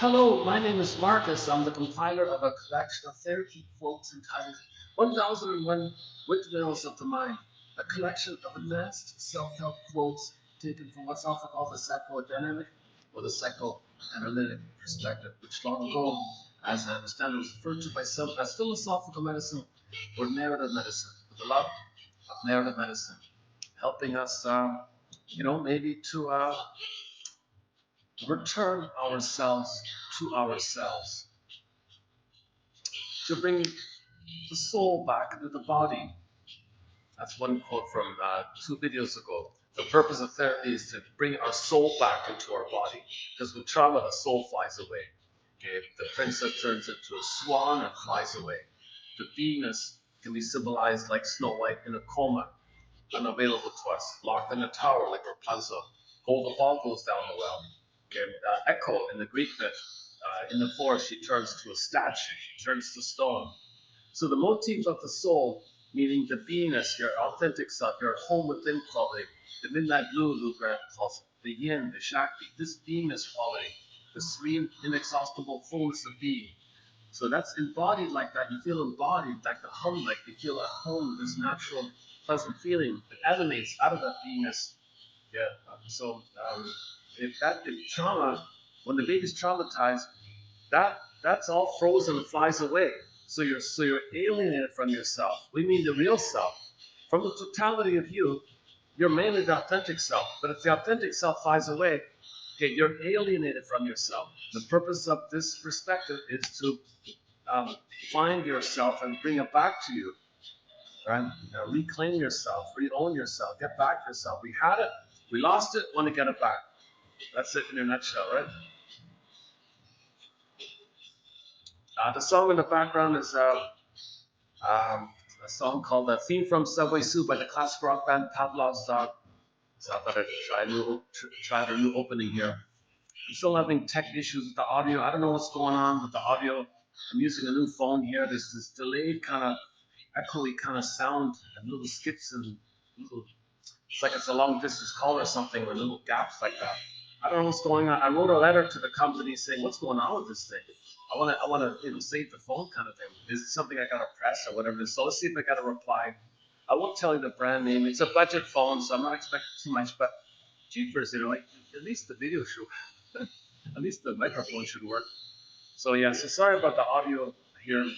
Hello, my name is Marcus. I'm the compiler of a collection of therapy quotes entitled 1001 Windmills of the Mind, a collection of advanced self-help quotes taken from what's often called the psychodynamic or the psychoanalytic perspective, which long ago, as I understand it, was referred to by some as philosophical medicine or narrative medicine, with the love of narrative medicine, helping us, maybe to return ourselves to ourselves, to bring the soul back into the body. That's one quote from 2 videos ago. The purpose of therapy is to bring our soul back into our body, because with trauma, the soul flies away. Okay? The princess turns into a swan and flies away. The beingness can be symbolized like Snow White in a coma, unavailable to us, locked in a tower like Rapunzel. Hold the ball goes down the well. Okay? Echo in the Greek myth, in the forest, she turns to a statue, she turns to stone. So the motif of the soul, meaning the beingness, your authentic self, your home within quality, the midnight blue Luke calls it, the yin, the shakti, this beingness quality, the serene, inexhaustible fullness of being. So that's embodied like that. You feel embodied, like the hum, like you feel at home, this natural, pleasant feeling that emanates out of that beingness. Yeah. If trauma, when the baby's traumatized, that's all frozen and flies away. So you're alienated from yourself. We mean the real self. From the totality of you, you're mainly the authentic self. But if the authentic self flies away, okay, you're alienated from yourself. The purpose of this perspective is to find yourself and bring it back to you, right? Reclaim yourself, re-own yourself, get back yourself. We had it, we lost it, want to get it back. That's it in a nutshell, right? The song in the background is a song called "The Theme from Subway Soup" by the classic rock band Pavlov's Dog. So I thought I'd try out a new opening here. I'm still having tech issues with the audio. I don't know what's going on with the audio. I'm using a new phone here. There's this delayed kind of echoey kind of sound and little skips and little. It's like it's a long distance call or something with little gaps like that. I don't know what's going on. I wrote a letter to the company saying, "What's going on with this thing? I want to save the phone kind of thing. Is it something I gotta press or whatever it is?" So let's see if I got a reply. I won't tell you the brand name. It's a budget phone, so I'm not expecting too much. But cheapers, like at least the video should, at least the microphone should work. So yeah, so sorry about the audio here,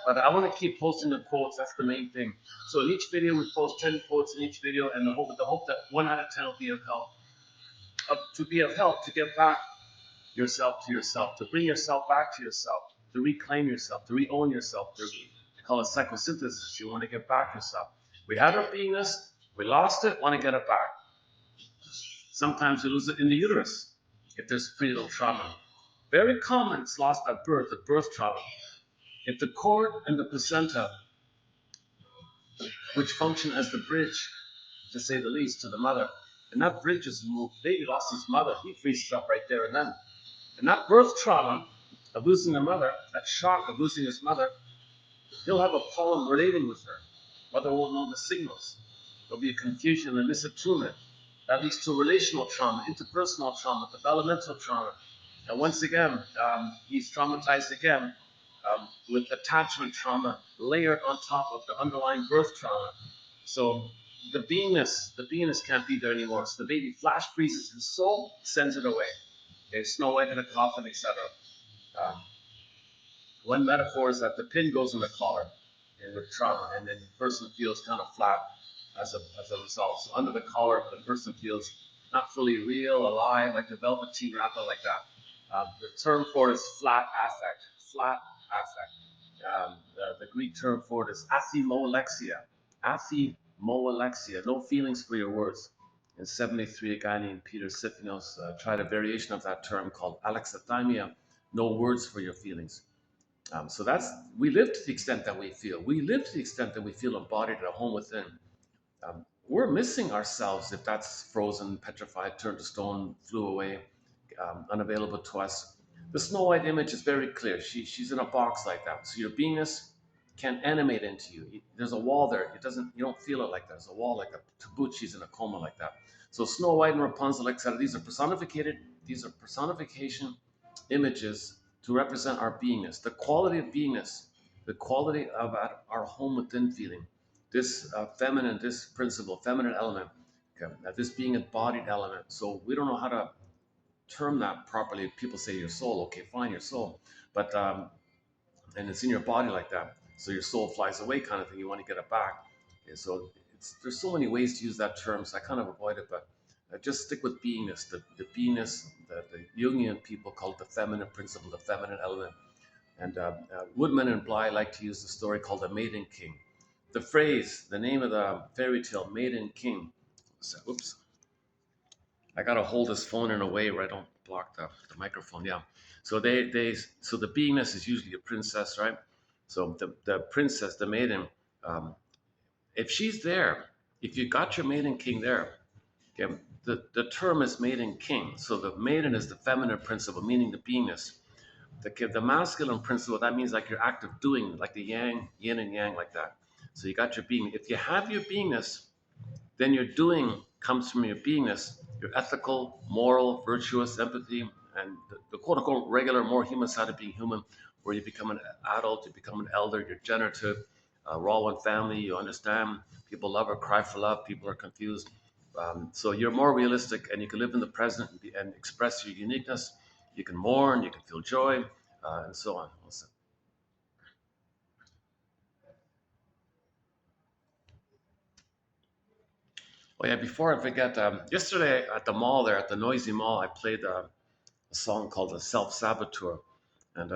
but I want to keep posting the quotes. That's the main thing. So in each video, we post 10 quotes in each video, and the hope that 1 out of 10 will be of help. To be of help to get back yourself to yourself, to bring yourself back to yourself, to reclaim yourself, to re-own yourself. They call it psychosynthesis. You want to get back yourself. We had our beingness, we lost it, want to get it back. Sometimes we lose it in the uterus if there's prenatal trauma. Very common, it's lost at birth, the birth trauma. If the cord and the placenta, which function as the bridge, to say the least, to the mother, and that bridge is removed, the baby lost his mother, he freezes up right there and then. And that birth trauma of losing a mother, that shock of losing his mother, he'll have a problem relating with her. Mother won't know the signals. There'll be a confusion and misattunement. That leads to relational trauma, interpersonal trauma, developmental trauma. And once again, he's traumatized again with attachment trauma layered on top of the underlying birth trauma. So the beingness can't be there anymore. So the baby flash freezes his soul, sends it away. Okay, Snow White in a coffin, etc. One metaphor is that the pin goes in the collar with trauma, and then the person feels kind of flat as a result. So under the collar, the person feels not fully real, alive, like the velveteen wrapper, like that. The term for it is flat affect. Flat affect. The Greek term for it is athymolexia. Athymolexia. No feelings for your words. In 73, a guy named Peter Siphinos tried a variation of that term called alexithymia. No words for your feelings. So we live to the extent that we feel. We live to the extent that we feel embodied at a home within. We're missing ourselves if that's frozen, petrified, turned to stone, flew away, unavailable to us. The Snow White image is very clear. She's in a box like that. So your beingness can animate into you. There's a wall there. You don't feel it like that. There's a wall like a Tabuchi's in a coma like that. So Snow White and Rapunzel, etc. These are personification images to represent our beingness, the quality of beingness, the quality of our home within feeling, this feminine, this principle, feminine element, okay, this being embodied element. So we don't know how to term that properly. People say your soul, okay, fine, your soul, but and it's in your body like that. So your soul flies away, kind of thing. You want to get it back. Okay, so there's so many ways to use that term, so I kind of avoid it, but just stick with beingness. The beingness, the Jungian people call it the feminine principle, the feminine element. And Woodman and Bly like to use the story called the Maiden King. The phrase, the name of the fairy tale, Maiden King. So, oops, I gotta hold this phone in a way where I don't block the microphone. Yeah. So so the beingness is usually a princess, right? So the princess, the maiden, um, if she's there, if you got your maiden king there, okay, the term is maiden king. So the maiden is the feminine principle, meaning the beingness. The masculine principle, that means like your act of doing, like the yang, yin and yang, like that. So you got your being. If you have your beingness, then your doing comes from your beingness, your ethical, moral, virtuous, empathy, and the quote unquote regular, more human side of being human, where you become an adult, you become an elder, you're generative. We're all one family, you understand. People love or cry for love, people are confused. So you're more realistic and you can live in the present and express your uniqueness. You can mourn, you can feel joy, and so on. Oh yeah, before I forget, yesterday at the mall there, at the noisy mall, I played a song called "The Self Saboteur," and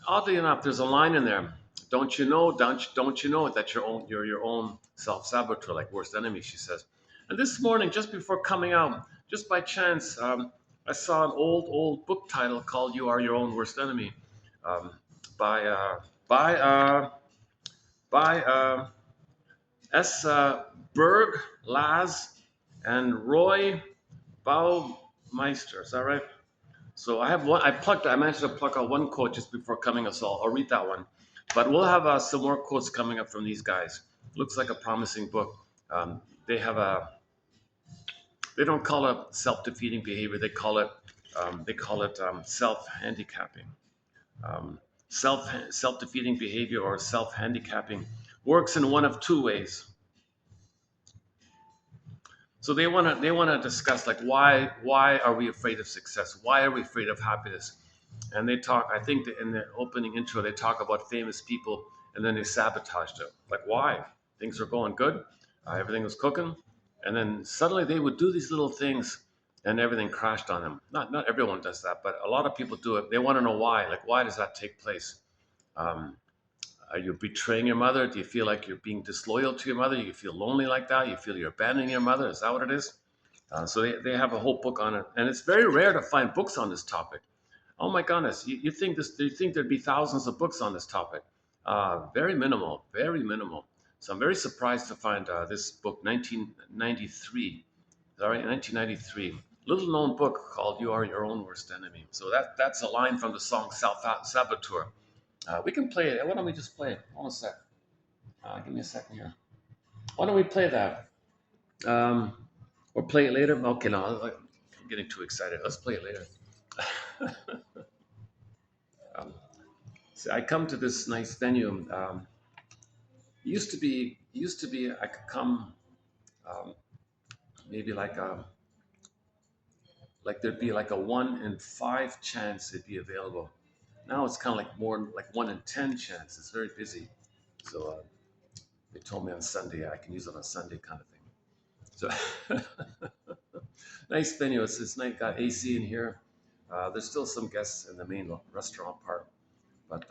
oddly enough, there's a line in there. Don't you know that you're your own self saboteur, like worst enemy? She says. And this morning, just before coming out, just by chance, I saw an old book title called "You Are Your Own Worst Enemy," um, by by by S. Berg, Laz, and Roy Baumeister. Is that right? So I have one. I managed to pluck out one quote just before coming us all. I'll read that one, but we'll have some more quotes coming up from these guys. Looks like a promising book. They have a. They don't call it self-defeating behavior. They call it self-handicapping. Um, self-defeating behavior or self-handicapping works in one of two ways. So they want to discuss like why are we afraid of success? Why are we afraid of happiness? And they talk. I think that in the opening intro they talk about famous people, and then they sabotaged it. Like why? Things are going good, everything was cooking, and then suddenly they would do these little things, and everything crashed on them. Not everyone does that, but a lot of people do it. They want to know why. Like why does that take place? Um, are you betraying your mother? Do you feel like you're being disloyal to your mother? You feel lonely like that? You feel you're abandoning your mother? Is that what it is? So they have a whole book on it, and it's very rare to find books on this topic. Oh my goodness, you think this? You think there'd be thousands of books on this topic? Very minimal, very minimal. So I'm very surprised to find this book, 1993. All right, 1993. Little known book called "You Are Your Own Worst Enemy." So that's a line from the song "Self Saboteur." We can play it. Why don't we just play it? Hold on a sec. Give me a second here. Why don't we play that? Um, or play it later? Okay, no, I'm getting too excited. Let's play it later. um, so I come to this nice venue. Used to be I could come um, maybe like there'd be like a 1 in 5 chance it'd be available. Now it's kind of like more like 1 in 10 chance. It's very busy. So they told me on Sunday I can use it on Sunday kind of thing. So nice venue. It's nice. Got AC in here. There's still some guests in the main restaurant part, but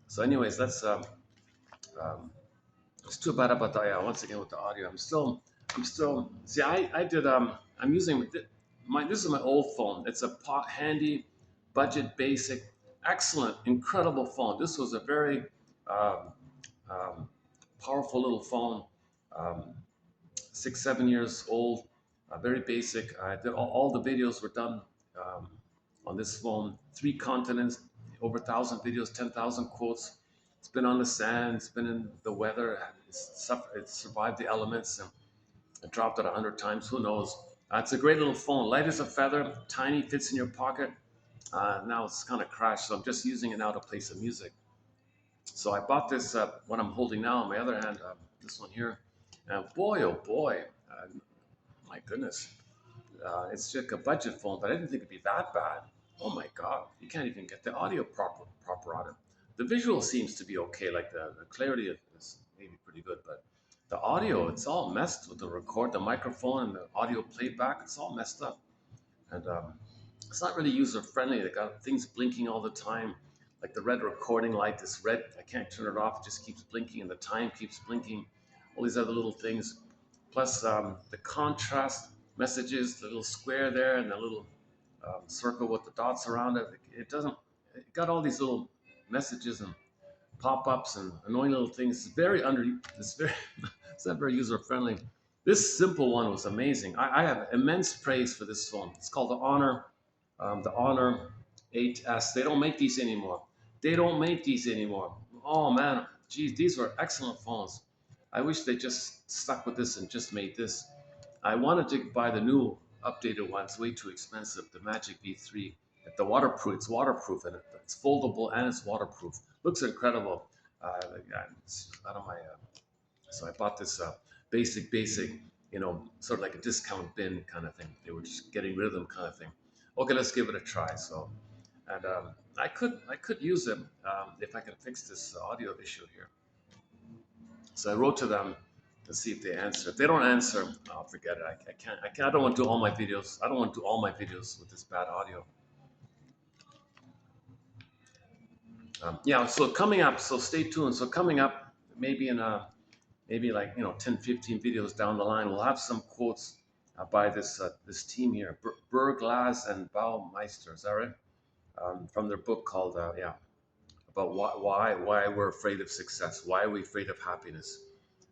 so anyways, um, it's too bad about the once again with the audio. I'm still see. I did I'm using my this is my old phone. It's a handy, budget, basic, excellent, incredible phone. This was a very um, um, powerful little phone. Um, 6 7 years old, very basic. I did all the videos were done um, on this phone. 3 continents, over 1,000 videos, 10,000 quotes. It's been on the sand. It's been in the weather. It's survived the elements. And I dropped it 100 times. Who knows? It's a great little phone. Light as a feather. Tiny. Fits in your pocket. Now it's kind of crashed, so I'm just using it now to play some music. So I bought this, what I'm holding now on my other hand, this one here. And boy, oh boy, my goodness, it's just a budget phone, but I didn't think it'd be that bad. Oh my God, you can't even get the audio proper on it. The visual seems to be okay, like the clarity is maybe pretty good, but the audio, it's all messed with the microphone and the audio playback, it's all messed up. And it's not really user friendly. They got things blinking all the time, like the red recording light. This red, I can't turn it off. It just keeps blinking, and the time keeps blinking. All these other little things. Plus the contrast messages, the little square there, and the little circle with the dots around it. It doesn't. It got all these little messages and pop-ups and annoying little things. It's very under. It's very. It's not very user friendly. This simple one was amazing. I have immense praise for this phone. It's called the Honor 8S. They don't make these anymore. They don't make these anymore. Oh man, geez, these were excellent phones. I wish they just stuck with this and just made this. I wanted to buy the new updated one. It's way too expensive. The Magic V3. It's waterproof and it's foldable and it's waterproof. Looks incredible. Yeah, it's out of my. So I bought this basic, sort of like a discount bin kind of thing. They were just getting rid of them kind of thing. Okay, let's give it a try. So, and I could use them if I can fix this audio issue here. So I wrote to them to see if they answer. If they don't answer, I'll forget it. I can't. I can't. I don't want to do all my videos. I don't want to do all my videos with this bad audio. Yeah. So coming up. So stay tuned. So coming up, maybe in maybe like 10, 15 videos down the line, we'll have some quotes by this team here, Berglas and Baumeister. Is that right? From their book called about why we're afraid of success, why are we afraid of happiness.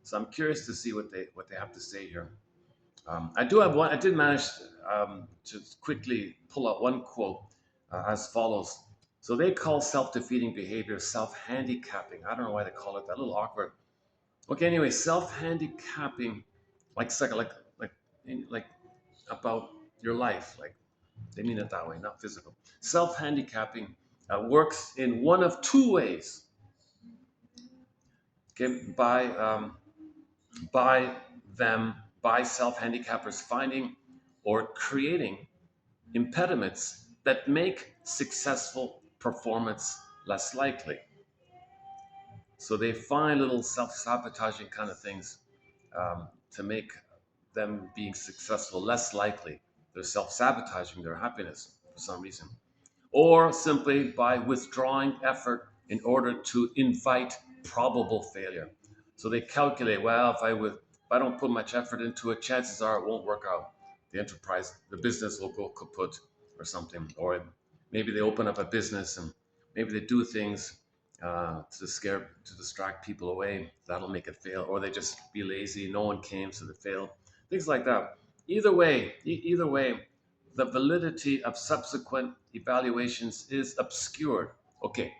So I'm curious to see what they have to say here. I do have one. I did manage to quickly pull out one quote as follows. So they call self-defeating behavior self-handicapping. I don't know why they call it that. A little awkward. Okay. Anyway, self-handicapping, like like about your life. Like they mean it that way, not physical. Self-handicapping works in one of two ways. Okay, by them, by self-handicappers finding or creating impediments that make successful performance less likely. So they find little self-sabotaging kind of things to make them being successful less likely. They're self-sabotaging their happiness for some reason. Or simply by withdrawing effort in order to invite probable failure. So they calculate, well, if I don't put much effort into it, chances are it won't work out. The business will go kaput or something. Or maybe they open up a business and maybe they do things to distract people away. That'll make it fail. Or they just be lazy. No one came, so they failed. Things like that. Either way, the validity of subsequent evaluations is obscured. Okay,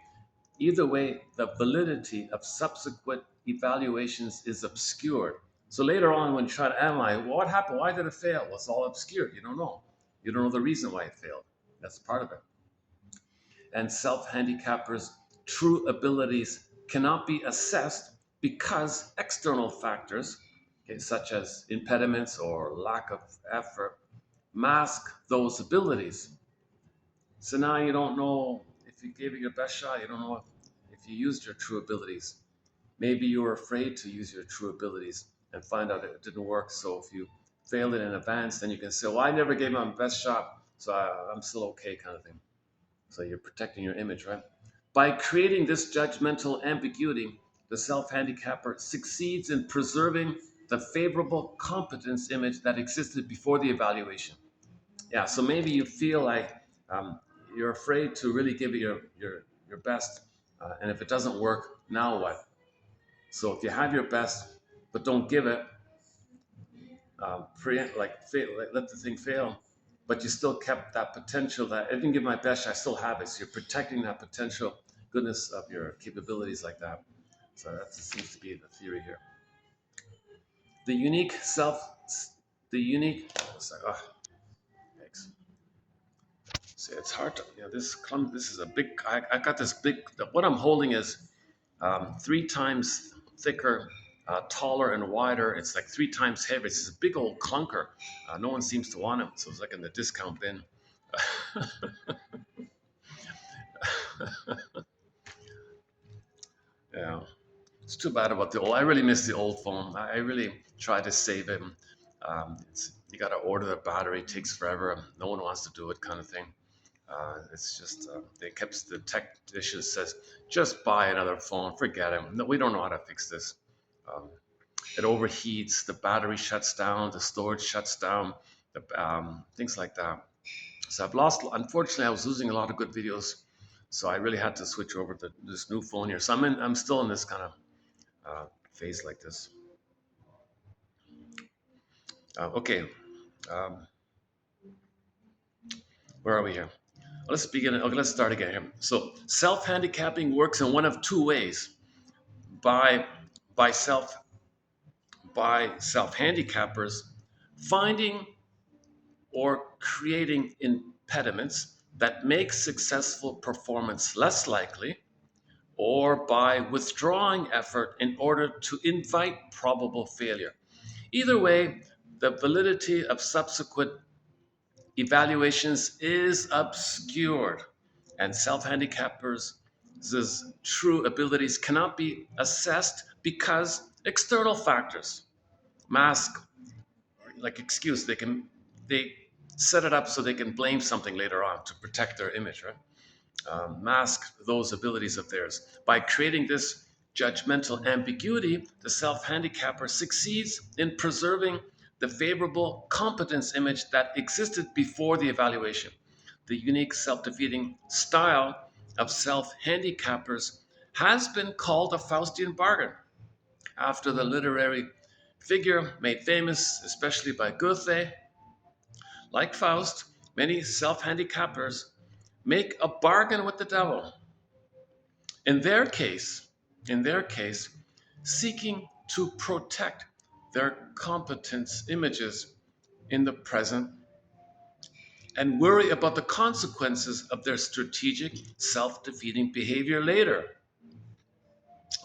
either way, the validity of subsequent evaluations is obscured. So later on, when you try to analyze, well, what happened? Why did it fail? Well, it's all obscured. You don't know. You don't know the reason why it failed. That's part of it. And self-handicappers' true abilities cannot be assessed because external factors, okay, such as impediments or lack of effort, mask those abilities. So now you don't know if you gave it your best shot. You don't know if you used your true abilities. Maybe you were afraid to use your true abilities and find out it didn't work. So if you failed it in advance, then you can say, well, I never gave my best shot, so I'm still okay, kind of thing. So you're protecting your image, right? By creating this judgmental ambiguity, the self-handicapper succeeds in preserving the favorable competence image that existed before the evaluation. Yeah, so maybe you feel like you're afraid to really give it your best, and if it doesn't work, now what? So if you have your best but don't give it, let the thing fail, but you still kept that potential that I didn't give my best, I still have it. So you're protecting that potential goodness of your capabilities like that. So that seems to be the theory here. The unique self, the unique. Oh, sorry, oh, thanks. See, it's hard to, this is a big, I got this big, what I'm holding is 3 times thicker, taller and wider. It's like 3 times heavier. It's this big old clunker. No one seems to want it, so it's like in the discount bin. Yeah, it's too bad about the old. I really miss the old phone. I really try to save it. You got to order the battery. It takes forever. No one wants to do it, kind of thing. It's just they kept the technician says just buy another phone. Forget it. No, we don't know how to fix this. Um, it overheats. The battery shuts down. The storage shuts down. Things like that. So I've lost. Unfortunately, I was losing a lot of good videos. So I really had to switch over to this new phone here. So I'm still in this kind of phase like this. Okay, um, where are we here? Let's begin. Okay, let's start again here. So self-handicapping works in one of two ways: by by self by self-handicappers finding or creating impediments that make successful performance less likely, or by withdrawing effort in order to invite probable failure. Either way, the validity of subsequent evaluations is obscured, and self-handicappers' true abilities cannot be assessed because external factors mask, like excuse, they set it up so they can blame something later on to protect their image, right? Mask those abilities of theirs. By creating this judgmental ambiguity, the self handicapper succeeds in preserving the favorable competence image that existed before the evaluation. The unique self defeating style of self handicappers has been called a Faustian bargain after the literary figure made famous, especially by Goethe. Like Faust, many self handicappers make a bargain with the devil. In their case, in their case, seeking to protect their competence images in the present and worry about the consequences of their strategic self-defeating behavior later.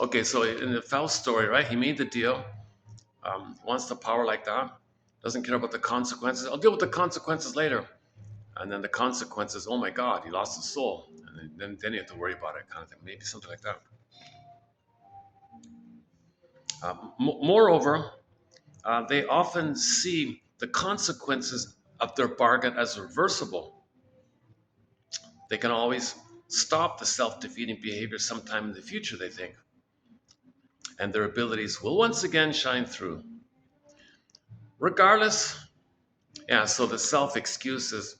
Okay, so in the Faust story, right, he made the deal, wants the power like that, doesn't care about the consequences. I'll deal with the consequences later. And then the consequences, oh my God, he lost his soul. And then you have to worry about it, kind of thing. Maybe something like that. Moreover, they often see the consequences of their bargain as reversible. They can always stop the self defeating behavior sometime in the future, they think, and their abilities will once again shine through. Regardless, yeah, so the self excuses,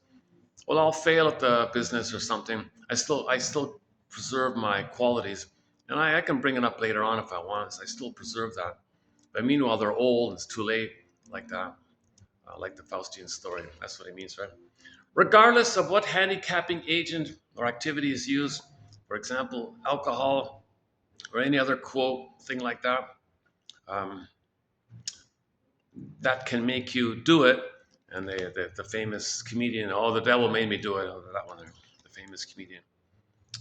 well, I'll fail at the business or something. I still preserve my qualities, and I can bring it up later on if I want. So I still preserve that. But meanwhile, they're old. It's too late, like that, like the Faustian story. That's what it means, right? Regardless of what handicapping agent or activity is used, for example, alcohol or any other quote thing like that, um, that can make you do it. And the famous comedian, oh, the devil made me do it. Oh, that one there, the famous comedian.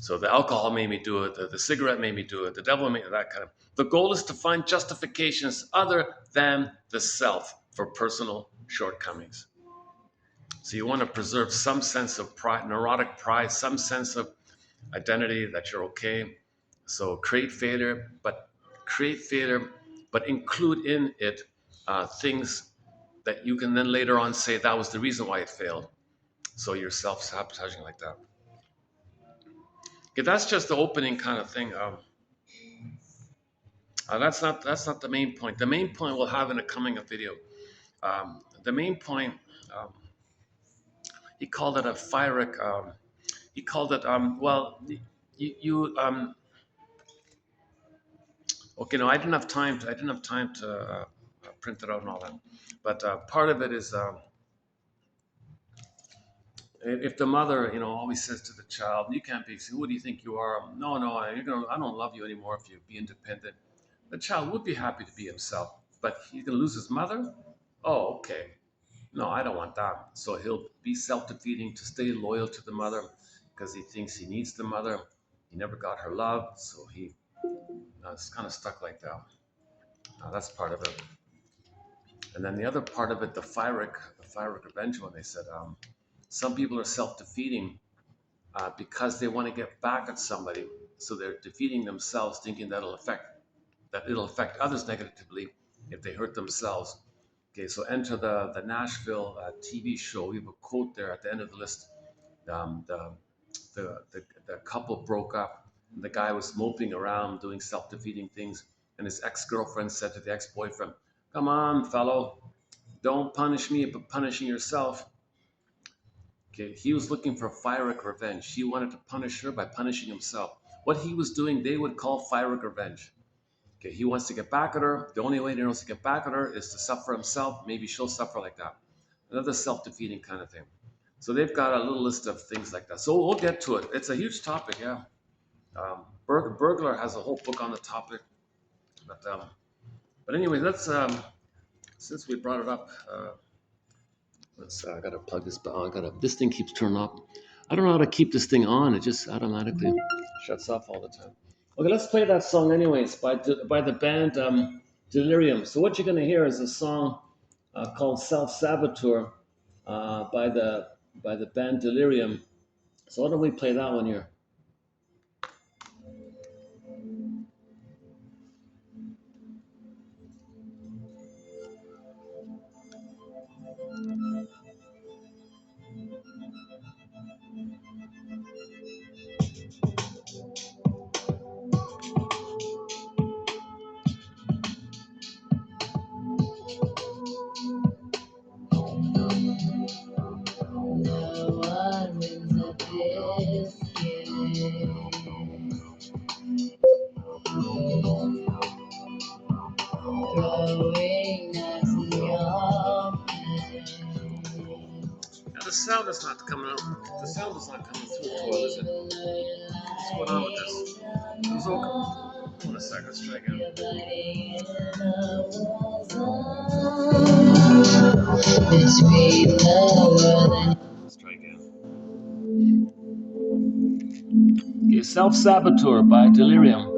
So the alcohol made me do it. The cigarette made me do it. The devil made that kind of. The goal is to find justifications other than the self for personal shortcomings. So you want to preserve some sense of pride, neurotic pride, some sense of identity that you're okay. So create failure, but include in it things that you can then later on say that was the reason why it failed. So you're self-sabotaging like that. Okay, that's just the opening kind of thing. That's not the main point. The main point we'll have in a coming up video. The main point, um, he called it a pyrrhic. He called it you okay. No, I didn't have time to print it out and all that. But part of it is if the mother, always says to the child, "You can't be. Who do you think you are? No, no, I don't love you anymore if you be independent." The child would be happy to be himself, but he's gonna lose his mother. Oh, okay. No, I don't want that. So he'll be self-defeating to stay loyal to the mother because he thinks he needs the mother. He never got her love, so he is kind of stuck like that. That's part of it. And then the other part of it, the Fyric revenge one, they said some people are self-defeating because they want to get back at somebody. So they're defeating themselves, thinking that it'll affect others negatively if they hurt themselves. Okay, so enter the Nashville TV show. We have a quote there at the end of the list. Um, the, the couple broke up. And the guy was moping around doing self-defeating things, and his ex-girlfriend said to the ex-boyfriend, "Come on, fellow, don't punish me, but punishing yourself." Okay, he was looking for Fyric revenge. He wanted to punish her by punishing himself. What he was doing, they would call Fyric revenge. Okay, he wants to get back at her. The only way he knows to get back at her is to suffer himself. Maybe she'll suffer like that. Another self-defeating kind of thing. So they've got a little list of things like that. So we'll get to it. It's a huge topic, yeah. Burglar has a whole book on the topic. But anyway, let's since we brought it up, I gotta plug this. This thing keeps turning off. I don't know how to keep this thing on. It just automatically shuts off all the time. Okay, let's play that song anyways by the band Delirium. So what you're gonna hear is a song called Self Saboteur by the band Delirium. So why don't we play that one here? The sound is not coming out. The sound is not coming through too well, is it? What's going on with this? It's okay. Hold on a second. Let's try again. Let's try again. Okay, Self Saboteur by Delirium.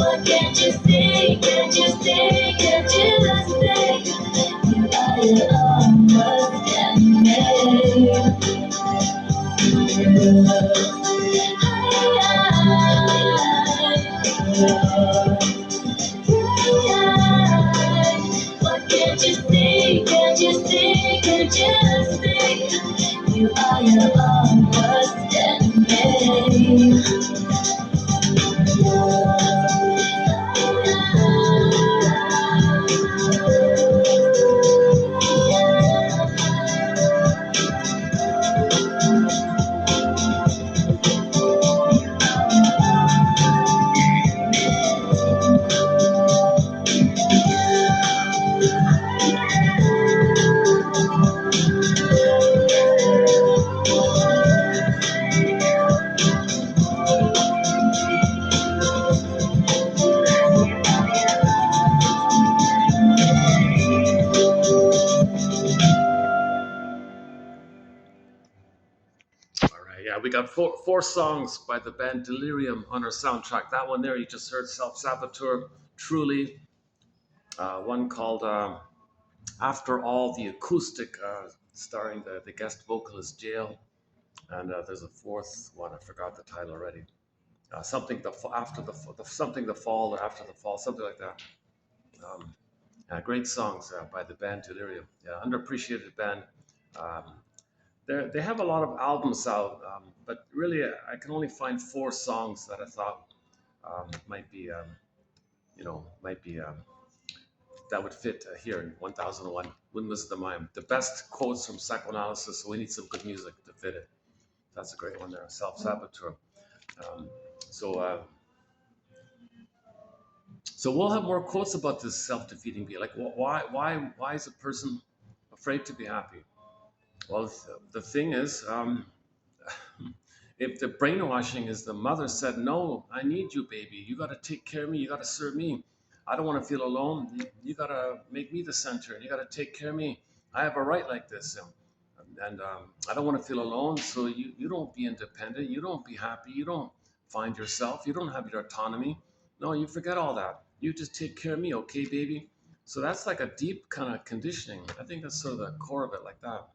What can't you see? Can't you see? Can't you see? You are your own what can't you see? Can't you see? Can't you see? You are your own destiny. All right, yeah, we got four songs by the band Delirium on our soundtrack. That one there, you just heard Self Saboteur, Truly. One called After All, the acoustic, starring the guest vocalist Jail. And there's a fourth one, I forgot the title already. Something after something the fall or after the fall, something like that. Um, Great songs by the band Delirium. Yeah, underappreciated band. Um, they have a lot of albums out, but really I can only find four songs that I thought might be, might be that would fit here in 1001. Windmills the Mime. The best quotes from psychoanalysis, so we need some good music to fit it. That's a great one there. Self Saboteur. Um, so, uh, so we'll have more quotes about this self-defeating being. Like, why is a person afraid to be happy? Well, the thing is, if the brainwashing is the mother said, "No, I need you, baby. You got to take care of me. You got to serve me. I don't want to feel alone. You got to make me the center. And you got to take care of me. I have a right like this, and I don't want to feel alone. So you don't be independent. You don't be happy. You don't find yourself. You don't have your autonomy. No, you forget all that. You just take care of me, okay, baby." So that's like a deep kind of conditioning. I think that's sort of the core of it, like that.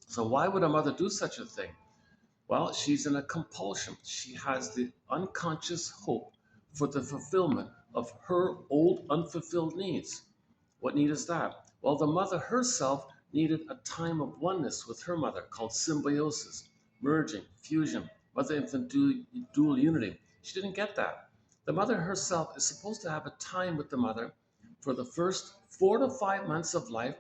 So why would a mother do such a thing? Well, she's in a compulsion. She has the unconscious hope for the fulfillment of her old unfulfilled needs. What need is that? Well, the mother herself needed a time of oneness with her mother called symbiosis, merging, fusion, mother infant dual unity. She didn't get that. The mother herself is supposed to have a time with the mother for the first 4 to 5 months of life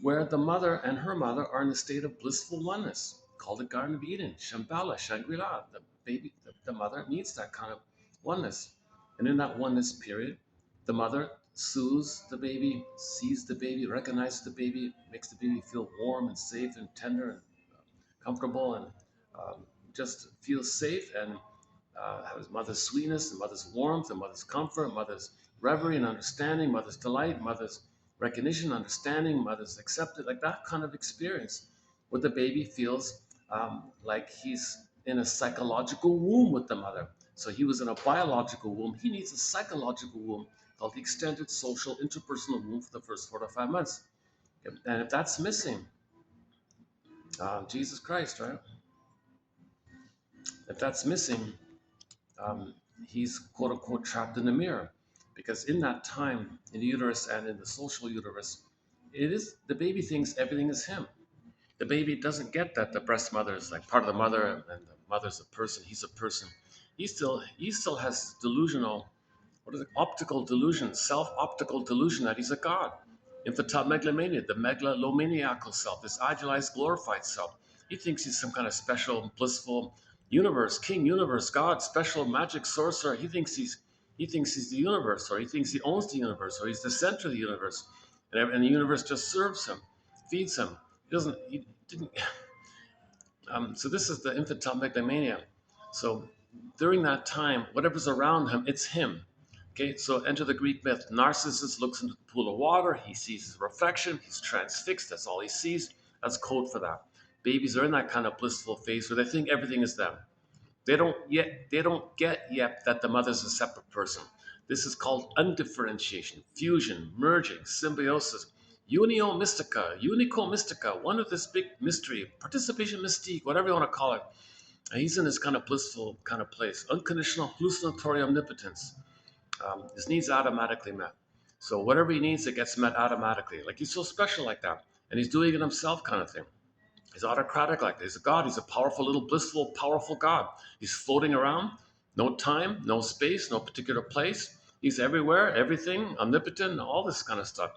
where the mother and her mother are in a state of blissful oneness, called the Garden of Eden, Shambhala, Shangri-La. The baby, the mother needs that kind of oneness. And in that oneness period, the mother soothes the baby, sees the baby, recognizes the baby, makes the baby feel warm and safe and tender and comfortable and just feels safe and has mother's sweetness and mother's warmth and mother's comfort, mother's reverie and understanding, mother's delight, mother's recognition, understanding, mother's accepted, like that kind of experience where the baby feels like he's in a psychological womb with the mother. So he was in a biological womb. He needs a psychological womb called the extended social interpersonal womb for the first 4 to 5 months. And if that's missing, Jesus Christ, right? If that's missing, um, he's quote unquote trapped in the mirror. Because in that time, in the uterus and in the social uterus, it is the baby thinks everything is him. The baby doesn't get that the breast mother is like part of the mother and the mother's a person, he's a person. He still has delusional what is it? Optical delusion, self-optical delusion that he's a god. Infantile megalomania, the megalomaniacal self, this idealized, glorified self. He thinks he's some kind of special, blissful universe, king, universe, god, special magic sorcerer. He thinks he's the universe, or he thinks he owns the universe, or he's the center of the universe, and the universe just serves him, feeds him. He doesn't. He didn't. So this is the infantile megalomania. So during that time, whatever's around him, it's him. Okay, so enter the Greek myth. Narcissus looks into the pool of water. He sees his reflection. He's transfixed. That's all he sees. That's code for that. Babies are in that kind of blissful phase where they think everything is them. They don't get yet that the mother's a separate person. This is called undifferentiation, fusion, merging, symbiosis, unio mystica, unico mystica, one with this big mystery, participation mystique, whatever you want to call it. And he's in this kind of blissful kind of place, unconditional hallucinatory omnipotence. His needs automatically met. So whatever he needs, it gets met automatically. Like he's so special like that. And he's doing it himself kind of thing. He's autocratic like that. He's a god. He's a powerful, little, blissful, powerful god. He's floating around. No time, no space, no particular place. He's everywhere, everything, omnipotent, all this kind of stuff.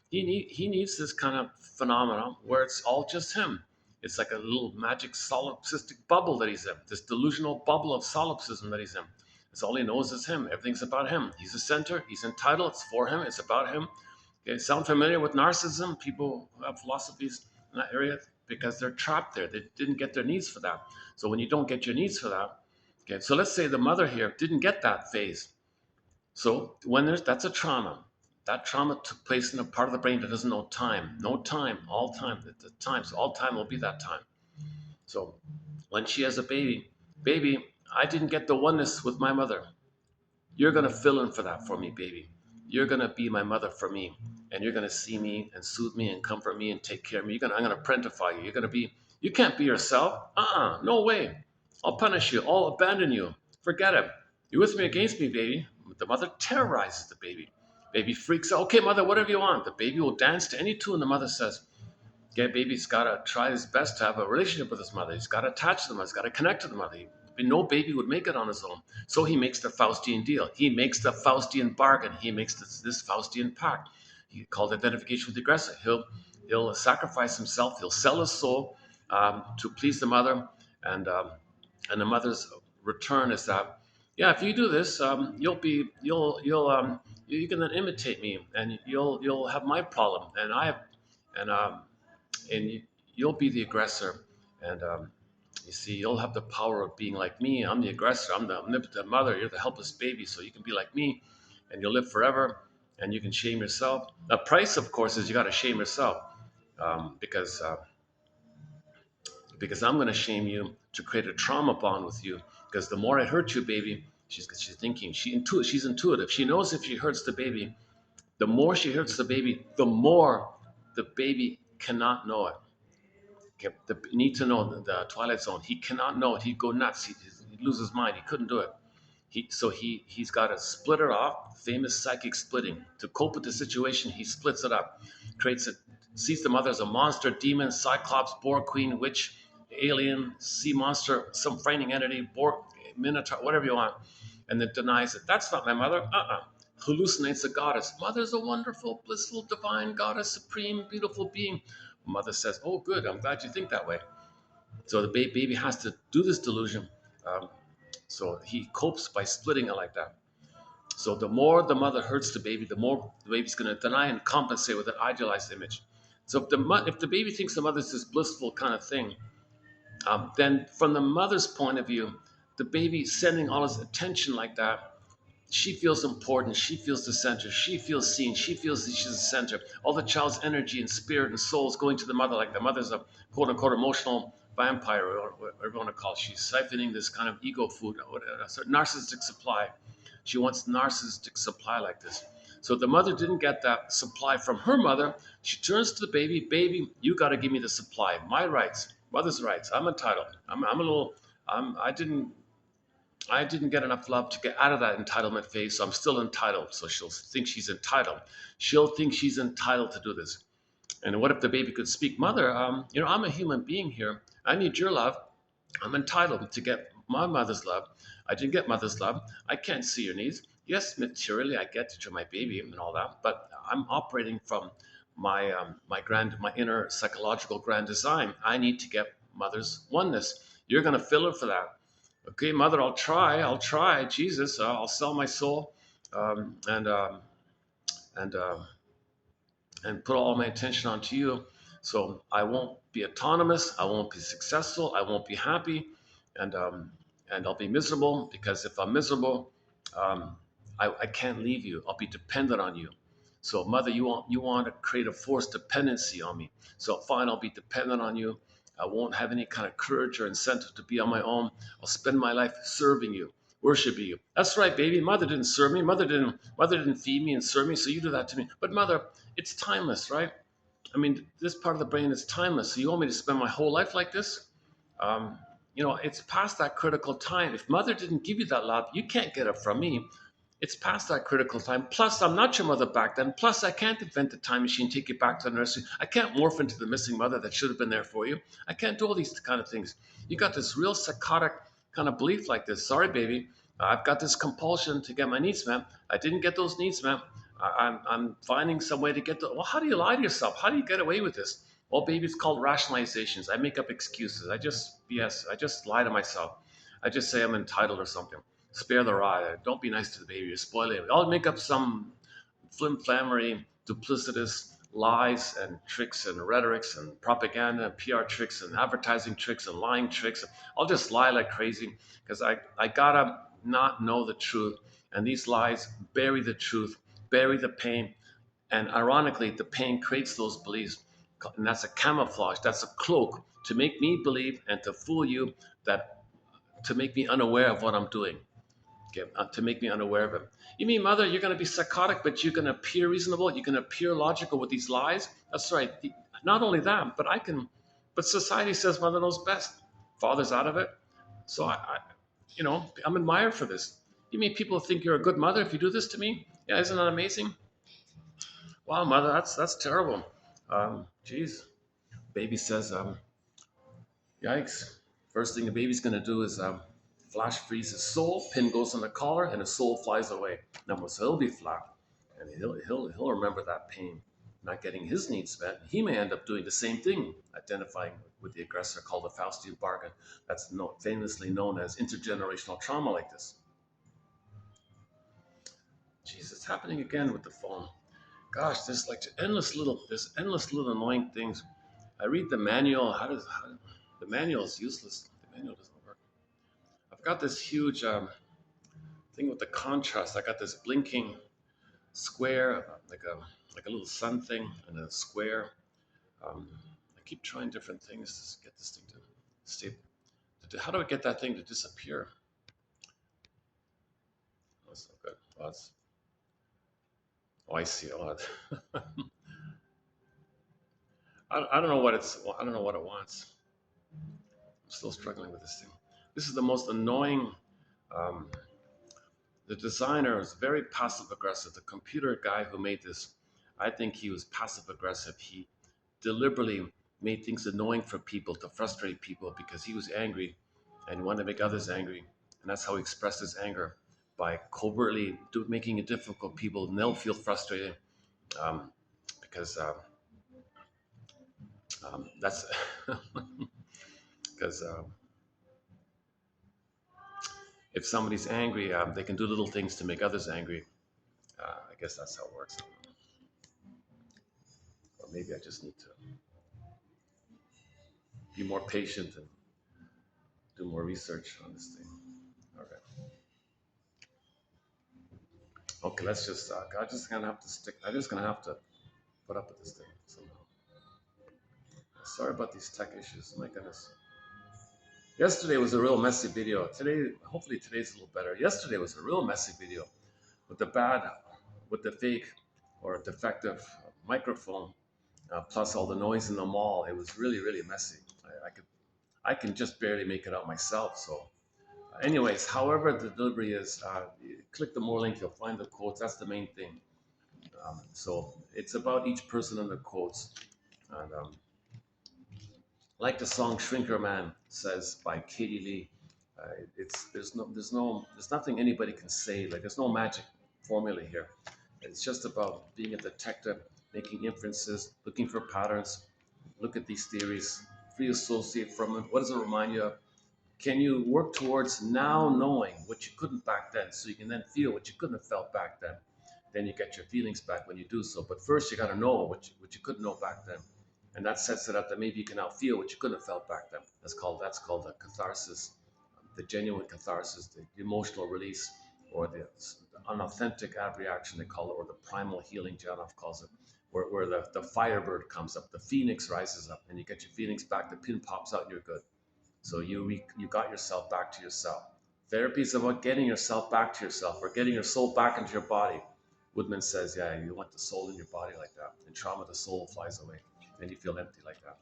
He needs this kind of phenomenon where it's all just him. It's like a little magic solipsistic bubble that he's in, this delusional bubble of solipsism that he's in. It's all he knows is him. Everything's about him. He's the center. He's entitled. It's for him. It's about him. Okay, sound familiar with narcissism? People who have philosophies in that area, because they're trapped there. They didn't get their needs for that. So when you don't get your needs for that, okay, so let's say the mother here didn't get that phase. So when that's a trauma. That trauma took place in a part of the brain that doesn't know time. No time, all time. The time. So all time will be that time. So when she has a baby, I didn't get the oneness with my mother. You're gonna fill in for that for me, baby. You're gonna be my mother for me, and you're gonna see me and soothe me and comfort me and take care of me. I'm gonna parentify you. You're gonna be. You can't be yourself. No way. I'll punish you. I'll abandon you. Forget it. You're with me against me, baby. The mother terrorizes the baby. Baby freaks out. Okay, mother, whatever you want. The baby will dance to any tune the mother says. Okay, baby's got to try his best to have a relationship with his mother. He's got to attach to the mother. He's got to connect to the mother. No baby would make it on his own. So he makes the Faustian deal. He makes the Faustian bargain. He makes this Faustian pact. He called identification with the aggressor. He'll sacrifice himself. He'll sell his soul to please the mother, and the mother's return is that, yeah, if you do this, you can then imitate me, and you'll have my problem, and you'll be the aggressor, and you see, you'll have the power of being like me. I'm the aggressor. I'm the omnipotent mother. You're the helpless baby, so you can be like me, and you'll live forever, and you can shame yourself. The price, of course, is you got to shame yourself, because I'm going to shame you to create a trauma bond with you. Because the more I hurt you, baby, she's thinking, she's intuitive. She knows if she hurts the baby, the more she hurts the baby, the more the baby cannot know it. Okay, the need to know the Twilight Zone. He cannot know it. He'd go nuts. He'd lose his mind. He couldn't do it. He's got to split her off. Famous psychic splitting. To cope with the situation, he splits it up, creates it, sees the mother as a monster, demon, cyclops, boar queen, witch, alien, sea monster, some frightening entity, boar, minotaur, whatever you want, and then denies it. That's not my mother. Hallucinates a goddess. Mother's a wonderful, blissful, divine goddess, supreme, beautiful being. Mother says, "Oh, good. I'm glad you think that way." So the baby has to do this delusion. So he copes by splitting it like that. So the more the mother hurts the baby, the more the baby's going to deny and compensate with an idealized image. So if the baby thinks the mother's this blissful kind of thing, then from the mother's point of view, the baby sending all his attention like that, she feels important. She feels the center. She feels seen. She feels that she's the center. All the child's energy and spirit and soul is going to the mother, like the mother's a quote unquote emotional vampire, or whatever you want to call it. She's siphoning this kind of ego food, a certain narcissistic supply. She wants narcissistic supply like this. So the mother didn't get that supply from her mother. She turns to the baby. Baby, you got to give me the supply. My rights, mother's rights. I'm entitled. I didn't get enough love to get out of that entitlement phase, so I'm still entitled. So she'll think she's entitled. She'll think she's entitled to do this. And what if the baby could speak, mother, I'm a human being here. I need your love. I'm entitled to get my mother's love. I didn't get mother's love. I can't see your needs. Yes, materially, I get that you're my baby and all that, but I'm operating from my inner psychological grand design. I need to get mother's oneness. You're gonna fill her for that. Okay, mother, I'll try. Jesus, I'll sell my soul, um, and um, and and put all my attention onto you. So I won't be autonomous. I won't be successful. I won't be happy, and I'll be miserable because if I'm miserable, um, I can't leave you. I'll be dependent on you. So mother, you want to create a forced dependency on me. So fine, I'll be dependent on you. I won't have any kind of courage or incentive to be on my own. I'll spend my life serving you, worshiping you. That's right, baby. Mother didn't serve me. Mother didn't feed me and serve me. So you do that to me. But mother, it's timeless, right? I mean, this part of the brain is timeless. So you want me to spend my whole life like this? Um, it's past that critical time. If mother didn't give you that love, you can't get it from me. It's past that critical time. Plus, I'm not your mother back then. Plus, I can't invent a time machine, take you back to the nursery. I can't morph into the missing mother that should have been there for you. I can't do all these kind of things. You got this real psychotic kind of belief like this. Sorry, baby. I've got this compulsion to get my needs met. I didn't get those needs met. I'm finding some way to get the. Well, how do you lie to yourself? How do you get away with this? Well, baby, it's called rationalizations. I make up excuses. I just BS. I just lie to myself. I just say I'm entitled or something. Spare the rod. Don't be nice to the baby. You're spoiling it. I'll make up some flimflammery, duplicitous lies and tricks and rhetorics and propaganda and PR tricks and advertising tricks and lying tricks. I'll just lie like crazy because I gotta not know the truth. And these lies bury the truth, bury the pain. And ironically, the pain creates those beliefs. And that's a camouflage, that's a cloak to make me believe and to fool you, that to make me unaware of what I'm doing. Okay, to make me unaware of it. You mean, mother, you're going to be psychotic, but you're going to appear reasonable. You're going to appear logical with these lies. That's right. Not only that, but I can. But society says mother knows best. Father's out of it. So I'm admired for this. You mean people think you're a good mother if you do this to me? Yeah, isn't that amazing? Wow, mother, that's terrible. Geez, baby says, yikes. First thing a baby's going to do is flash freeze his soul, pin goes on the collar, and his soul flies away. Now, so he'll be flat, and he'll remember that pain, not getting his needs met. He may end up doing the same thing, identifying with the aggressor, called the Faustian bargain. That's famously known as intergenerational trauma like this. Jeez, it's happening again with the phone. Gosh, there's endless little annoying things. I read the manual. The manual is useless. The manual doesn't work. I've got this huge thing with the contrast. I got this blinking square, like a little sun thing, and a square. I keep trying different things to get this thing to stay. How do I get that thing to disappear? That's not good. Oh, I see. Oh, I don't know what it's. I don't know what it wants. I'm still struggling with this thing. This is the most annoying. Um, the designer is very passive aggressive. The computer guy who made this, I think he was passive aggressive. He deliberately made things annoying for people to frustrate people because he was angry and wanted to make others angry. And that's how he expressed his anger, by covertly making it difficult. People and they'll feel frustrated um, because that's because if somebody's angry, they can do little things to make others angry. I guess that's how it works. Or maybe I just need to be more patient and do more research on this thing. Okay. Okay, let's just. I'm just gonna have to stick. I'm just gonna have to put up with this thing somehow. Sorry about these tech issues. My goodness. Yesterday was a real messy video. Hopefully today's a little better. Yesterday was a real messy video with with the fake or defective microphone, plus all the noise in the mall. It was really, really messy. I can just barely make it out myself. So, anyways, however the delivery is, click the more link. You'll find the quotes. That's the main thing. So it's about each person in the quotes, and like the song "Shrinker Man" says by Katie Lee. It's there's nothing anybody can say. Like there's no magic. formula here. It's just about being a detective, making inferences, looking for patterns, look at these theories, free associate from it. What does it remind you of? Can you work towards now knowing what you couldn't back then so you can then feel what you couldn't have felt back then? Then you get your feelings back when you do so. But first, you got to know what you couldn't know back then. And that sets it up that maybe you can now feel what you couldn't have felt back then. That's called a catharsis, the genuine catharsis, the emotional release, or the unauthentic abreaction, they call it, or the primal healing, Janoff calls it, where the firebird comes up, the phoenix rises up, and you get your feelings back, the pin pops out, and you're good. So you got yourself back to yourself. Therapy is about getting yourself back to yourself, or getting your soul back into your body. Woodman says, yeah, you want the soul in your body like that. In trauma, the soul flies away. Then you feel empty like that.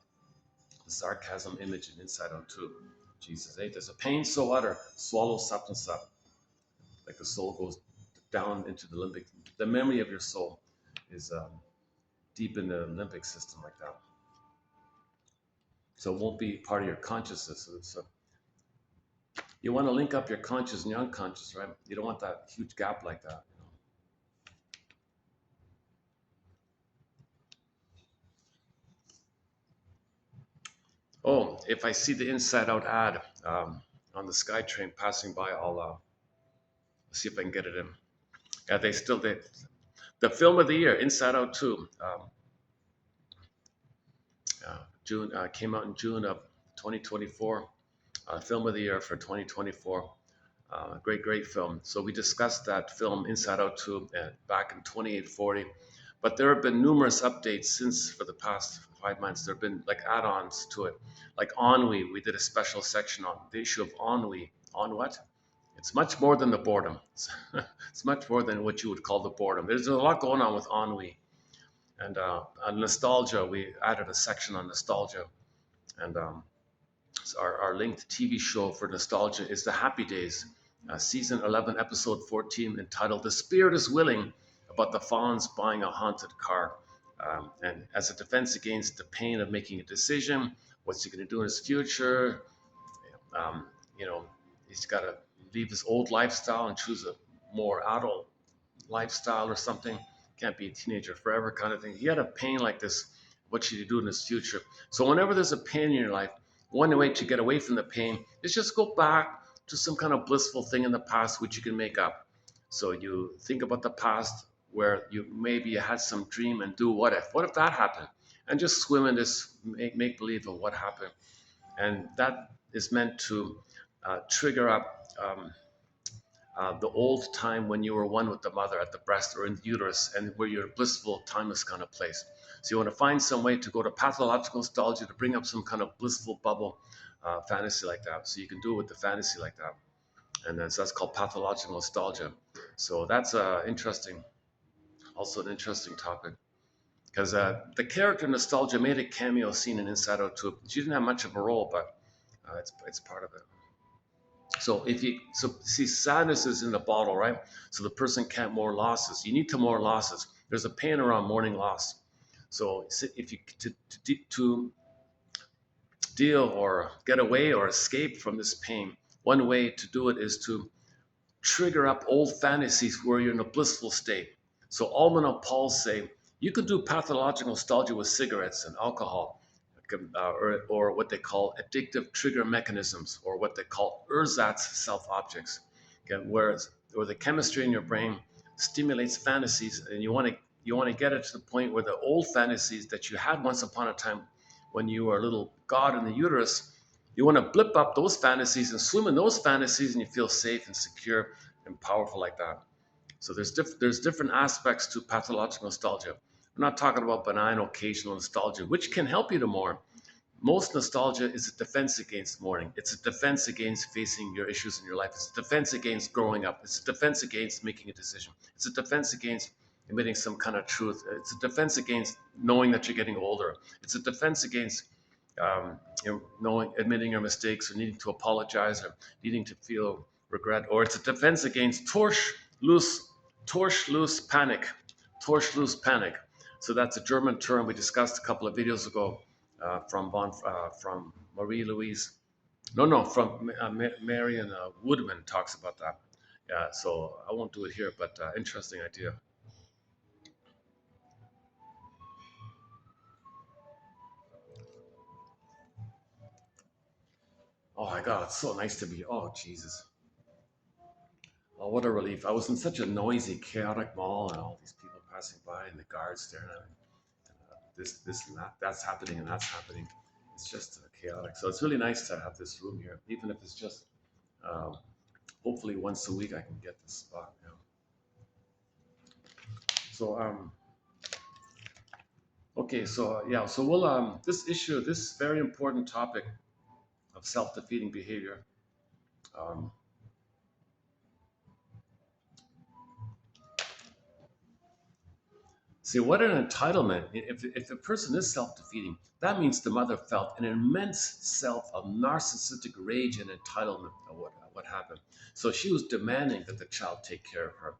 The sarcasm image in Inside Out too. Jesus, hey, there's a pain so utter, swallow substance up. Like the soul goes down into the limbic. The memory of your soul is deep in the limbic system like that. So it won't be part of your consciousness. So you want to link up your conscious and your unconscious, right? You don't want that huge gap like that. Oh, if I see the Inside Out ad on the SkyTrain passing by, I'll see if I can get it in. Yeah, the film of the year, Inside Out 2, June came out in June of 2024. Film of the year for 2024. Great film. So we discussed that film, Inside Out 2, back in 2840. But there have been numerous updates since for the past 5 months. There have been like add-ons to it. Like ennui, we did a special section on the issue of ennui. On what? It's much more than the boredom. It's much more than what you would call the boredom. There's a lot going on with ennui. And on nostalgia, we added a section on nostalgia. And so our linked TV show for nostalgia is The Happy Days, season 11, episode 14, entitled The Spirit is Willing, about the Fonz buying a haunted car. And as a defense against the pain of making a decision, what's he going to do in his future? Um, you know, he's got to leave his old lifestyle and choose a more adult lifestyle or something. Can't be a teenager forever kind of thing. He had a pain like this. What should he do in his future? So whenever there's a pain in your life, one way to get away from the pain is just go back to some kind of blissful thing in the past which you can make up. So you think about the past where you had some dream and do what if that happened, and just swim in this make believe of what happened, and that is meant to trigger up the old time when you were one with the mother at the breast or in the uterus, and where you're a blissful, timeless kind of place. So you want to find some way to go to pathological nostalgia to bring up some kind of blissful bubble fantasy like that. So you can do it with the fantasy like that. And that's called pathological nostalgia. So that's also an interesting topic. Because the character nostalgia made a cameo scene in Inside Out 2. She didn't have much of a role, but it's part of it. So see, sadness is in the bottle, right? So the person can't mourn losses. You need to mourn losses. There's a pain around mourning loss. So if you to deal or get away or escape from this pain, one way to do it is to trigger up old fantasies where you're in a blissful state. So Allman and Paul say you could do pathological nostalgia with cigarettes and alcohol, or what they call addictive trigger mechanisms, or what they call ersatz self-objects. Okay, where the chemistry in your brain stimulates fantasies, and you want to get it to the point where the old fantasies that you had once upon a time when you were a little god in the uterus, you want to blip up those fantasies and swim in those fantasies, and you feel safe and secure and powerful like that. So there's different aspects to pathological nostalgia. We're not talking about benign occasional nostalgia, which can help you to mourn. Most nostalgia is a defense against mourning. It's a defense against facing your issues in your life. It's a defense against growing up. It's a defense against making a decision. It's a defense against admitting some kind of truth. It's a defense against knowing that you're getting older. It's a defense against admitting your mistakes, or needing to apologize, or needing to feel regret. Or it's a defense against Torschluss panic. Torschluss panic. So that's a German term we discussed a couple of videos ago from Marie Louise. No, from Marion Woodman talks about that. Yeah, so I won't do it here, but interesting idea. Oh my God, it's so nice to be. Oh Jesus. Oh, what a relief. I was in such a noisy, chaotic mall and all these people passing by and the guards staring at me. This and that, that's happening and that's happening. It's just chaotic. So it's really nice to have this room here, even if it's just um, hopefully once a week I can get this spot. You know. So okay, so yeah, so we'll this issue, this very important topic of self-defeating behavior. Um, See, what an entitlement. If a person is self defeating, that means the mother felt an immense self of narcissistic rage and entitlement of what happened. So she was demanding that the child take care of her.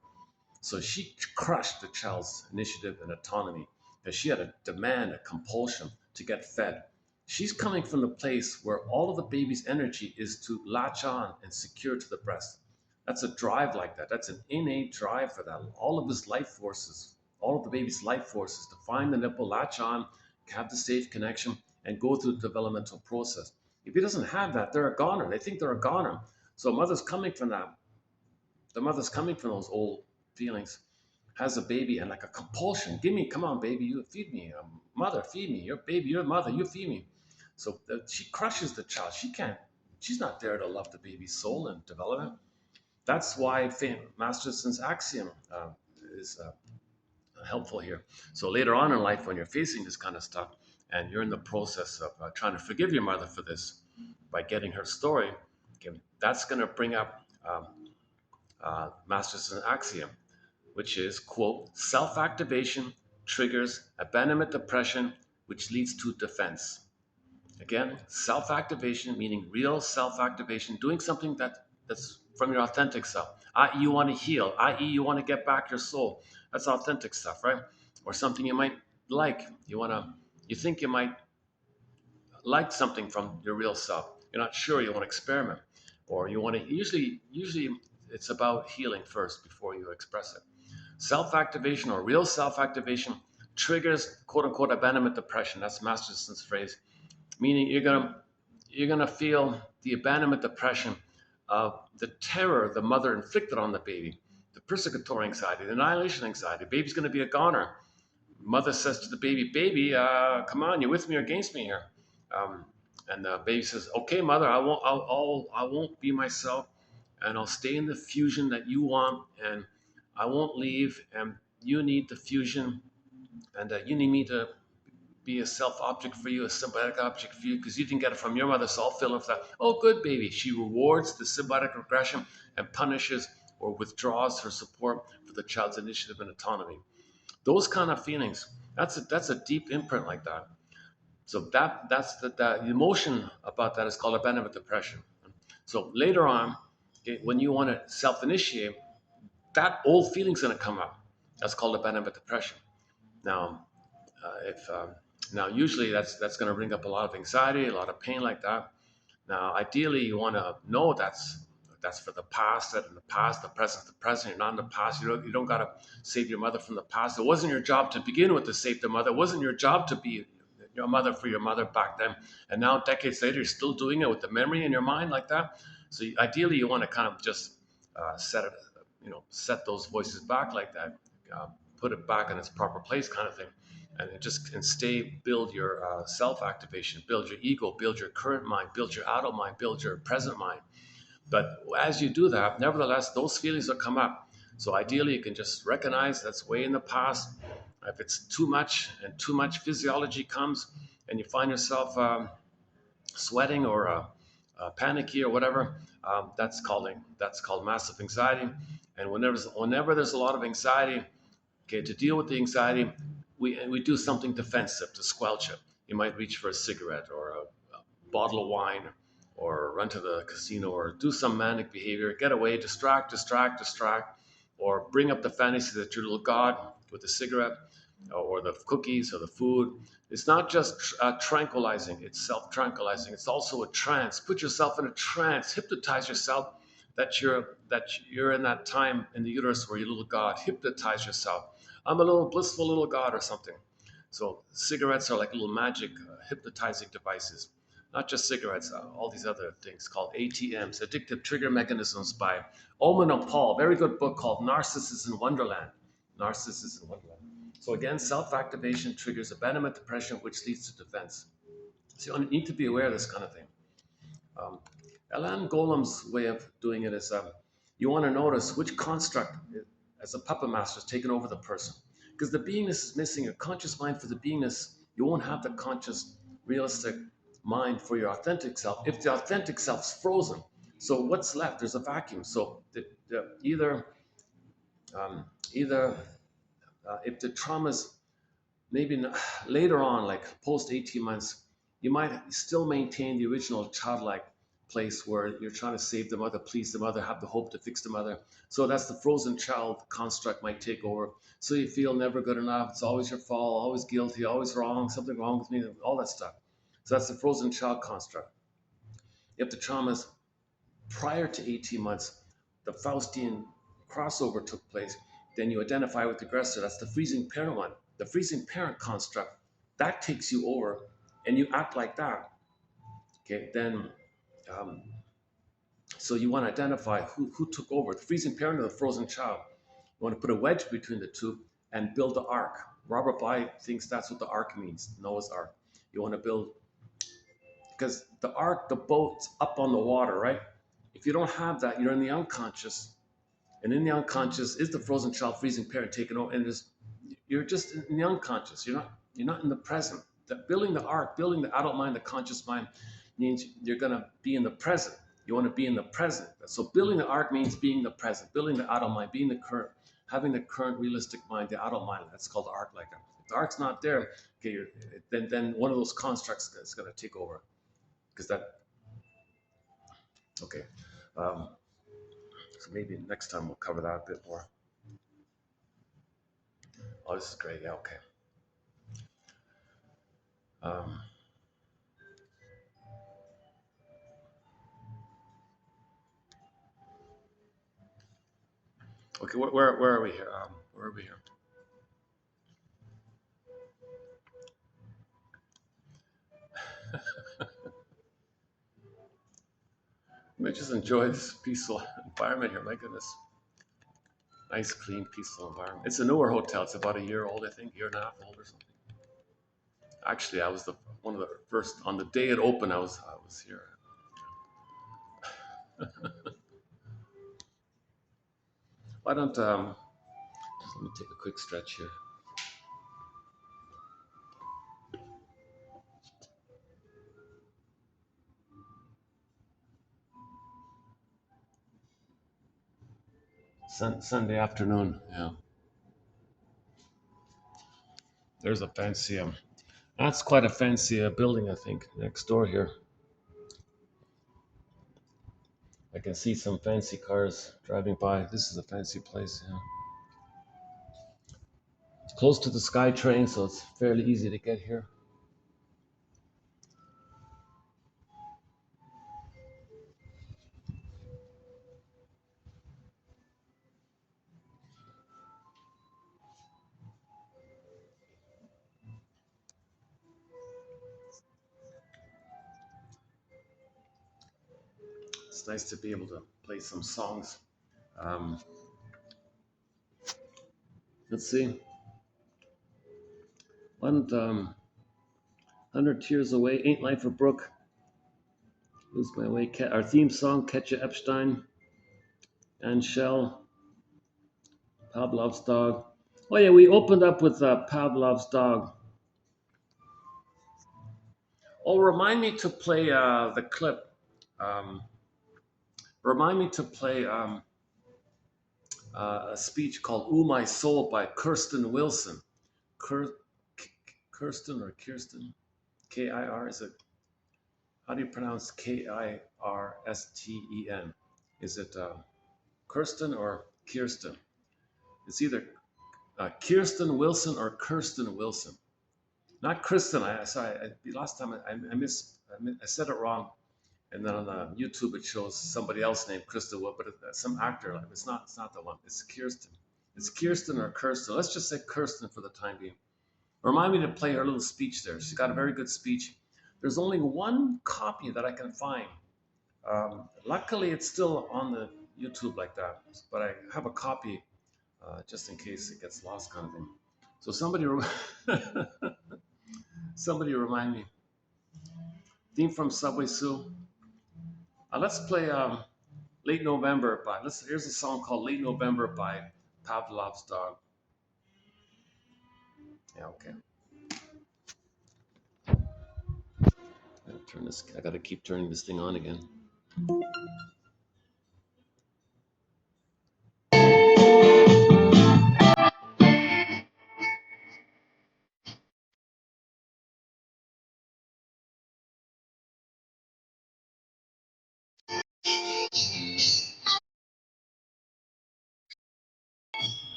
So she crushed the child's initiative and autonomy, that she had a demand, a compulsion to get fed. She's coming from the place where all of the baby's energy is to latch on and secure to the breast. That's a drive like that. That's an innate drive for that. All of his life forces, all of the baby's life forces to find the nipple, latch on, have the safe connection, and go through the developmental process. If he doesn't have that, they're a goner. They think they're a goner. So mother's coming from that. The mother's coming from those old feelings, has a baby and like a compulsion. Give me, come on, baby, you feed me. Mother, feed me. Your baby, your mother, you feed me. So she crushes the child. She can't. She's not there to love the baby's soul and develop it. That's why Masterson's axiom is helpful here. So later on in life, when you're facing this kind of stuff and you're in the process of trying to forgive your mother for this by getting her story, okay, that's going to bring up Masterson's axiom, which is, quote, self-activation triggers abandonment depression, which leads to defense. Again, self-activation, meaning real self-activation, doing something that's from your authentic self, i.e. you want to heal, i.e. you want to get back your soul. That's authentic stuff, right? Or something you might like. You think you might like something from your real self. You're not sure, you want to experiment. Or you want to, usually it's about healing first before you express it. Self-activation or real self-activation triggers quote unquote abandonment depression. That's Masterson's phrase, meaning you're gonna feel the abandonment depression of the terror the mother inflicted on the baby, the persecutory anxiety, the annihilation anxiety. Baby's gonna be a goner. Mother says to the baby, "Baby, come on, you with me or against me here?" Um, and the baby says, "Okay, mother, I won't be myself, and I'll stay in the fusion that you want, and I won't leave. And you need the fusion, and you need me to be a self object for you, a symbiotic object for you, because you didn't get it from your mother, so I'll fill in for that." Oh, good baby. She rewards the symbiotic regression and punishes or withdraws her support for the child's initiative and autonomy. Those kind of feelings, that's a deep imprint like that. So that's the emotion about that is called abandonment depression. So later on, okay, when you want to self-initiate, that old feeling's going to come up. That's called abandonment depression. Now, if now usually that's going to bring up a lot of anxiety, a lot of pain like that. Now, ideally, you want to know that's for the past, that in the past, the present, the present. You're not in the past. You don't got to save your mother from the past. It wasn't your job to begin with to save the mother. It wasn't your job to be your mother for your mother back then. And now, decades later, you're still doing it with the memory in your mind like that. So ideally, you want to kind of just set it, set those voices back like that, put it back in its proper place, kind of thing, and stay, build your self-activation, build your ego, build your current mind, build your adult mind, build your present mind. But as you do that, nevertheless, those feelings will come up. So ideally, you can just recognize that's way in the past. If it's too much and too much physiology comes, and you find yourself sweating or panicky or whatever, that's called massive anxiety. And whenever there's a lot of anxiety, okay, to deal with the anxiety, we do something defensive to squelch it. You might reach for a cigarette or a bottle of wine, or run to the casino, or do some manic behavior, get away, distract, or bring up the fantasy that your little god with the cigarette or the cookies or the food. It's not just tranquilizing, it's self tranquilizing. It's also a trance. Put yourself in a trance, hypnotize yourself that you're in that time in the uterus where you little god, hypnotize yourself. I'm a little blissful little god or something. So cigarettes are like little magic hypnotizing devices. Not just cigarettes, all these other things called ATMs, addictive trigger mechanisms, by Oman and Paul. Very good book called Narcissus in Wonderland. Narcissus in Wonderland. So again, self-activation triggers abandonment depression, which leads to defense. So you need to be aware of this kind of thing. Um, Alan Golem's way of doing it is you want to notice which construct, as a puppet master, is taking over the person. Because the beingness is missing. Your conscious mind for the beingness, you won't have the conscious, realistic mind for your authentic self if the authentic self's frozen. So what's left? There's a vacuum. So either um, either if the trauma's maybe later on, like post 18 months, you might still maintain the original childlike place where you're trying to save the mother, please the mother, have the hope to fix the mother. So that's the frozen child construct might take over. So you feel never good enough. It's always your fault, always guilty, always wrong, something wrong with me, all that stuff. So that's the frozen child construct. If the traumas prior to 18 months, the Faustian crossover took place, then you identify with the aggressor. That's the freezing parent one. The freezing parent construct, that takes you over and you act like that. Okay, then, um, so you want to identify who took over, the freezing parent or the frozen child. You want to put a wedge between the two and build the ark. Robert Bly thinks that's what the ark means, Noah's ark. You want to build, because the ark, the boat's up on the water, right? If you don't have that, you're in the unconscious. And in the unconscious is the frozen child, freezing parent taking over. And you're just in the unconscious. You're not in the present. Building the arc, building the adult mind, the conscious mind, means you're gonna be in the present. You want to be in the present. So building the arc means being in the present, building the adult mind, being the current, having the current realistic mind, the adult mind. That's called the arc like that. If the arc's not there, okay, then one of those constructs is gonna take over. Because okay. Um, so maybe next time we'll cover that a bit more. Oh, this is great. Yeah, okay. Um, okay, where are we here? Where are we here? Let me just enjoy this peaceful environment here. My goodness. Nice, clean, peaceful environment. It's a newer hotel. It's about a year old, I think, year and a half old or something. Actually, I was one of the first on the day it opened. I was here. Why don't let me take a quick stretch here. Sunday afternoon. Yeah. There's a fancy that's quite a fancy building, I think, next door here. I can see some fancy cars driving by. This is a fancy place. Yeah. It's close to the SkyTrain, so it's fairly easy to get here. It's nice to be able to play some songs. Um, let's see. 100 Tears Away, Ain't Life a Brook, Lose My Way, our theme song, Ketcha Epstein, and Shell, Pavlov's Dog. Oh yeah, we opened up with Pavlov's Dog. Oh, remind me to play the clip. Um, remind me to play a speech called "Ooh My Soul" by Kirsten Wilson. Kirsten or Kirsten? K-I-R, is it? How do you pronounce Kirsten? Is it Kirsten or Kirsten? It's either Kirsten Wilson or Kirsten Wilson. Not Kristen. Sorry, last time I said it wrong. And then on YouTube it shows somebody else named Krista Wood, but some actor. Like it's not the one. It's Kirsten. It's Kirsten or Kirsten. Let's just say Kirsten for the time being. Remind me to play her little speech there. She's got a very good speech. There's only one copy that I can find. Luckily, it's still on the YouTube like that, but I have a copy just in case it gets lost, kind of thing. So somebody remind me. Theme from Subway Sue. Let's play Late November by. Here's a song called Late November by Pavlov's Dog. Yeah, okay. Turn this. I gotta keep turning this thing on again.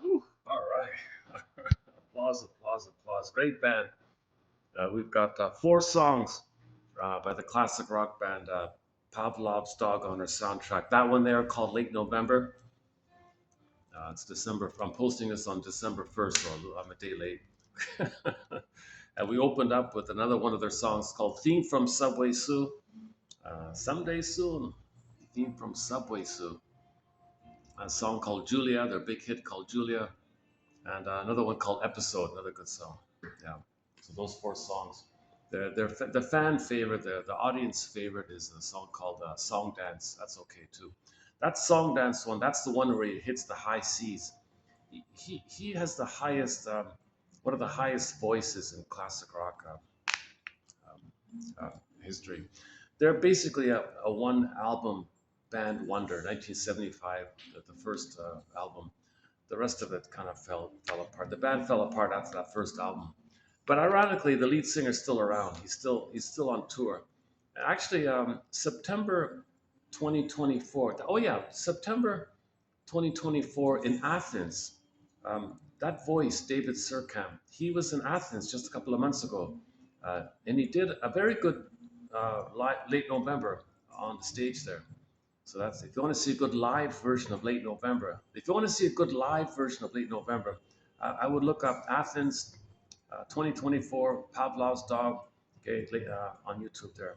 Whew, all right. Applause, applause, applause. Great band. We've got four songs by the classic rock band Pavlov's Dog on our soundtrack. That one there called Late November. It's December. I'm posting this on December 1st, so I'm a day late. And we opened up with another one of their songs called Theme from Subway Sue. Someday Soon. Theme from Subway Sue. A song called Julia, their big hit called Julia. And another one called Episode, another good song. Yeah. So those four songs. The fan favorite, the audience favorite is a song called Song Dance. That's okay too. That Song Dance one, that's the one where he hits the high C's. He has the highest, one of the highest voices in classic rock history. They're basically a one album band Wonder, 1975, the first album. The rest of it kind of fell apart. The band fell apart after that first album. But ironically, the lead singer's still around. He's still on tour. Actually, September 2024. Oh yeah, September 2024 in Athens. That voice, David Surkamp, he was in Athens just a couple of months ago, and he did a very good late November on the stage there. So that's if you want to see a good live version of Late November. If you want to see a good live version of Late November, I would look up Athens 2024 Pavlov's Dog, okay, on YouTube there.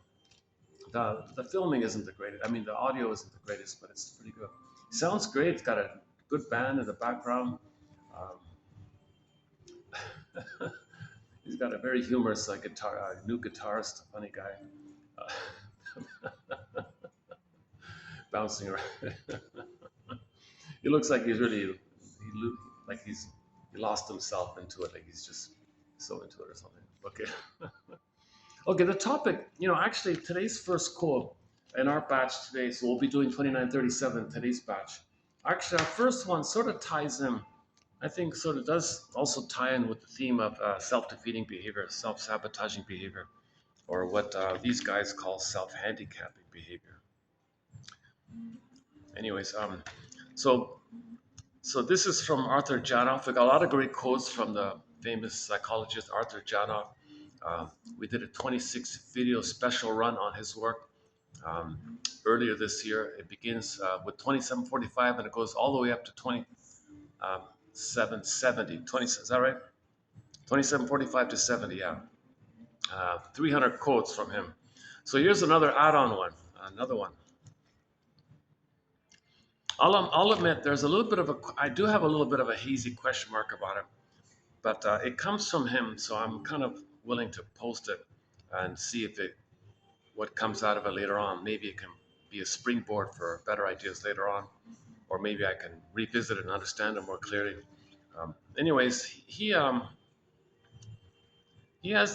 The filming isn't the greatest. I mean, the audio isn't the greatest, but it's pretty good. Sounds great. It's got a good band in the background. Um, he's got a very humorous new guitarist, funny guy, bouncing around. He looks like he lost himself into it, like he's just so into it or something. Okay. Okay, the topic, actually today's first quote in our batch today, so we'll be doing 2937 today's batch. Actually, our first one sort of ties in, I think, sort of does also tie in with the theme of self-defeating behavior, self-sabotaging behavior, or what these guys call self-handicapping behavior. Anyways, so so this is from Arthur Janoff. We got a lot of great quotes from the famous psychologist Arthur Janoff. We did a 26-video special run on his work um, earlier this year. It begins with 2745 and it goes all the way up to 2770. 20, is that right? 2745 to 70, yeah. 300 quotes from him. So here's another add-on one, another one. I'll admit I do have a little bit of a hazy question mark about it, but it comes from him, so I'm kind of willing to post it and see what comes out of it later on. Maybe it can be a springboard for better ideas later on, or maybe I can revisit it and understand it more clearly. Anyways, he has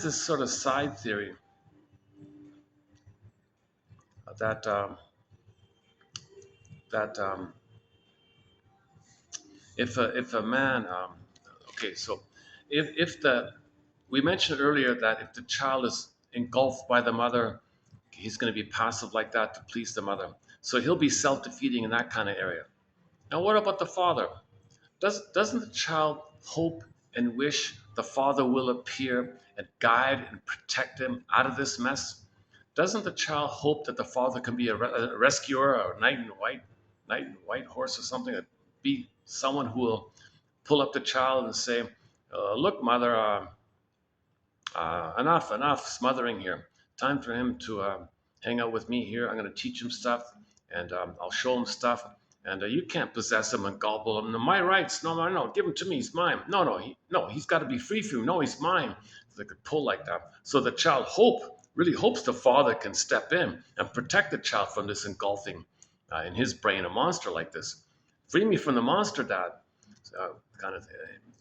this sort of side theory that that if a man okay, so if the we mentioned earlier that if the child is engulfed by the mother, he's going to be passive like that to please the mother. So he'll be self-defeating in that kind of area. Now, what about the father? Doesn't the child hope and wish the father will appear and guide and protect him out of this mess? Doesn't the child hope that the father can be a rescuer or a knight in white horse or something? Be someone who will pull up the child and say, "Look, mother, enough smothering here. Time for him to hang out with me here. I'm going to teach him stuff, and I'll show him stuff. And you can't possess him and gobble him. No, my rights. No. Give him to me. He's mine. No. He's got to be free from him. No, he's mine." So they could pull like that. So the child really hopes the father can step in and protect the child from this engulfing in his brain a monster like this. Free me from the monster, Dad. Kind of.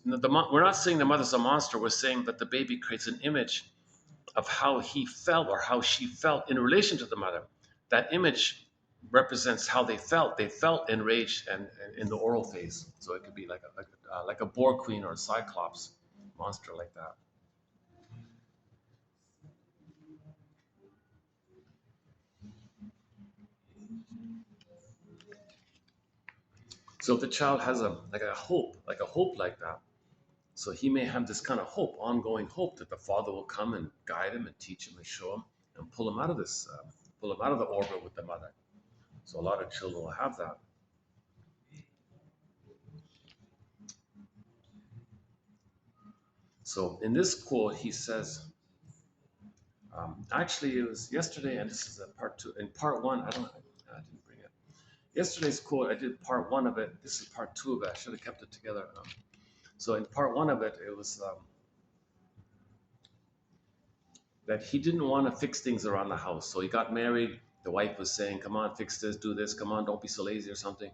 We're not saying the mother's a monster. We're saying that the baby creates an image of how he felt or how she felt in relation to the mother. That image represents how they felt. They felt enraged and in the oral phase. So it could be like a boar queen or a cyclops monster like that. So if the child has a hope like that, so he may have this kind of hope, ongoing hope that the father will come and guide him and teach him and show him and pull him out of pull him out of the orbit with the mother. So a lot of children will have that. So in this quote, he says, actually it was yesterday, and this is a part two. In part one, I didn't bring it. Yesterday's quote, I did part one of it. This is part two of it. I should have kept it together. So in part one of it, it was that he didn't want to fix things around the house. So he got married. The wife was saying, "Come on, fix this, do this. Come on, don't be so lazy," or something.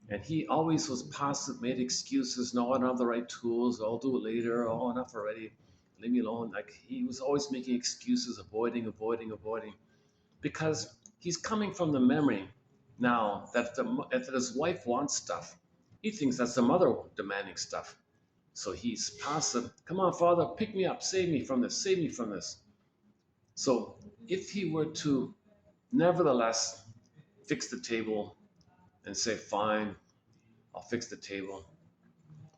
And he always was passive, made excuses. "No, I don't have the right tools. I'll do it later. Oh, enough already. Leave me alone." Like he was always making excuses, avoiding, because he's coming from the memory. Now, that his wife wants stuff, he thinks that's the mother demanding stuff. So he's passive. Come on, Father, pick me up, save me from this, save me from this. So if he were to nevertheless fix the table and say, fine, I'll fix the table,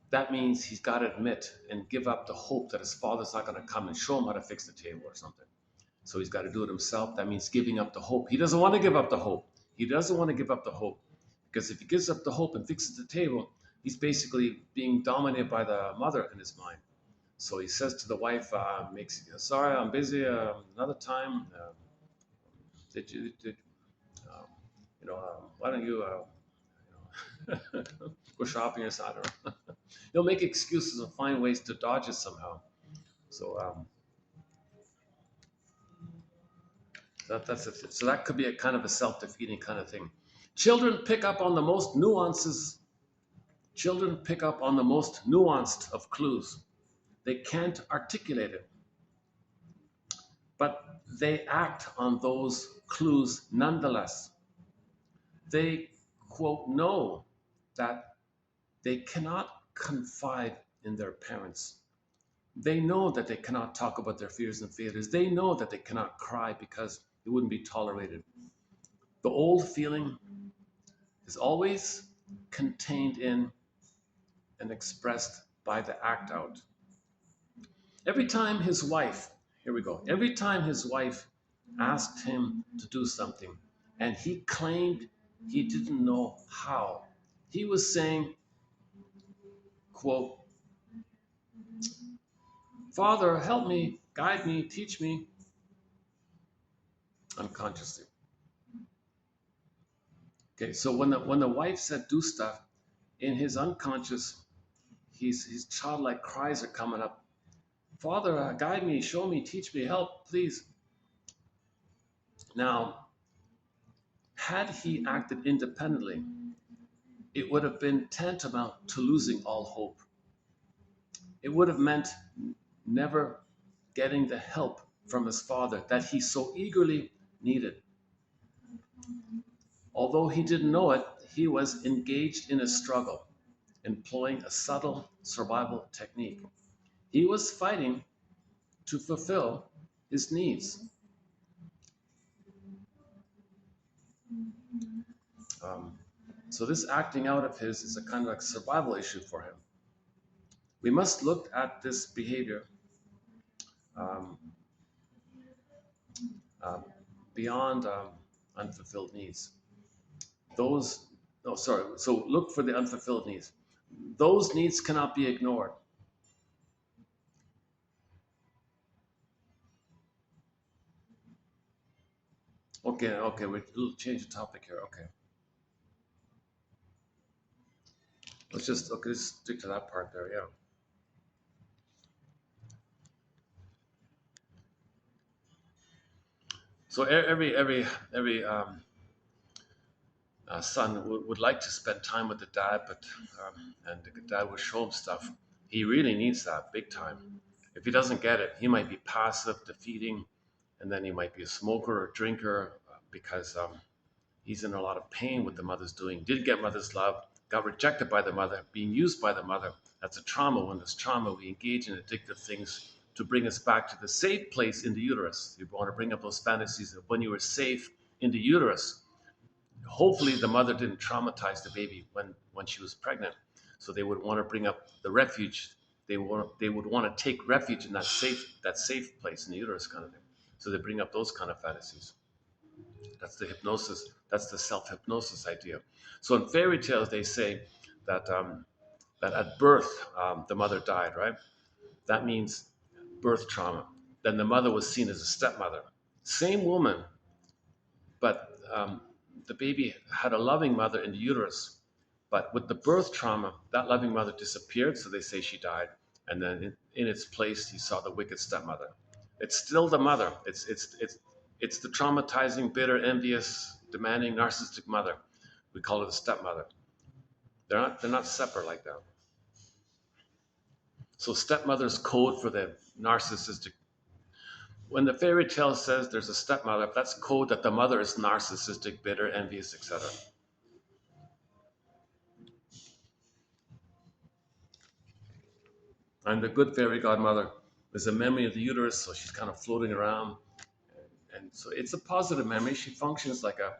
that means he's got to admit and give up the hope that his father's not going to come and show him how to fix the table or something. So he's got to do it himself. That means giving up the hope. He doesn't want to give up the hope. He doesn't want to give up the hope, because if he gives up the hope and fixes the table, he's basically being dominated by the mother in his mind. So he says to the wife, sorry, I'm busy, another time. Did why don't you, go shopping or something? He'll make excuses and find ways to dodge it somehow. So that's it. So that could be a kind of a self-defeating kind of thing. Children pick up on the most nuances. Children pick up on the most nuanced of clues. They can't articulate it, but they act on those clues nonetheless. They, quote, know that they cannot confide in their parents. They know that they cannot talk about their fears and failures. They know that they cannot cry because it wouldn't be tolerated. The old feeling is always contained in and expressed by the act out. Every time his wife, here we go, every time his wife asked him to do something and he claimed he didn't know how, he was saying, quote, Father, help me, guide me, teach me, unconsciously. Okay, so when the wife said do stuff, in his unconscious, his childlike cries are coming up. Father, guide me, show me, teach me, help, please. Now, had he acted independently, it would have been tantamount to losing all hope. It would have meant never getting the help from his father that he so eagerly needed. Although he didn't know it, he was engaged in a struggle, employing a subtle survival technique. He was fighting to fulfill his needs. So this acting out of his is a kind of like survival issue for him. We must look at this behavior um, uh, beyond unfulfilled needs. Those, oh, sorry. So look for the unfulfilled needs. Those needs cannot be ignored. Okay, we'll change the topic here. Okay. Let's just stick to that part there, yeah. So every son would like to spend time with the dad, but and the dad would show him stuff. He really needs that big time. If he doesn't get it, he might be passive, defeating, and then he might be a smoker or drinker because he's in a lot of pain with the mother's doing. Did get mother's love, got rejected by the mother, being used by the mother. That's a trauma. When there's trauma, we engage in addictive things to bring us back to the safe place in the uterus. You want to bring up those fantasies of when you were safe in the uterus. Hopefully the mother didn't traumatize the baby when she was pregnant. So they would want to bring up the refuge. They would want to take refuge in that safe place in the uterus kind of thing. So they bring up those kind of fantasies. That's the hypnosis. That's the self-hypnosis idea. So in fairy tales, they say that that at birth the mother died, right? That means birth trauma. Then the mother was seen as a stepmother. Same woman, but the baby had a loving mother in the uterus. But with the birth trauma, that loving mother disappeared, so they say she died. And then in its place, he saw the wicked stepmother. It's still the mother. It's the traumatizing, bitter, envious, demanding, narcissistic mother. We call her the stepmother. They're not separate like that. So stepmother's code for the narcissistic. When the fairy tale says there's a stepmother, that's code that the mother is narcissistic, bitter, envious, etc. And the good fairy godmother is a memory of the uterus, so she's kind of floating around. And so it's a positive memory. She functions like a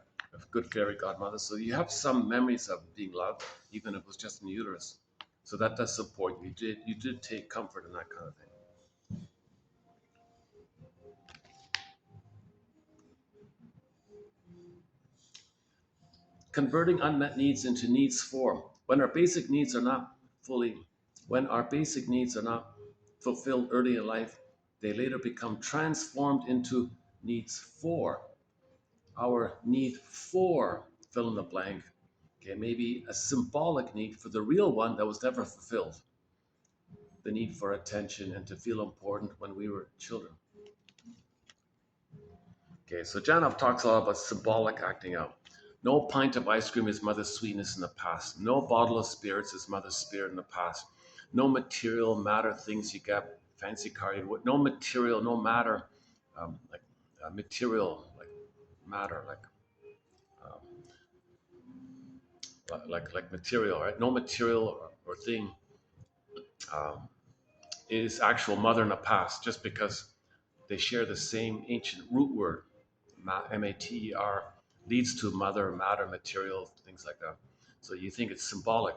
good fairy godmother. So you have some memories of being loved, even if it was just in the uterus. So that does support you. You did take comfort in that kind of thing. Converting unmet needs into needs for. When our basic needs are not fully, when our basic needs are not fulfilled early in life, they later become transformed into needs for. Our need for fill in the blank. Okay, maybe a symbolic need for the real one that was never fulfilled. The need for attention and to feel important when we were children. Okay, so Janov talks a lot about symbolic acting out. No pint of ice cream is mother's sweetness in the past. No bottle of spirits is mother's spirit in the past. No material matter things you get, fancy car, no material, no matter, like material, like matter, um, like material, right? No material or thing um, is actual mother in the past just because they share the same ancient root word, mater, leads to mother, matter, material, things like that. So you think it's symbolic.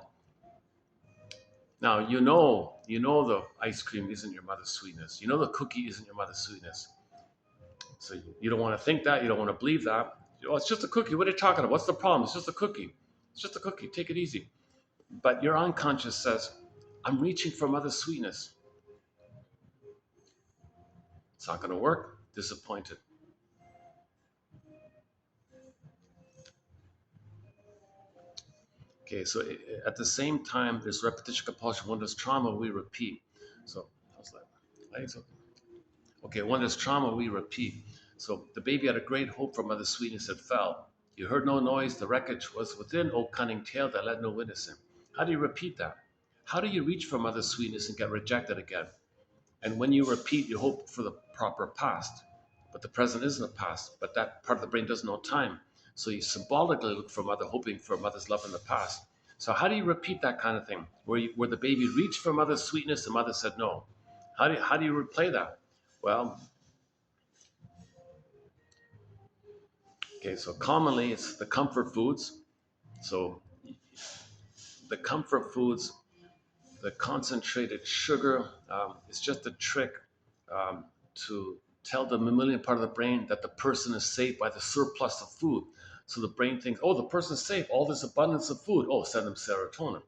Now you know the ice cream isn't your mother's sweetness. You know the cookie isn't your mother's sweetness. So you don't want to think that. You don't want to believe that. Oh, it's just a cookie. What are you talking about? What's the problem? It's just a cookie. It's just a cookie. Take it easy. But your unconscious says, I'm reaching for mother's sweetness. It's not going to work. Disappointed. Okay, so at the same time, there's repetition compulsion. When there's trauma, we repeat. So I was like, I think so. Okay, when there's trauma, we repeat. So the baby had a great hope for mother's sweetness that fell. You heard no noise, the wreckage was within, O cunning tale that let no witness in. How do you repeat that? How do you reach for mother's sweetness and get rejected again? And when you repeat, you hope for the proper past. But the present isn't a past, but that part of the brain doesn't know time. So you symbolically look for mother, hoping for mother's love in the past. So how do you repeat that kind of thing? Where the baby reached for mother's sweetness and mother said no. How do you replay that? Well, okay, so commonly it's the comfort foods. So the comfort foods, the concentrated sugar, is just a trick to tell the mammalian part of the brain that the person is safe by the surplus of food. So the brain thinks, oh, the person's safe, all this abundance of food. Oh, send them serotonin.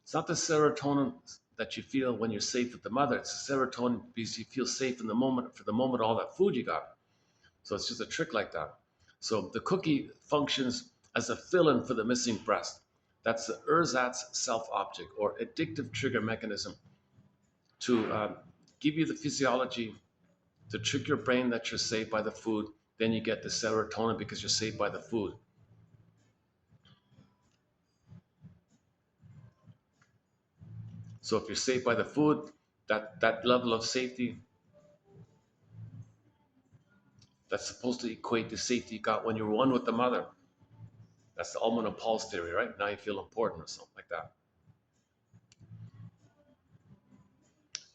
It's not the serotonin that you feel when you're safe with the mother. It's the serotonin because you feel safe in the moment, for the moment, all that food you got. So it's just a trick like that. So the cookie functions as a fill-in for the missing breast. That's the ersatz self-object or addictive trigger mechanism to give you the physiology to trick your brain that you're saved by the food. Then you get the serotonin because you're saved by the food. So if you're saved by the food, that level of safety, that's supposed to equate to safety you got when you were one with the mother. That's the Ullman and Paul's theory, right? Now you feel important or something like that.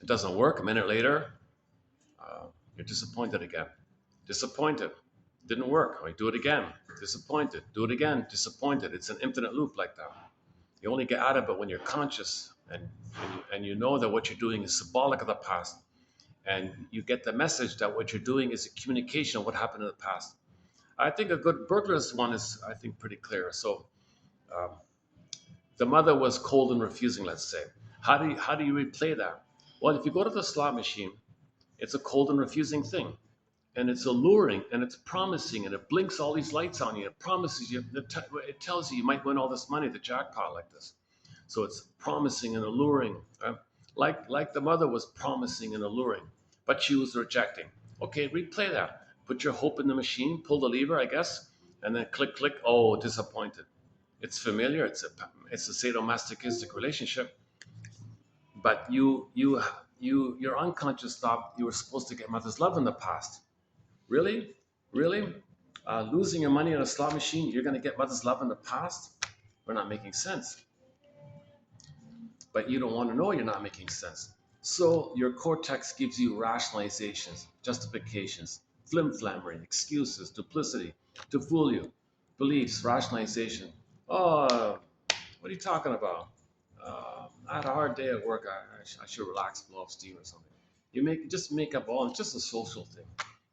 It doesn't work. A minute later, you're disappointed again. Disappointed. Didn't work. I do it again. Disappointed. Do it again. Disappointed. It's an infinite loop like that. You only get out of it when you're conscious and you know that what you're doing is symbolic of the past. And you get the message that what you're doing is a communication of what happened in the past. I think a good burglar's one is, I think, pretty clear. So um, the mother was cold and refusing, let's say. How do you replay that? Well, if you go to the slot machine, it's a cold and refusing thing. And it's alluring and it's promising and it blinks all these lights on you. It promises you, it tells you you might win all this money, the jackpot like this. So it's promising and alluring, right? Like the mother was promising and alluring, but she was rejecting. Okay, replay that. Put your hope in the machine, pull the lever, I guess, and then click, click. Oh, disappointed. It's familiar. It's a sadomasochistic relationship, but your unconscious thought you were supposed to get mother's love in the past. Really, really, losing your money on a slot machine, you're going to get mother's love in the past. We're not making sense, but you don't want to know you're not making sense. So your cortex gives you rationalizations, justifications, flim-flammery, excuses, duplicity to fool you, beliefs, rationalization. Oh, what are you talking about? I had a hard day at work. I should relax, blow off steam or something. Just make up all. It's just a social thing.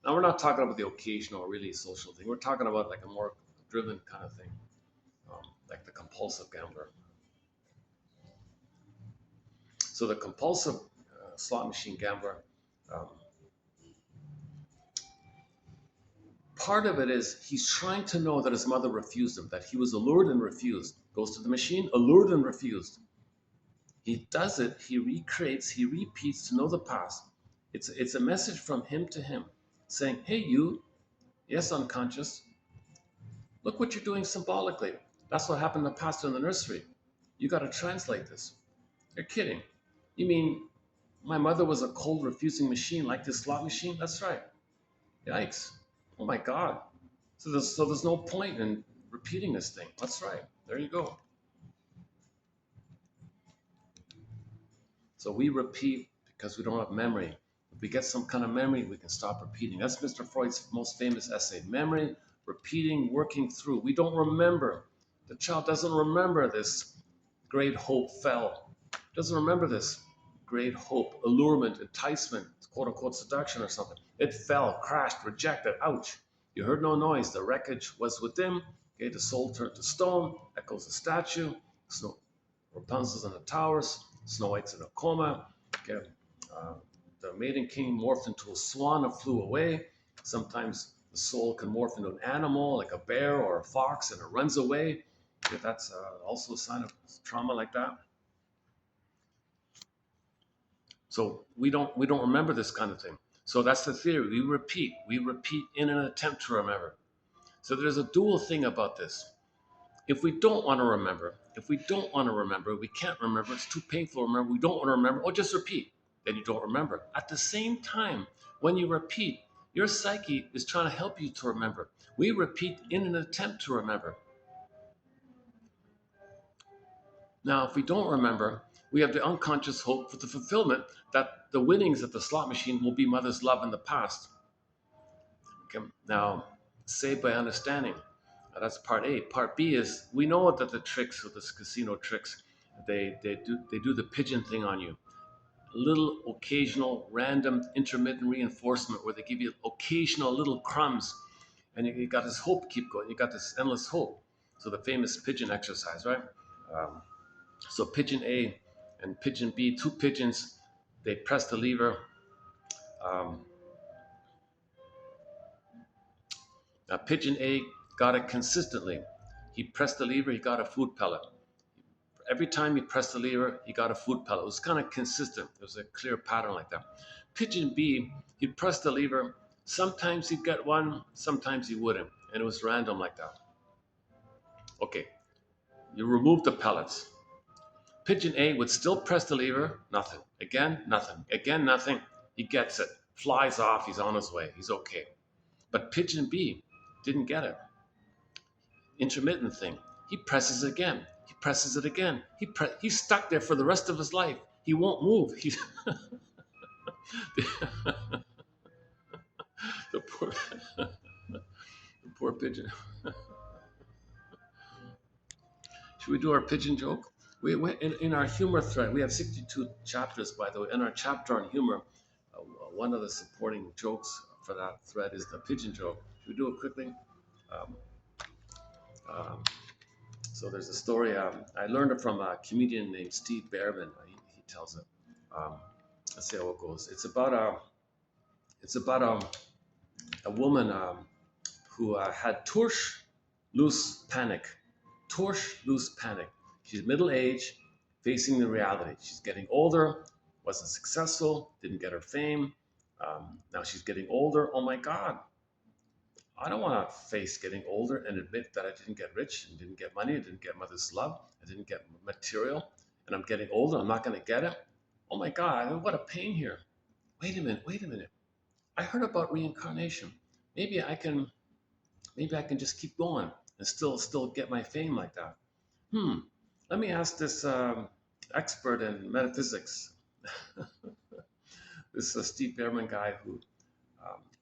Now we're not talking about the occasional, really social thing. We're talking about like a more driven kind of thing, like the compulsive gambler. So the compulsive slot machine gambler, um, part of it is he's trying to know that his mother refused him, that he was allured and refused. Goes to the machine, allured and refused. He does it, he recreates, he repeats to know the past. It's a message from him to him saying, hey, you, yes, unconscious, look what you're doing symbolically. That's what happened to Pastor in the nursery. You got to translate this. You're kidding. You mean my mother was a cold refusing machine like this slot machine? That's right. Yikes. Oh my God. So there's no point in repeating this thing. That's right. There you go. So we repeat because we don't have memory. If we get some kind of memory, we can stop repeating. That's Mr. Freud's most famous essay. Memory, repeating, working through. We don't remember. The child doesn't remember this great hope fell. Doesn't remember this great hope, allurement, enticement, quote unquote seduction or something. It fell, crashed, rejected. Ouch. You heard no noise. The wreckage was within. Okay, the soul turned to stone, echoes a statue. Snow, Rapunzel's in the towers, Snow White's in a coma. Okay, uh, the maiden king morphed into a swan and flew away. Sometimes the soul can morph into an animal like a bear or a fox and it runs away. Okay, that's also a sign of trauma like that. So we don't remember this kind of thing. So that's the theory. We repeat in an attempt to remember. So there's a dual thing about this. If we don't want to remember, we can't remember, it's too painful to remember, we don't want to remember, oh, just repeat. Then you don't remember. At the same time, when you repeat, your psyche is trying to help you to remember. We repeat in an attempt to remember. Now, if we don't remember, we have the unconscious hope for the fulfillment that the winnings at the slot machine will be mother's love in the past. Okay. Now, saved by understanding. That's part A. Part B is we know that the tricks with this casino tricks, they do the pigeon thing on you. Little occasional, random, intermittent reinforcement where they give you occasional little crumbs, and you got this hope keep going. You got this endless hope. So the famous pigeon exercise, right? Um, so pigeon A and pigeon B, two pigeons, they press the lever. Um, Pigeon A got it consistently. He pressed the lever, he got a food pellet. Every time he pressed the lever, he got a food pellet. It was kind of consistent. There was a clear pattern like that. Pigeon B, he'd press the lever. Sometimes he'd get one, sometimes he wouldn't. And it was random like that. Okay, you remove the pellets. Pigeon A would still press the lever, nothing. Again, nothing. Again, nothing. He gets it. Flies off, he's on his way. He's okay. But Pigeon B didn't get it. Intermittent thing. He presses it again. He presses it again. He's stuck there for the rest of his life. He won't move. The poor, the poor pigeon. Should we do our pigeon joke? In our humor thread, we have 62 chapters, by the way. In our chapter on humor, one of the supporting jokes for that thread is the pigeon joke. Should we do it quickly? Um, um, So there's a story. I learned it from a comedian named Steve Behrman. He tells it. Um, let's see how it goes. It's about a woman who had torche loose panic. Torche loose panic. She's middle aged, facing the reality. She's getting older, wasn't successful, didn't get her fame. Now she's getting older. Oh my God, I don't want to face getting older and admit that I didn't get rich and didn't get money, I didn't get mother's love, I didn't get material, and I'm getting older, I'm not going to get it. Oh my God, what a pain here. Wait a minute. I heard about reincarnation. Maybe I can just keep going and still get my fame like that. Let me ask this expert in metaphysics. this Steve Behrman guy who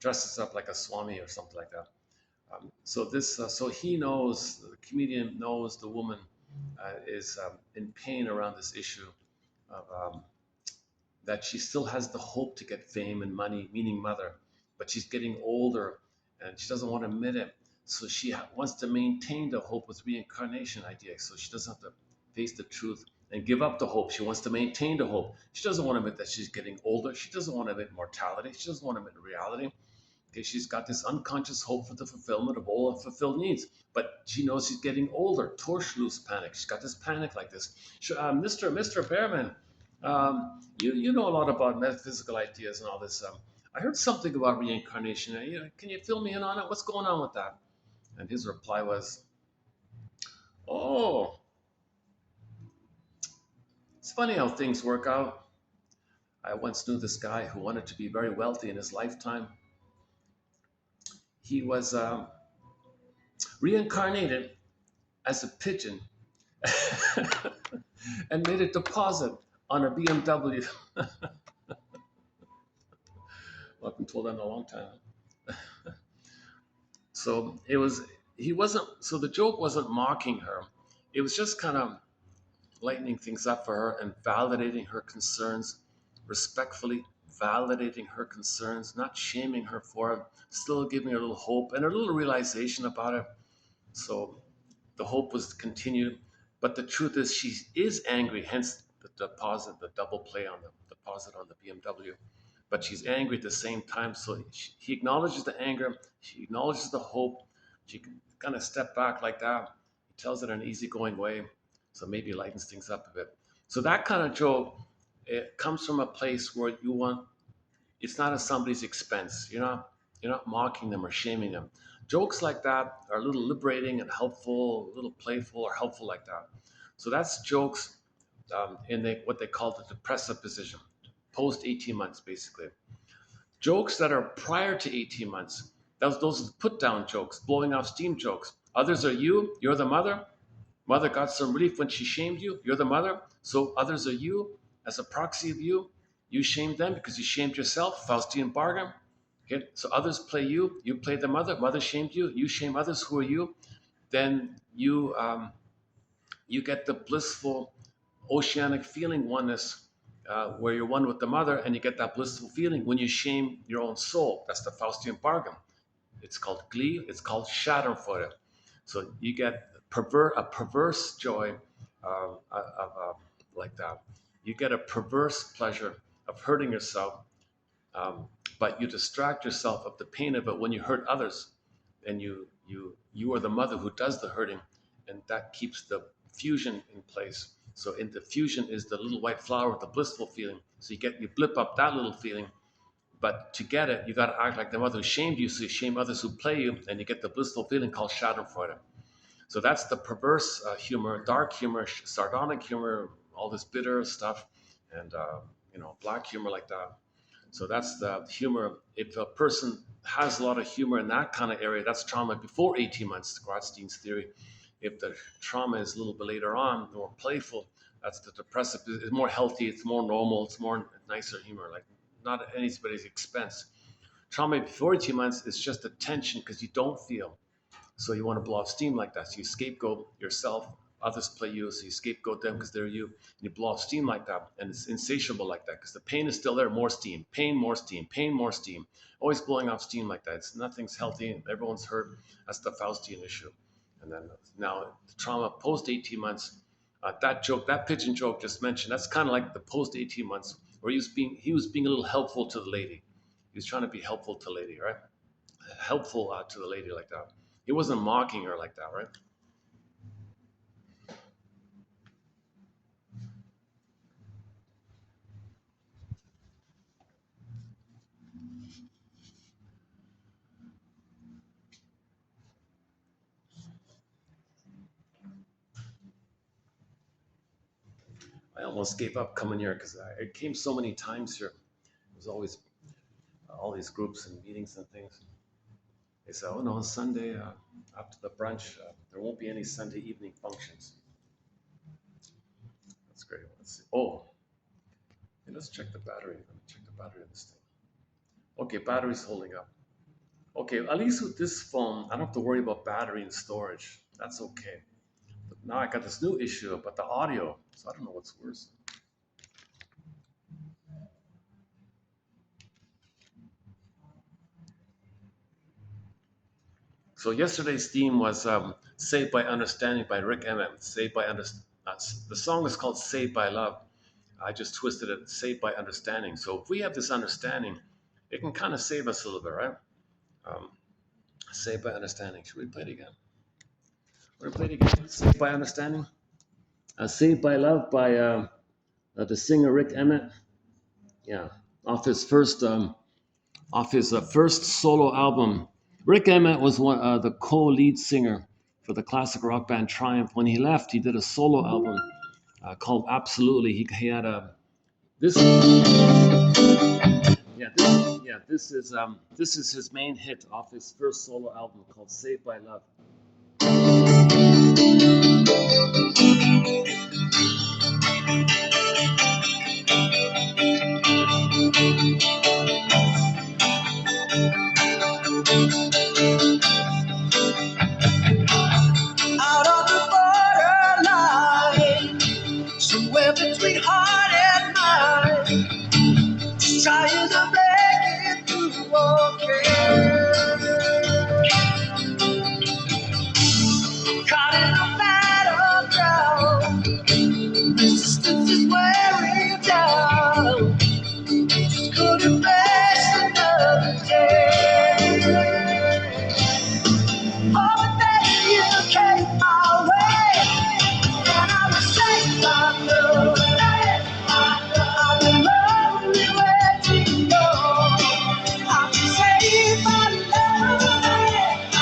dresses up like a Swami or something like that. So he knows, the comedian knows the woman is in pain around this issue of that she still has the hope to get fame and money, meaning mother, but she's getting older and she doesn't want to admit it. So she wants to maintain the hope with reincarnation idea. So she doesn't have to face the truth and give up the hope. She wants to maintain the hope. She doesn't want to admit that she's getting older. She doesn't want to admit mortality. She doesn't want to admit reality. Okay, she's got this unconscious hope for the fulfillment of all unfulfilled needs, but she knows she's getting older. Torschluss panic. She's got this panic like this. Mr. Behrman, you know a lot about metaphysical ideas and all this. I heard something about reincarnation. Can you fill me in on it? What's going on with that? And his reply was, "Oh, it's funny how things work out. I once knew this guy who wanted to be very wealthy in his lifetime. He was reincarnated as a pigeon and made a deposit on a BMW." Well, I've been told that in a long time. So it was, he wasn't, so the joke wasn't mocking her. It was just kind of lightening things up for her and validating her concerns, respectfully validating her concerns, not shaming her for it, still giving her a little hope and a little realization about it. So the hope was continued, but the truth is she is angry, hence the deposit, the double play on the deposit on the BMW. But she's angry at the same time. So he acknowledges the anger, she acknowledges the hope. She can kind of step back like that. He tells it in an easygoing way, so maybe lightens things up a bit. So that kind of joke, it comes from a place where you want, it's not at somebody's expense. You're not mocking them or shaming them. Jokes like that are a little liberating and helpful, a little playful or helpful like that. So that's jokes in what they call the depressive position, post 18 months, basically. Jokes that are prior to 18 months, those are put down jokes, blowing off steam jokes. Others are you're the mother. Mother got some relief when she shamed you, you're the mother. So others are you, as a proxy of you. You shamed them because you shamed yourself, Faustian bargain. Okay, so others play you play the mother, mother shamed you shame others who are you. Then you get the blissful oceanic feeling oneness, where you're one with the mother, and you get that blissful feeling when you shame your own soul. That's the Faustian bargain. It's called glee. It's called Schadenfreude. So you get a perverse joy like that. You get a perverse pleasure of hurting yourself, um, but you distract yourself of the pain of it when you hurt others, and you are the mother who does the hurting, and that keeps the fusion in place. So in the fusion is the little white flower with the blissful feeling. So you blip up that little feeling, but to get it, you got to act like the mother who shamed you, so you shame others who play you, and you get the blissful feeling called Schadenfreude. So that's the perverse humor, dark humor, sardonic humor, all this bitter stuff, and black humor like that. So that's the humor. If a person has a lot of humor in that kind of area, that's trauma before 18 months, Gradstein's theory. If the trauma is a little bit later on, more playful, that's the depressive. It's more healthy, it's more normal, it's more nicer humor, like not at anybody's expense. Trauma before 18 months is just a tension because you don't feel. So you want to blow off steam like that. So you scapegoat yourself. Others play you, so you scapegoat them because they're you. And you blow off steam like that, and it's insatiable like that because the pain is still there. More steam, pain, more steam, pain, more steam. Always blowing off steam like that. It's nothing's healthy. Everyone's hurt. That's the Faustian issue. And then now the trauma post 18 months. That pigeon joke just mentioned, that's kind of like the post 18 months where he was being a little helpful to the lady. He was trying to be helpful to the lady, right? Helpful to the lady like that. He wasn't mocking her like that, right? I almost gave up coming here because I came so many times here. There's always all these groups and meetings and things. They say, "Oh no, Sunday after the brunch, there won't be any Sunday evening functions." That's great. Let's see. Oh, let's check the battery. Let me check the battery of this thing. Okay, battery's holding up. Okay, at least with this phone, I don't have to worry about battery and storage. That's okay. But now I got this new issue about the audio, so I don't know what's worse. So yesterday's theme was "Saved by Understanding" by Rick Emmett. The song is called "Saved by Love." I just twisted it, "Saved by Understanding." So if we have this understanding, it can kind of save us a little bit, right? Um, "Saved by Understanding." Should we play it again? We're gonna play it again. "Saved by Understanding." "Saved by Love" by the singer Rick Emmett. Yeah, off his first solo album. Rick Emmett was the co-lead singer for the classic rock band Triumph. When he left, he did a solo album called Absolutely. He had a this yeah this is his main hit off his first solo album called Saved by Love. Out on the borderline, somewhere between heart and mind, just trying to make it through. Okay, caught in a battleground, resistance is wearing down. Just couldn't face another day. Oh, but then you came my way, and I was saved by love. I'm lonely where to go. I'm saved by love, and I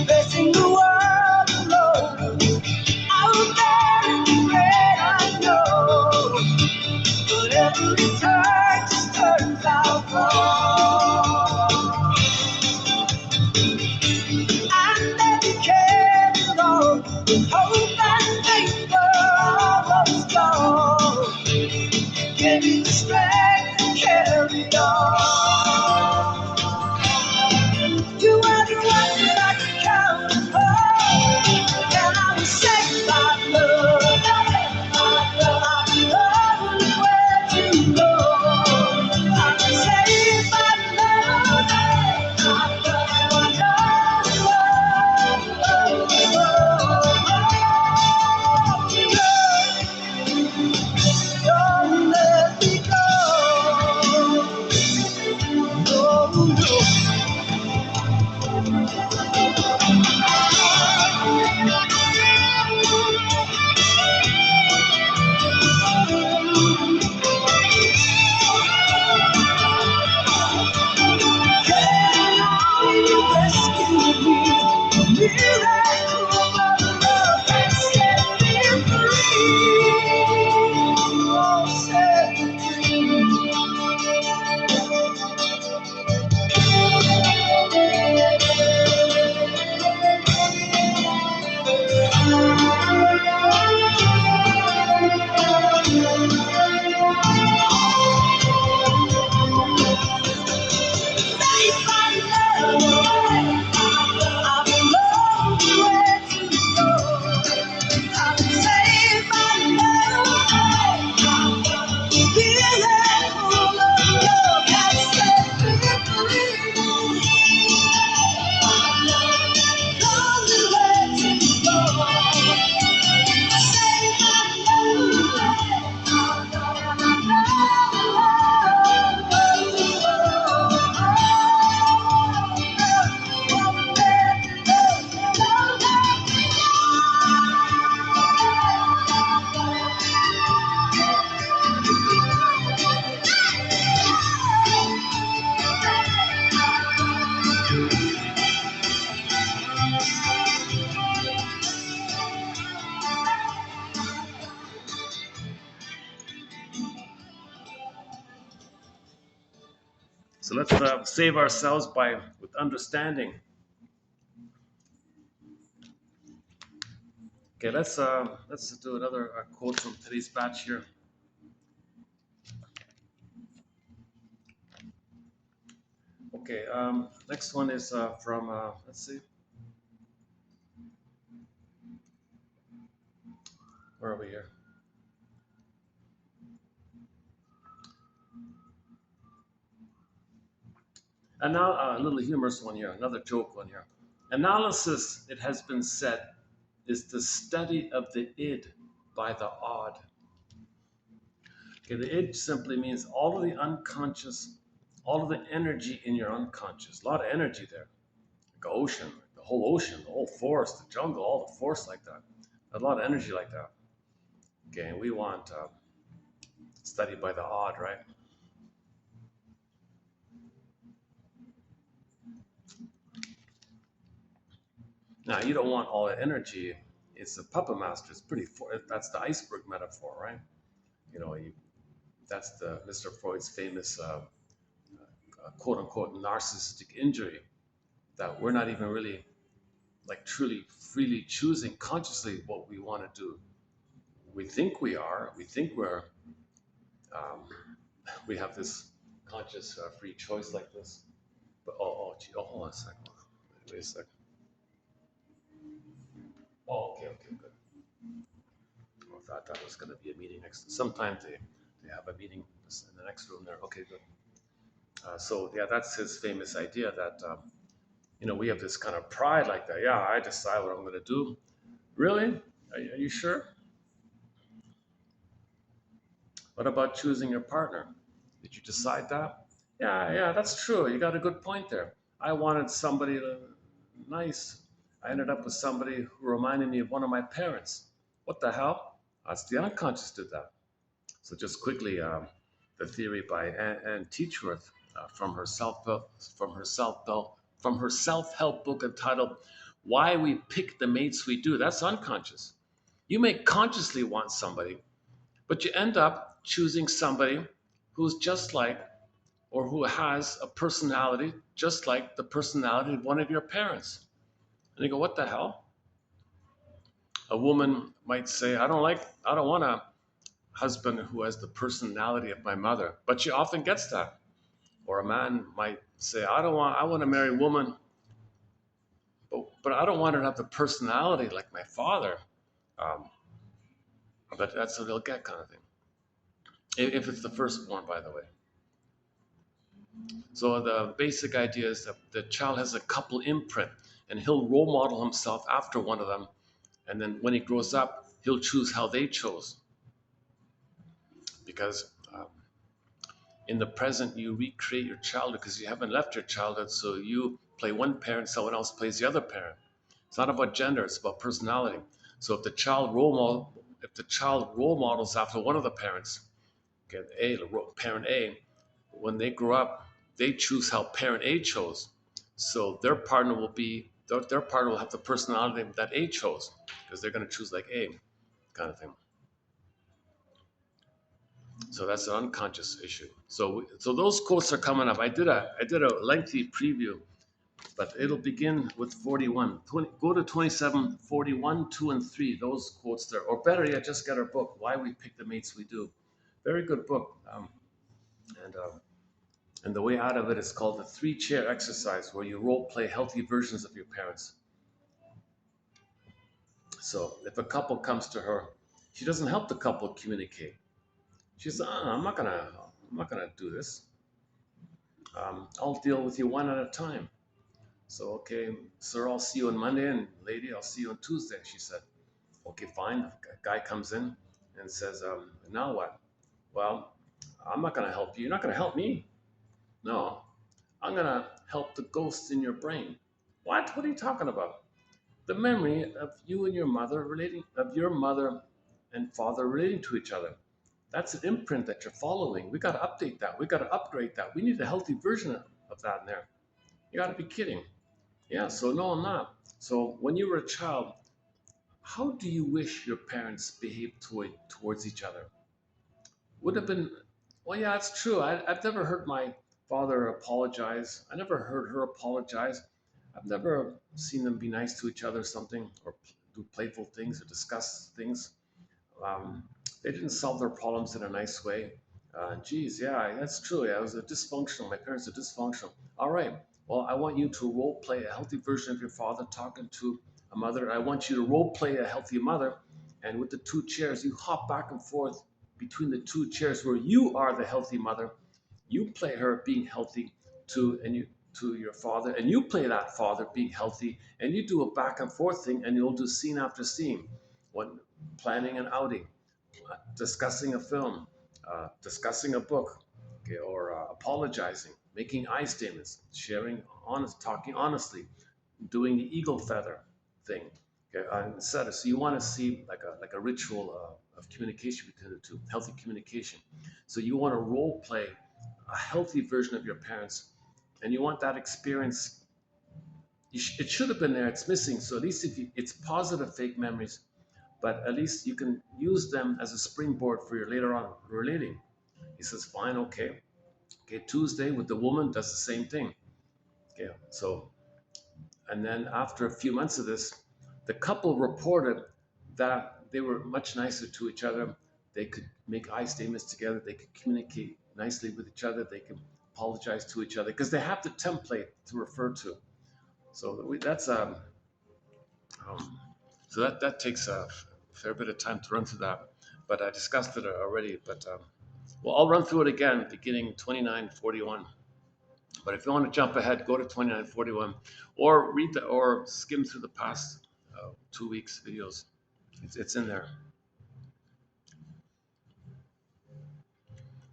facing the world alone, out there in the rain, I know. But every turn just turns out wrong. And then you came along, hope and faith were almost gone. Gave me the strength to carry on. You were the one that I could count upon, and I was saved by love. I'm lonely where to go. I'm saved by love, and I know. Don't let me go. So let's save ourselves by with understanding. Okay, let's do another quote from today's batch here. Okay, next one is from let's see, where are we here? And now a little humorous one here, another joke one here. Analysis, it has been said, is the study of the id by the odd. Okay, the id simply means all of the unconscious, all of the energy in your unconscious. A lot of energy there, like the whole ocean, the whole forest, the jungle, all the forest like that. A lot of energy like that. Okay, and we want study by the odd, right? Now you don't want all that energy. It's a puppet master. It's pretty. That's the iceberg metaphor, right? You know, that's the Mr. Freud's famous quote unquote narcissistic injury that we're not even really like truly freely choosing consciously what we want to do. We think we are. We think um, we have this conscious free choice like this. But gee, hold on a second. Wait a second. Oh, okay, good. I thought that was going to be a meeting next. Sometimes they have a meeting in the next room there. Okay, good. So yeah, that's his famous idea that we have this kind of pride like that. Yeah, I decide what I'm going to do. Really? Are you sure? What about choosing your partner? Did you decide that? Yeah, that's true. You got a good point there. I wanted somebody nice. I ended up with somebody who reminded me of one of my parents. What the hell? That's the unconscious did that. So just quickly, the theory by Anne Teachworth from her self-help book entitled "Why We Pick the Mates We Do." That's unconscious. You may consciously want somebody, but you end up choosing somebody who's just like or who has a personality just like the personality of one of your parents. And you go, what the hell? A woman might say, I don't want a husband who has the personality of my mother, but she often gets that. Or a man might say, I want to marry a woman, but I don't want her to have the personality like my father. Um, but that's what they'll get, kind of thing. If it's the firstborn, by the way. So the basic idea is that the child has a couple imprint, and he'll role model himself after one of them. And then when he grows up, he'll choose how they chose. Because in the present, you recreate your childhood because you haven't left your childhood. So you play one parent, someone else plays the other parent. It's not about gender; it's about personality. So if the child role models after one of the parents, okay, parent A, when they grow up, they choose how parent A chose. So their partner will have the personality that A chose because they're going to choose like A, kind of thing. So that's an unconscious issue. So those quotes are coming up. I did a lengthy preview, but it'll begin with 41. Go to 27, 41, 2, and 3. Those quotes there, or better yet, just get our book, Why We Pick the Mates We Do. Very good book. And and the way out of it is called the 3-chair exercise, where you role play healthy versions of your parents. So if a couple comes to her, she doesn't help the couple communicate. She says, I'm not gonna do this. I'll deal with you one at a time. So, okay, sir, I'll see you on Monday, and lady, I'll see you on Tuesday. She said, okay, fine. A guy comes in and says, now what? Well, I'm not gonna help you. You're not gonna help me. No, I'm gonna help the ghosts in your brain. What? What are you talking about? The memory of you and your mother of your mother and father relating to each other. That's an imprint that you're following. We got to update that. We got to upgrade that. We need a healthy version of that in there. You got to be kidding. Yeah, so no, I'm not. So when you were a child, how do you wish your parents behaved towards each other? Would have been, well, yeah, it's true. I've never heard my father apologize. I never heard her apologize. I've never seen them be nice to each other or something, or do playful things or discuss things. Um, they didn't solve their problems in a nice way. Geez, yeah, that's true. Yeah, it was a dysfunctional. My parents are dysfunctional. All right. Well, I want you to role play a healthy version of your father talking to a mother. I want you to role play a healthy mother. And with the two chairs, you hop back and forth between the two chairs where you are the healthy mother. You play her being healthy to your father, and you play that father being healthy, and you do a back and forth thing, and you'll do scene after scene. When planning an outing, discussing a film, discussing a book, okay, or apologizing, making I statements, sharing talking honestly, doing the eagle feather thing. Okay, so you want to see like a ritual of communication between the two, healthy communication. So you want to role play a healthy version of your parents, and you want that experience. It should have been there. It's missing. So at least if it's positive fake memories, but at least you can use them as a springboard for your later on relating. He says, fine, okay. Okay, Tuesday with the woman does the same thing. Okay, so, and then after a few months of this, the couple reported that they were much nicer to each other. They could make I statements together. They could communicate nicely with each other. They could apologize to each other because they have the template to refer to. So that's um, so that takes a fair bit of time to run through that, but I discussed it already. But well, I'll run through it again, beginning 2941. But if you want to jump ahead, go to 2941, or read or skim through the past 2 weeks videos. It's in there.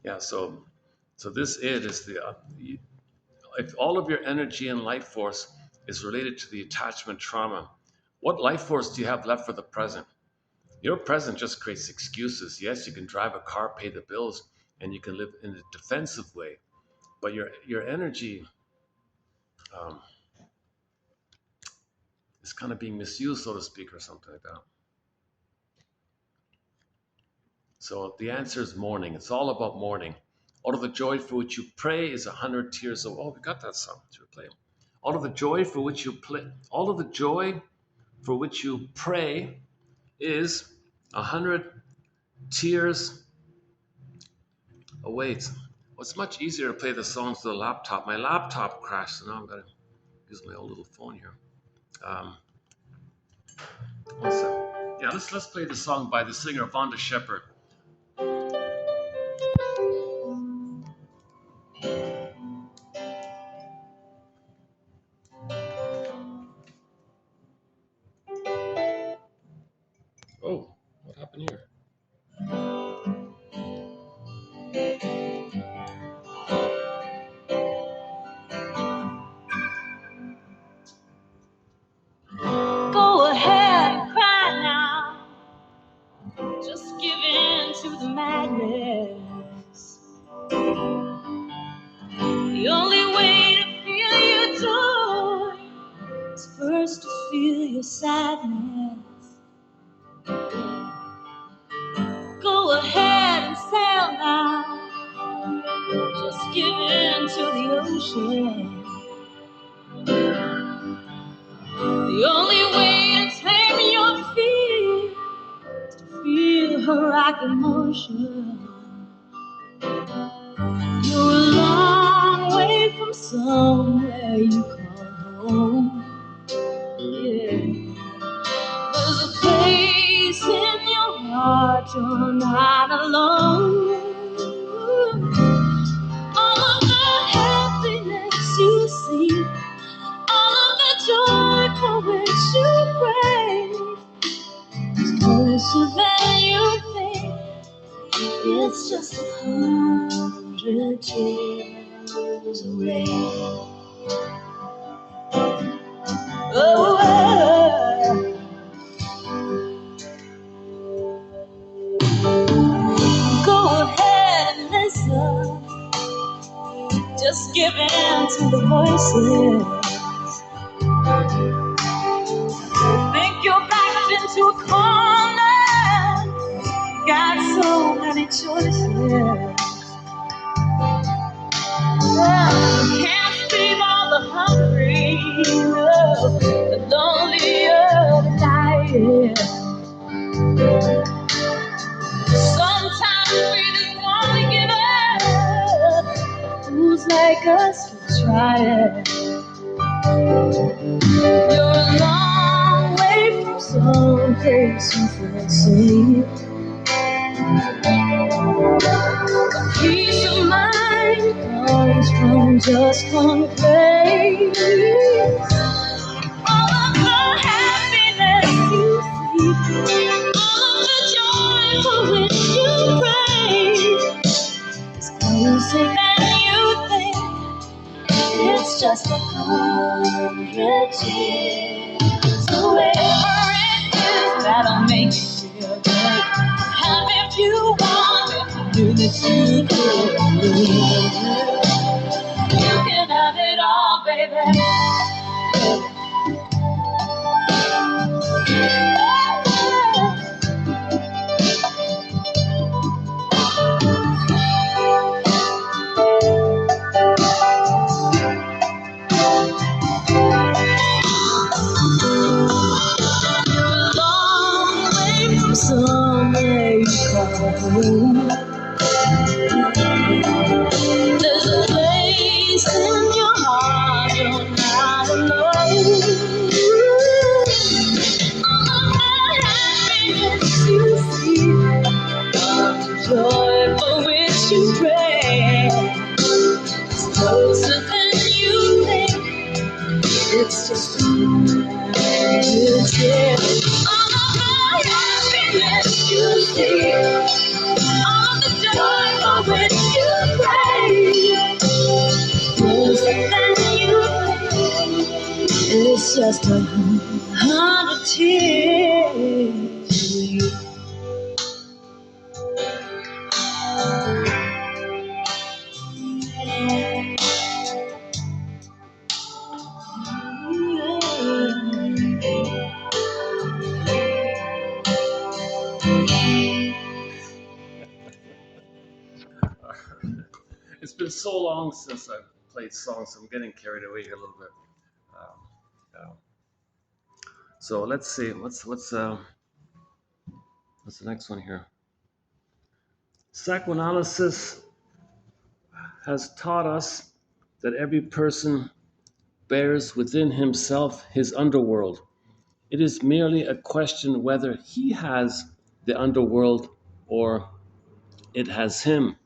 Yeah. So this is if all of your energy and life force is related to the attachment trauma, what life force do you have left for the present? Your present just creates excuses. Yes, you can drive a car, pay the bills, and you can live in a defensive way, but your energy um, is kind of being misused, so to speak, or something like that. So the answer is mourning. It's all about mourning. Out of the joy for which you pray is 100 tears of. Oh, we got that song to play. All of the joy for which you play. All of the joy for which you pray is 100 tears. Oh wait, well, it's much easier to play the songs to the laptop. My laptop crashed, so now I'm gonna use my old little phone here. Um, yeah, let's play the song by the singer Vonda Shepherd. Oh, what happened here? Go ahead and cry now. Just give in to the madness. The only way to feel your joy is first to feel your sadness. Go ahead and sail now. Just give in to the ocean. The only way to tame your fear is to feel her rocking motion. You're a long way from somewhere you call home. Yeah. There's a place in your heart you're not alone. All of the happiness you see, all of the joy for which you pray, is closer than you think. It's just 100 years away. Oh, go ahead and listen. Just give in to the voices. Think you're backed into a corner. Got so many choices. make us keep trying. You're a long way from some place you feel safe. Peace of mind comes from just one place. All of the happiness you seek, all of the joy for which you pray, is closer than you think. It's just 100 years. Whoever it is that'll make you feel good. Have if you want it, do that you could. You can have it all, baby. Long way from somewhere you call home. There's a place in your heart you're not alone. All of the happiness you see, all the joy for which you pray, is closer than you think. It's just a magic. All of the happiness you see, all the joy for which you pray, closer than you think. It's just 100 tears. It's been so long since I've played songs, so I'm getting carried away here a little bit. Um, yeah. So let's see, what's the next one here? Psychoanalysis has taught us that every person bears within himself his underworld. It is merely a question whether he has the underworld or it has him.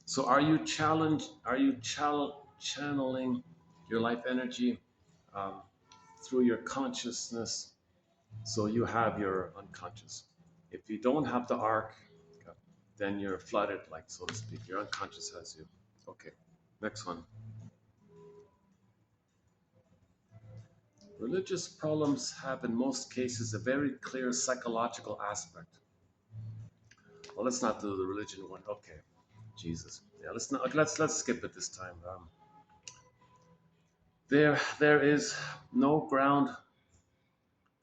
So, are you challenged? Are you channeling your life energy um, through your consciousness? So you have your unconscious. If you don't have the arc, then you're flooded, like so to speak. Your unconscious has you. Okay, next one. Religious problems have, in most cases, a very clear psychological aspect. Well, let's not do the religion one. Okay, Jesus. Yeah, let's not. Okay, let's skip it this time. There is no ground.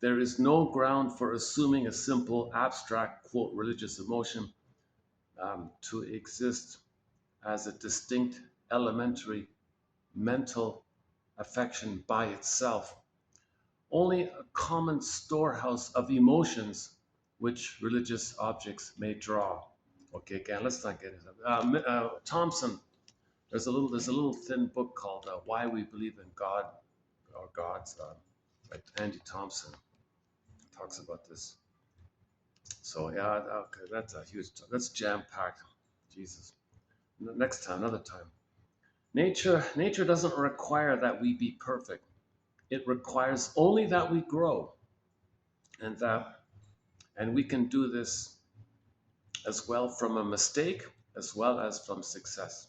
There is no ground for assuming a simple, abstract, quote, religious emotion to exist as a distinct, elementary mental affection by itself. Only a common storehouse of emotions which religious objects may draw. Okay, again, let's not get into that. Thompson, there's a little thin book called "Why We Believe in God" or Gods. By Andy Thompson talks about this. So yeah, okay, that's a huge. That's jam packed. Jesus. Next time, another time. Nature doesn't require that we be perfect. It requires only that we grow, and we can do this as well from a mistake as well as from success.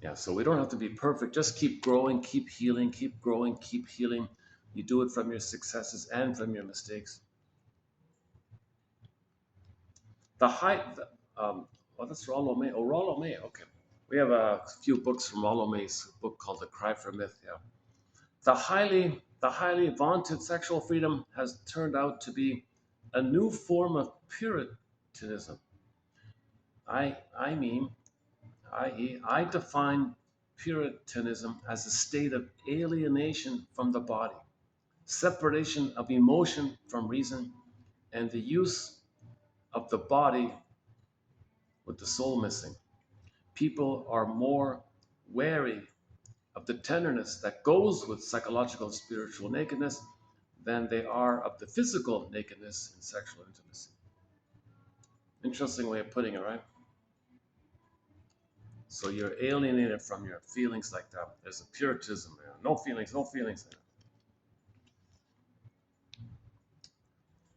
Yeah, so we don't have to be perfect. Just keep growing, keep healing, keep growing, keep healing. You do it from your successes and from your mistakes. The high, oh, that's Rollo May. Oh, Rollo May. Okay, we have a few books from Rollo May's book called "The Cry for Myth." Yeah, the highly vaunted sexual freedom has turned out to be a new form of Puritanism. I mean, i.e., I define Puritanism as a state of alienation from the body, separation of emotion from reason, and the use of the body with the soul missing. People are more wary of the tenderness that goes with psychological and spiritual nakedness than they are of the physical nakedness in sexual intimacy. Interesting way of putting it, right? So you're alienated from your feelings like that. There's a puritanism there. No feelings, no feelings there.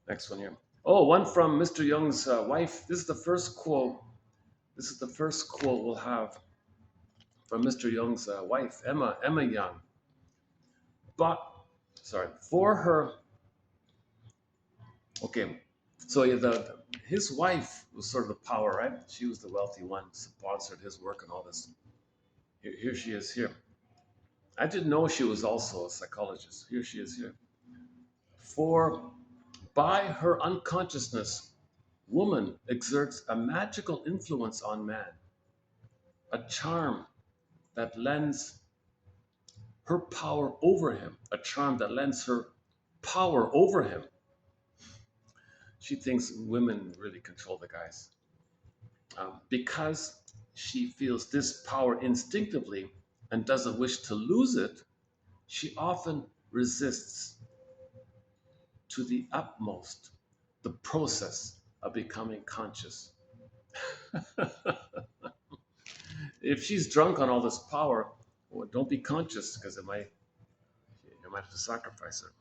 Next one here. Oh, one from Mr. Young's wife. This is the first quote. This is the first quote we'll have from Mr. Young's wife, Emma Young. But, sorry, for her, okay, so his wife was sort of the power, right? She was the wealthy one, sponsored his work and all this. Here she is here. I didn't know she was also a psychologist. Here she is here. For by her unconsciousness, woman exerts a magical influence on man, a charm that lends her power over him, a charm that lends her power over him. She thinks women really control the guys. Because she feels this power instinctively and doesn't wish to lose it, she often resists to the utmost the process of becoming conscious. If she's drunk on all this power, well, don't be conscious because you might have to sacrifice her.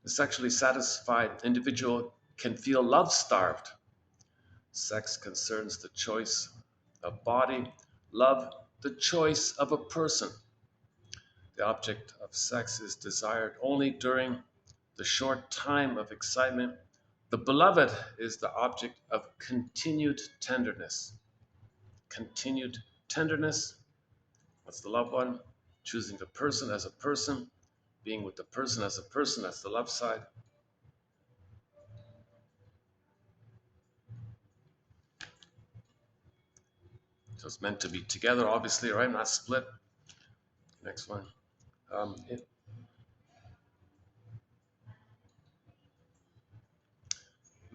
The sexually satisfied individual can feel love starved. Sex concerns the choice of body, love, the choice of a person. The object of sex is desired only during the short time of excitement. The beloved is the object of continued tenderness. Continued tenderness, that's the love one. Choosing the person as a person, being with the person as a person, that's the love side. So it's meant to be together, obviously, right? Not split. Next one. It,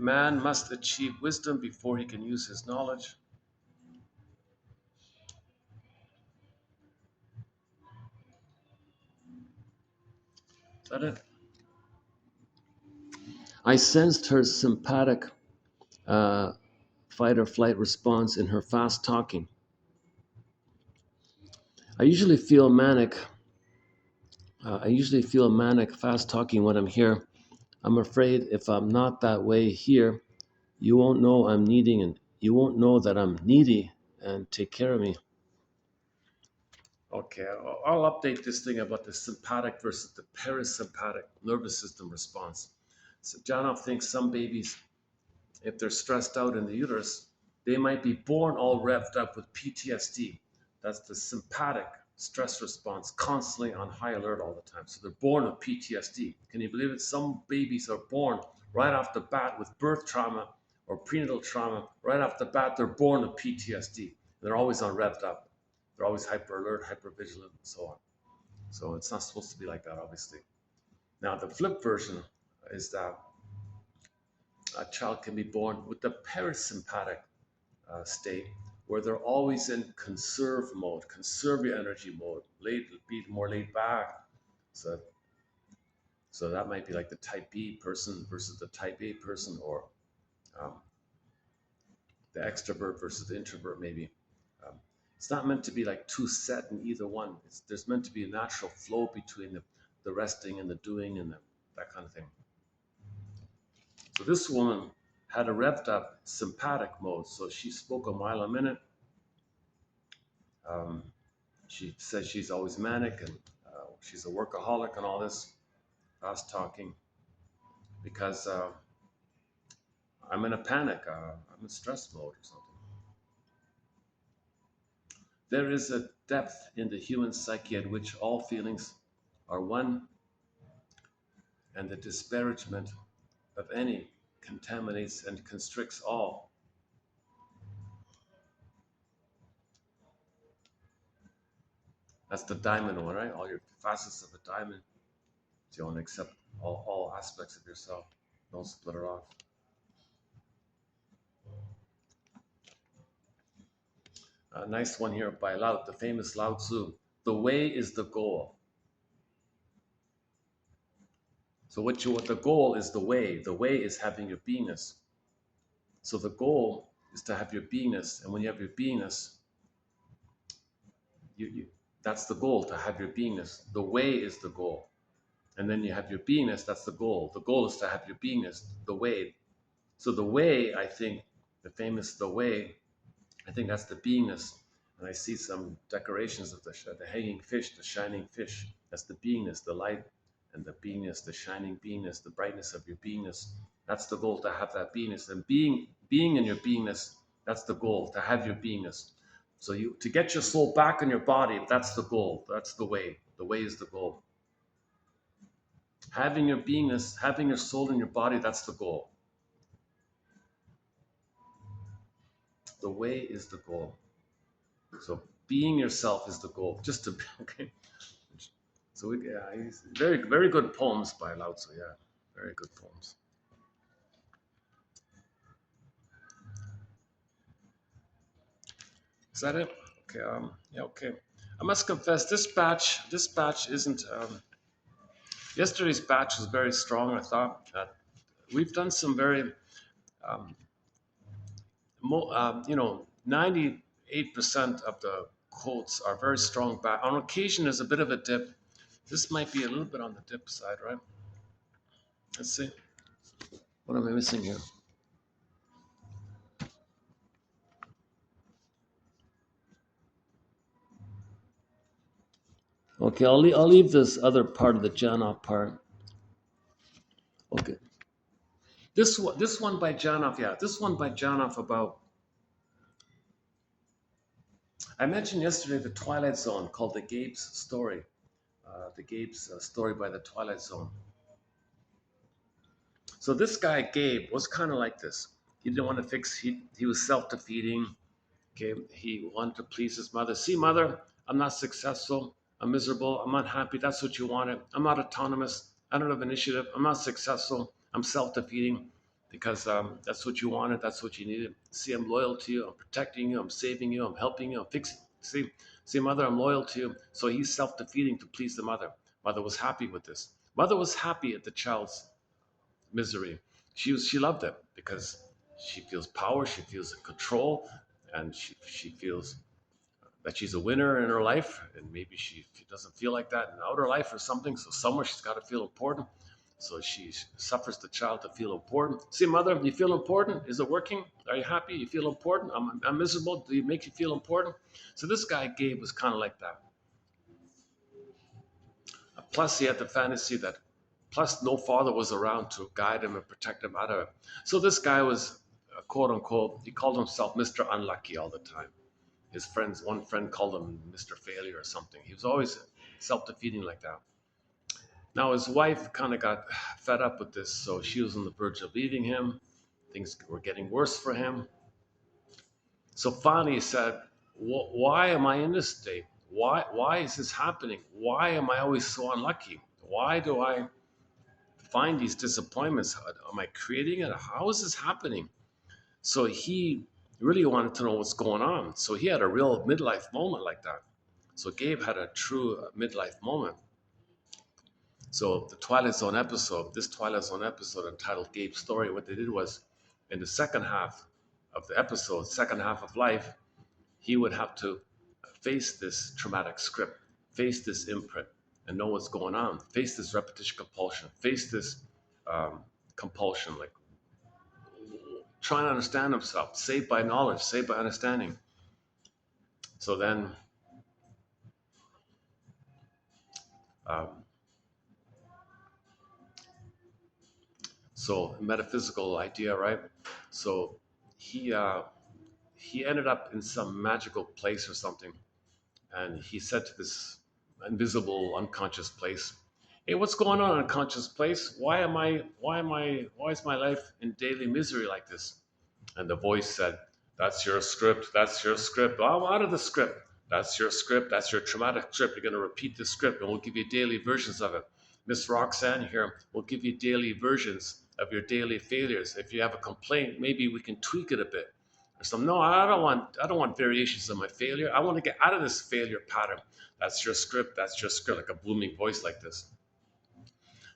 man must achieve wisdom before he can use his knowledge. Is that it? I sensed her sympathetic uh, fight or flight response in her fast talking. I usually feel manic. I usually feel manic fast talking when I'm here. I'm afraid if I'm not that way here, you won't know I'm needing and you won't know that I'm needy and take care of me. Okay, I'll update this thing about the sympathetic versus the parasympathetic nervous system response. So Janov thinks some babies, if they're stressed out in the uterus, they might be born all revved up with PTSD. That's the sympathetic stress response, constantly on high alert all the time. So they're born with PTSD. Can you believe it? Some babies are born right off the bat with birth trauma or prenatal trauma. Right off the bat, they're born with PTSD. They're always on revved up. They're always hyper alert, hyper vigilant, and so on. So it's not supposed to be like that, obviously. Now, the flip version is that a child can be born with the parasympathetic state where they're always in conserve mode, conserve your energy mode, be more laid back. So, so that might be like the type B person versus the type A person, or um, the extrovert versus the introvert, maybe. Um, it's not meant to be like too set in either one. There's meant to be a natural flow between the resting and the doing and that kind of thing. So this woman had a revved up sympathetic mode. So she spoke a mile a minute. Um, she says she's always manic and she's a workaholic and all this fast talking because I'm in a panic. I'm in stress mode or something. There is a depth in the human psyche at which all feelings are one, and the disparagement of any contaminates and constricts all. That's the diamond one, right? All your facets of a diamond. So you want to accept all aspects of yourself. Don't split it off. A nice one here by the famous Lao Tzu. The way is the goal. So what the goal is the way. The way is having your beingness. So the goal is to have your beingness, and when you have your beingness, you that's the goal, to have your beingness. The way is the goal, and then you have your beingness. That's the goal. The goal is to have your beingness. The way. So the way, I think, the famous the way, I think that's the beingness. And I see some decorations of the hanging fish, the shining fish. That's the beingness, the light and the beingness, the shining beingness, the brightness of your beingness. That's the goal, to have that beingness. And being in your beingness, that's the goal, to have your beingness. So you to get your soul back in your body, that's the goal. That's the way. The way is the goal. Having your beingness, having your soul in your body, that's the goal. The way is the goal. So being yourself is the goal. Just to okay. So he's very good poems by Lao Tzu. Yeah, very good poems. Is that it? Okay. Yeah. Okay. I must confess, this batch isn't. Yesterday's batch was very strong. I thought that we've done some very, um, 98% of the quotes are very strong. Back on occasion, there's a bit of a dip. This might be a little bit on the dip side, right? Let's see. What am I missing here? Okay, I'll leave this other part of the Janov part. Okay, this one by Janov, yeah, this one by Janov about. I mentioned yesterday the Twilight Zone called the Gabe's Story, the Gabe's story by the Twilight Zone. So this guy Gabe was kind of like this. He didn't want to fix. He was self-defeating. Okay, he wanted to please his mother. See, mother, I'm not successful. I'm miserable. I'm unhappy. That's what you wanted. I'm not autonomous. I don't have initiative. I'm not successful. I'm self-defeating because that's what you wanted. That's what you needed. See, I'm loyal to you. I'm protecting you. I'm saving you. I'm helping you. I'm fixing. See, mother, I'm loyal to you. So he's self-defeating to please the mother. Mother was happy with this. Mother was happy at the child's misery. She loved it because she feels power. She feels control, and she feels that she's a winner in her life, and maybe she doesn't feel like that in outer life or something. So somewhere she's got to feel important. So she suffers the child to feel important. See, mother, you feel important? Is it working? Are you happy? You feel important? I'm miserable. Do you make you feel important? So this guy Gabe was kind of like that. Plus, he had the fantasy that, plus no father was around to guide him and protect him out of it. So this guy was, quote unquote, he called himself Mr. Unlucky all the time. His friends, one friend called him Mr. Failure or something. He was always self-defeating like that. Now his wife kind of got fed up with this, so she was on the verge of leaving him. Things were getting worse for him. So finally he said, why am I in this state? Why is this happening? Why am I always so unlucky? Why do I find these disappointments? Am I creating it? How is this happening? So he really wanted to know what's going on. So he had a real midlife moment like that. So Gabe had a true midlife moment. So the this Twilight Zone episode entitled Gabe's Story, what they did was in the second half of the episode, second half of life, he would have to face this traumatic script, face this imprint, and know what's going on, face this repetition compulsion, face this compulsion, like trying to understand himself, saved by knowledge, saved by understanding. So then, um, so metaphysical idea, right? So he he ended up in some magical place or something, and he said to this invisible, unconscious place, "Hey, what's going on, unconscious place? Why is my life in daily misery like this?" And the voice said, "That's your script. That's your script. I'm out of the script. That's your script. That's your traumatic script. You're going to repeat the script, and we'll give you daily versions of it. Miss Roxanne here will give you daily versions of your daily failures. If you have a complaint, maybe we can tweak it a bit. Or some, no, I don't want variations of my failure. I want to get out of this failure pattern. That's your script. That's your script, like a booming voice like this.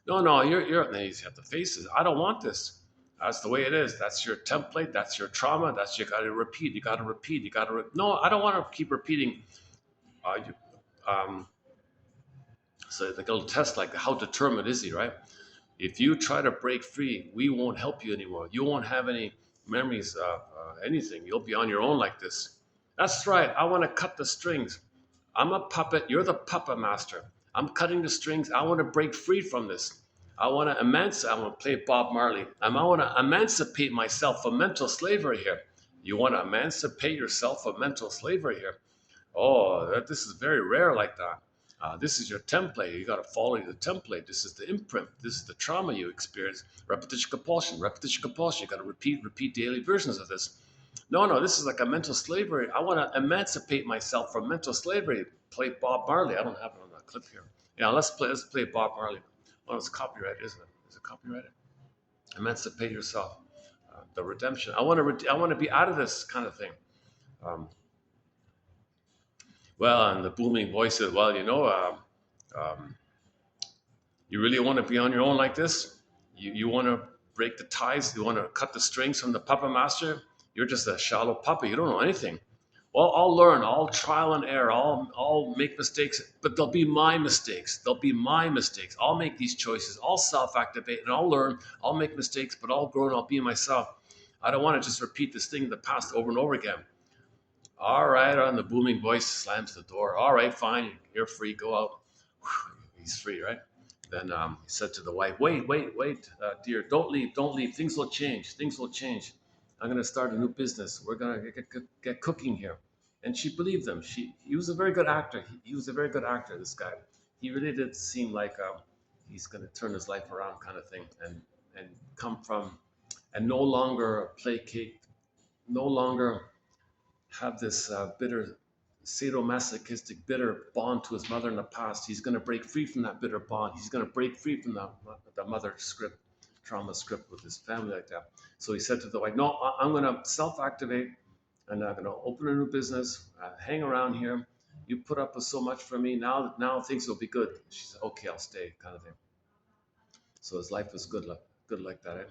No, you're. And you have to face it. I don't want this. That's the way it is. That's your template. That's your trauma. That's you got to repeat. You got to repeat. You got to. No, I don't want to keep repeating. Uh, you, um, so the little test like how determined is he, right? If you try to break free, we won't help you anymore. You won't have any memories, anything. You'll be on your own like this. That's right. I want to cut the strings. I'm a puppet. You're the puppet master. I'm cutting the strings. I want to break free from this. I want to emancipate. I want to play Bob Marley. I want to emancipate myself from mental slavery here. You want to emancipate yourself from mental slavery here. Oh, this is very rare like that. This is your template. You got to follow the template. This is the imprint. This is the trauma you experience. Repetition, compulsion, repetition, compulsion. You got to repeat daily versions of this. No, this is like a mental slavery. I want to emancipate myself from mental slavery. Play Bob Marley. I don't have it on that clip here. Yeah, let's play Bob Marley. Oh, it's copyrighted, isn't it? Is it copyrighted? Emancipate yourself. The redemption. I want to be out of this kind of thing. Um, well, and the booming voice says, well, um, you really want to be on your own like this? You want to break the ties? You want to cut the strings from the puppet master? You're just a shallow puppet. You don't know anything. Well, I'll learn. I'll trial and error. I'll make mistakes, but they'll be my mistakes. They'll be my mistakes. I'll make these choices. I'll self-activate and I'll learn. I'll make mistakes, but I'll grow and I'll be myself. I don't want to just repeat this thing in the past over and over again. All right, and the booming voice slams the door. All right, fine. You're free. Go out. Whew, he's free, right? Then he said to the wife, wait, dear, don't leave, don't leave. Things will change. Things will change. I'm going to start a new business. We're going to get cooking here. And she believed him. He was a very good actor. He was a very good actor, this guy. He really did seem like he's going to turn his life around kind of thing and come from, and no longer placate, no longer have this bitter, sadomasochistic, bitter bond to his mother in the past. He's going to break free from that bitter bond. He's going to break free from the mother script, trauma script with his family like that. So he said to the wife, no, I'm going to self-activate and I'm going to open a new business, hang around here. You put up with so much for me. Now things will be good. She said, okay, I'll stay, kind of thing. So his life was good like that. Eh?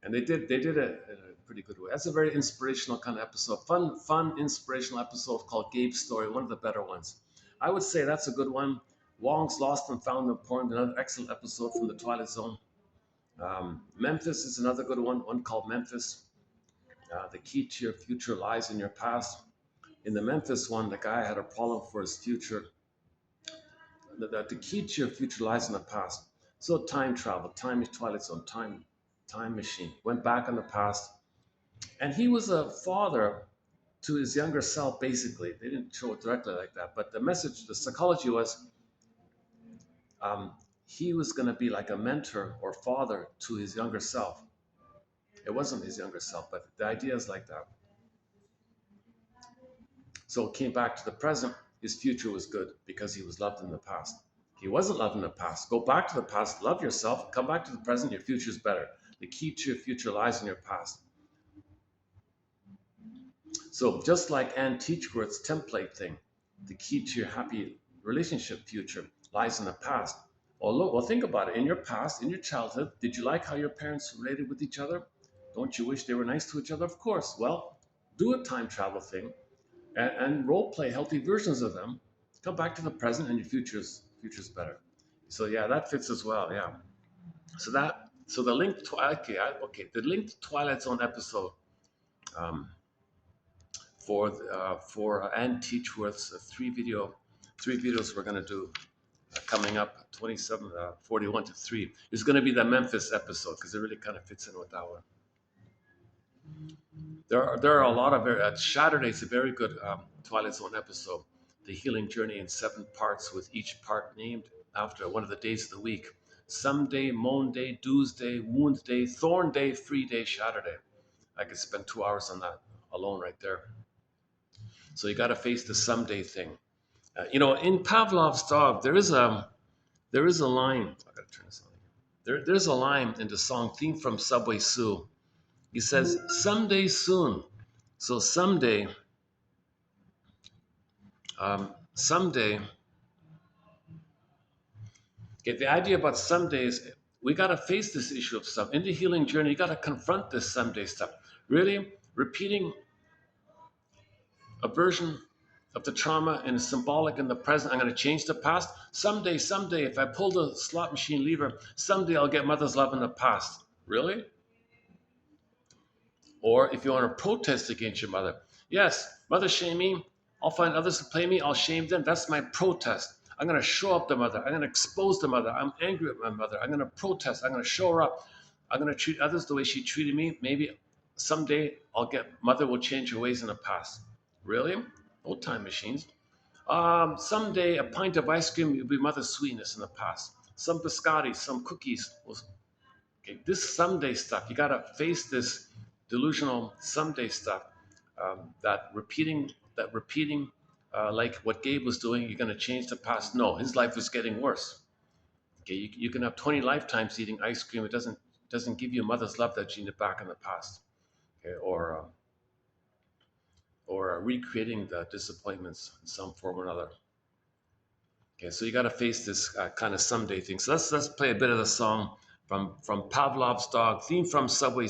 And they did it in a pretty good way. That's a very inspirational kind of episode. Fun, inspirational episode called Gabe's Story, one of the better ones. I would say that's a good one. Wong's Lost and Found Important, another excellent episode from the Twilight Zone. Memphis is another good one called Memphis. The key to your future lies in your past. In the Memphis one, the guy had a problem for his future. The key to your future lies in the past. So time travel, time is Twilight Zone, time machine. Went back in the past, and he was a father to his younger self. Basically, they didn't show it directly like that, but the message, the psychology was, he was going to be like a mentor or father to his younger self. It wasn't his younger self, but the idea is like that. So it came back to the present. His future was good because he was loved in the past. He wasn't loved in the past. Go back to the past, love yourself, come back to the present, your future is better. The key to your future lies in your past. So just like Anne Teachworth's template thing, the key to your happy relationship future lies in the past. Well, think about it. In your past, in your childhood, did you like how your parents related with each other? Don't you wish they were nice to each other? Of course. Well, do a time travel thing and role play healthy versions of them. Come back to the present and your future's better. So yeah, that fits as well. Yeah. So the link to the link to Twilight Zone episode for Anne Teachworth's three videos we're gonna do coming up 27 41 to 3 is going to be the Memphis episode because it really kind of fits in with that one. There are a lot of Saturday's a very good Twilight Zone episode, the healing journey in 7 parts with each part named after one of the days of the week. Someday, Moan Day, Doomsday, Wound Day, Thorn Day, Free Day, Saturday. I could spend 2 hours on that alone right there. So you got to face the someday thing. In Pavlov's dog, there is There is a line. I gotta turn this on. There's a line in the song theme from Subway Sue. He says, "Someday soon." So someday. Okay, the idea about someday is we gotta face this issue of stuff in the healing journey. You gotta confront this someday stuff. Really, repeating a version of the trauma and is symbolic in the present. I'm going to change the past. Someday, if I pull the slot machine lever, someday I'll get mother's love in the past. Really? Or if you want to protest against your mother, yes, mother shame me. I'll find others to play me. I'll shame them. That's my protest. I'm going to show up the mother. I'm going to expose the mother. I'm angry at my mother. I'm going to protest. I'm going to show her up. I'm going to treat others the way she treated me. Maybe someday I'll get mother will change her ways in the past. Really? Old time machines. Someday a pint of ice cream will be mother's sweetness in the past. Some biscotti, some cookies. Okay, this someday stuff, you got to face this delusional someday stuff. That repeating, like what Gabe was doing, you're going to change the past. No, his life was getting worse. Okay, you can have 20 lifetimes eating ice cream. It doesn't give you mother's love that you need back in the past. Okay, or recreating the disappointments in some form or another. Okay, so you got to face this kind of someday thing. So let's play a bit of the song from Pavlov's Dog, theme from Subway.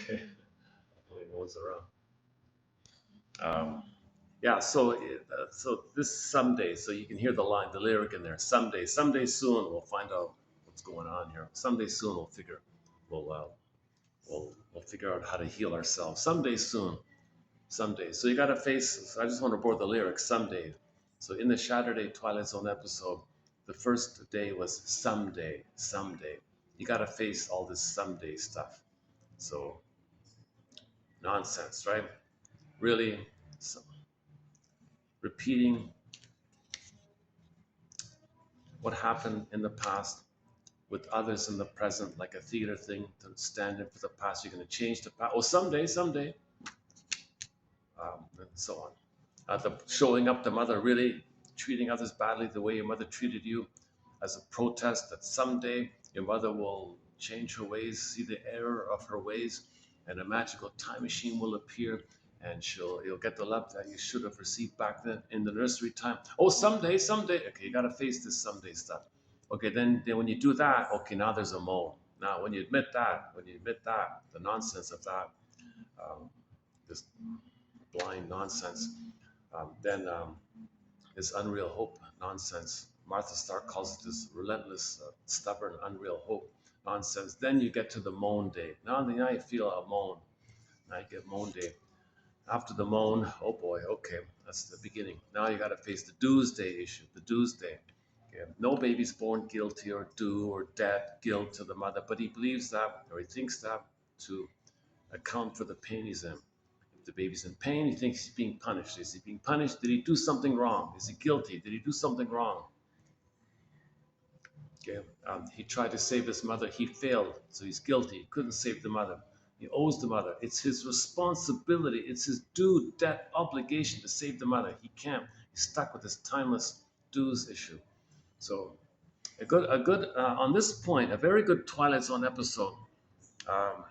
Okay, only no one's around. Um, yeah, so this someday, so you can hear the line, the lyric in there. Someday soon, we'll find out what's going on here. Someday soon, we'll we'll figure out how to heal ourselves. Someday soon, someday. So you got to face. So I just want to board the lyrics. Someday. So in the Saturday Twilight Zone episode, the first day was someday, someday. You got to face all this someday stuff. So nonsense, right? Really, so repeating what happened in the past with others in the present, like a theater thing, to stand in for the past. You're going to change the past. Oh, someday, someday, and so on. The showing up to mother, really treating others badly the way your mother treated you, as a protest that someday your mother will change her ways, see the error of her ways, and a magical time machine will appear, and you'll get the love that you should have received back then in the nursery time. Oh, someday, someday. Okay, you got to face this someday stuff. Okay, then when you do that, okay, now there's a moan. Now, when you admit that, the nonsense of that, this blind nonsense, then this unreal hope nonsense. Martha Stark calls it this relentless, stubborn, unreal hope nonsense. Then you get to the moan day. Now you feel a moan. Now you get moan day. After the moan, oh boy, okay, that's the beginning. Now you got to face the doomsday issue, the doomsday. Okay. No baby's born guilty or due or debt, guilt to the mother, but he believes that or he thinks that to account for the pain he's in. If the baby's in pain, he thinks he's being punished. Is he being punished? Did he do something wrong? Is he guilty? Did he do something wrong? Okay. He tried to save his mother. He failed, so he's guilty. He couldn't save the mother. He owes the mother. It's his responsibility. It's his due debt obligation to save the mother. He can't. He's stuck with this timeless dues issue. So on this point, a very good Twilight Zone episode. Um,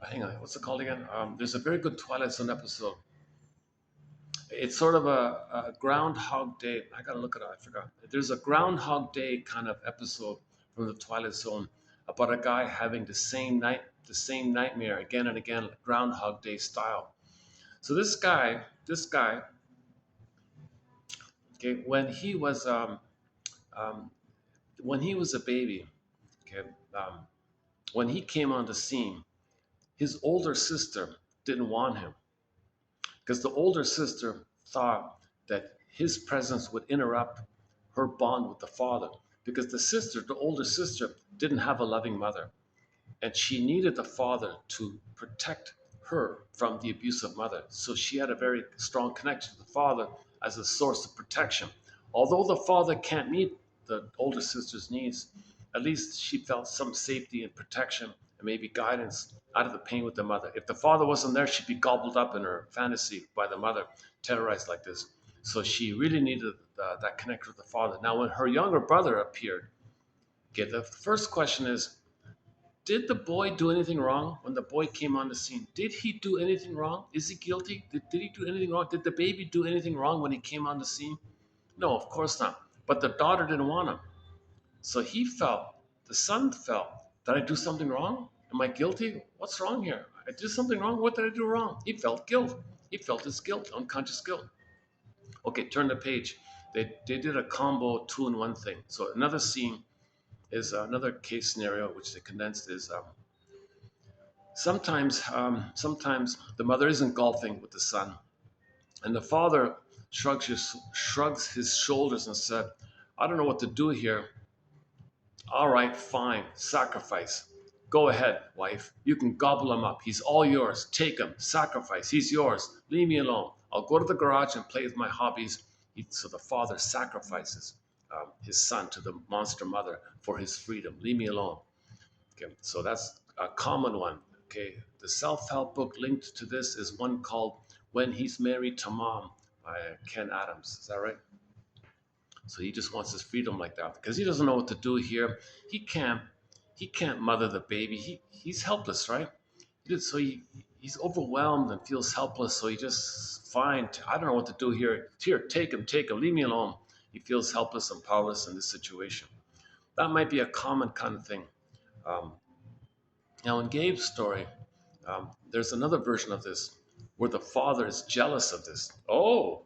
hang on, what's it called again? There's a very good Twilight Zone episode. It's sort of a Groundhog Day. I gotta look it up. I forgot. There's a Groundhog Day kind of episode from the Twilight Zone about a guy having the same nightmare again and again, Groundhog Day style. So this guy, okay, um, when he was a baby, okay, when he came on the scene, his older sister didn't want him because the older sister thought that his presence would interrupt her bond with the father because the older sister, didn't have a loving mother and she needed the father to protect her from the abusive mother. So she had a very strong connection to the father as a source of protection. Although the father can't meet the older sister's needs, at least she felt some safety and protection and maybe guidance out of the pain with the mother. If the father wasn't there, she'd be gobbled up in her fantasy by the mother, terrorized like this. So she really needed that connection with the father. Now, when her younger brother appeared, okay, the first question is, did the boy do anything wrong when the boy came on the scene? Did he do anything wrong? Is he guilty? Did he do anything wrong? Did the baby do anything wrong when he came on the scene? No, of course not. But the daughter didn't want him. So the son felt, did I do something wrong? Am I guilty? What's wrong here? I did something wrong. What did I do wrong? He felt guilt. He felt his guilt, unconscious guilt. Okay, turn the page. They did a combo two in one thing. So another scene is another case scenario, which they condensed is sometimes the mother isn't golfing with the son, and the father shrugs his shoulders and said, I don't know what to do here. All right, fine, sacrifice. Go ahead, wife. You can gobble him up. He's all yours. Take him. Sacrifice. He's yours. Leave me alone. I'll go to the garage and play with my hobbies. So the father sacrifices his son to the monster mother for his freedom. Leave me alone. Okay, so that's a common one. Okay, the self-help book linked to this is one called When He's Married to Mom by Ken Adams. Is that right? So he just wants his freedom like that because he doesn't know what to do here. He can't he can't mother the baby. He's helpless, right? So he's overwhelmed and feels helpless. So he just fine. I don't know what to do here. Here, take him, leave me alone. He feels helpless and powerless in this situation. That might be a common kind of thing. Um, Now, in Gabe's story, there's another version of this where the father is jealous of this. Oh,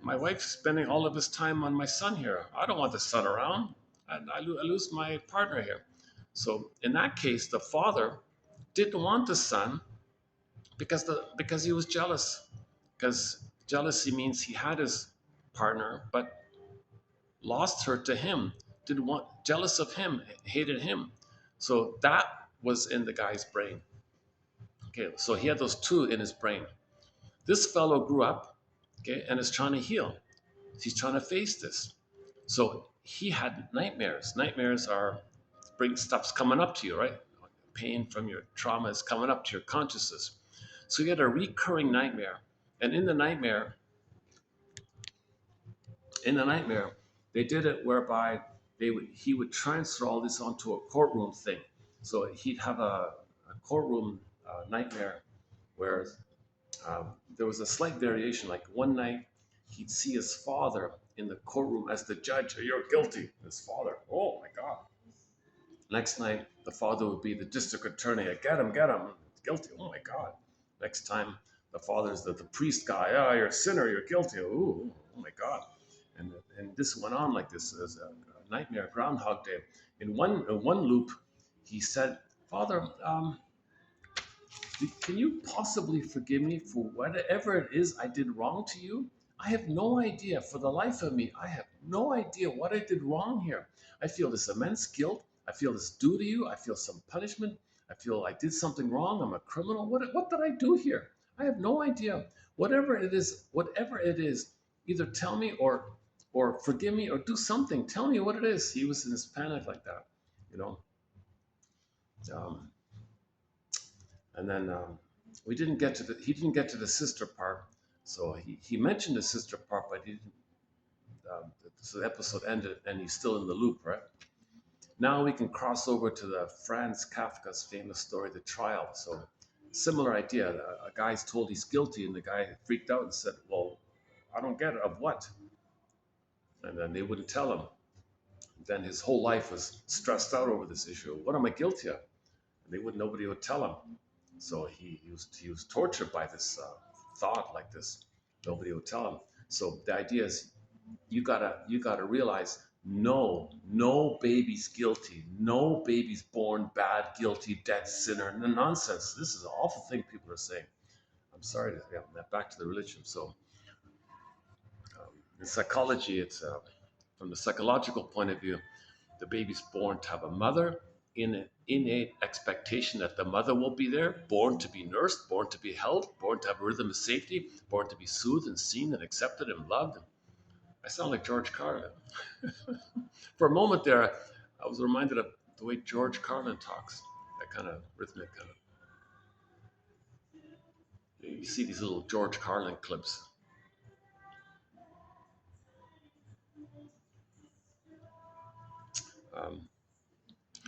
my wife's spending all of his time on my son here. I don't want the son around. I lose my partner here. So in that case, the father didn't want the son because he was jealous. Because jealousy means he had his partner, but lost her to him. Didn't want jealous of him, hated him. So that was in the guy's brain. Okay, so he had those two in his brain. This fellow grew up, okay, and is trying to heal. He's trying to face this. So he had nightmares. Nightmares are bring stuff's coming up to you, right? Pain from your trauma is coming up to your consciousness. So he had a recurring nightmare, and in the nightmare, they did it whereby he would transfer all this onto a courtroom thing. So he'd have a courtroom nightmare where there was a slight variation. Like one night, he'd see his father in the courtroom as the judge. You're guilty. His father. Oh my God. Next night, the father would be the district attorney. Get him. Guilty. Oh my God. Next time, the father's the priest guy. Ah, you're a sinner. You're guilty. Ooh, oh my God. And this went on like this as a nightmare Groundhog Day. In one loop, he said, Father, can you possibly forgive me for whatever it is I did wrong to you? I have no idea. For the life of me, I have no idea what I did wrong here. I feel this immense guilt. I feel this due to you. I feel some punishment. I feel I did something wrong. I'm a criminal. What did I do here? I have no idea. Whatever it is, either tell me or forgive me or do something. Tell me what it is. He was in this panic like that, you know. Um, and then we didn't get to the he didn't get to the sister part, so he mentioned the sister part, but he didn't. So the episode ended, and he's still in the loop, right? Now we can cross over to the Franz Kafka's famous story, The Trial. So similar idea. A guy's told he's guilty, and the guy freaked out and said, "Well, I don't get it. Of what?" And then they wouldn't tell him. Then his whole life was stressed out over this issue. What am I guilty of? And nobody would tell him. So he was tortured by this thought like this. Nobody would tell him. So the idea is you gotta realize no baby's guilty. No baby's born bad, guilty, dead, sinner. No nonsense. This is an awful thing people are saying. I'm sorry to back to the religion. So in psychology, it's from the psychological point of view, the baby's born to have a mother in an innate expectation that the mother will be there, born to be nursed, born to be held, born to have a rhythm of safety, born to be soothed and seen and accepted and loved. I sound like George Carlin. For a moment there, I was reminded of the way George Carlin talks, that kind of rhythmic kind of. You see these little George Carlin clips. Um,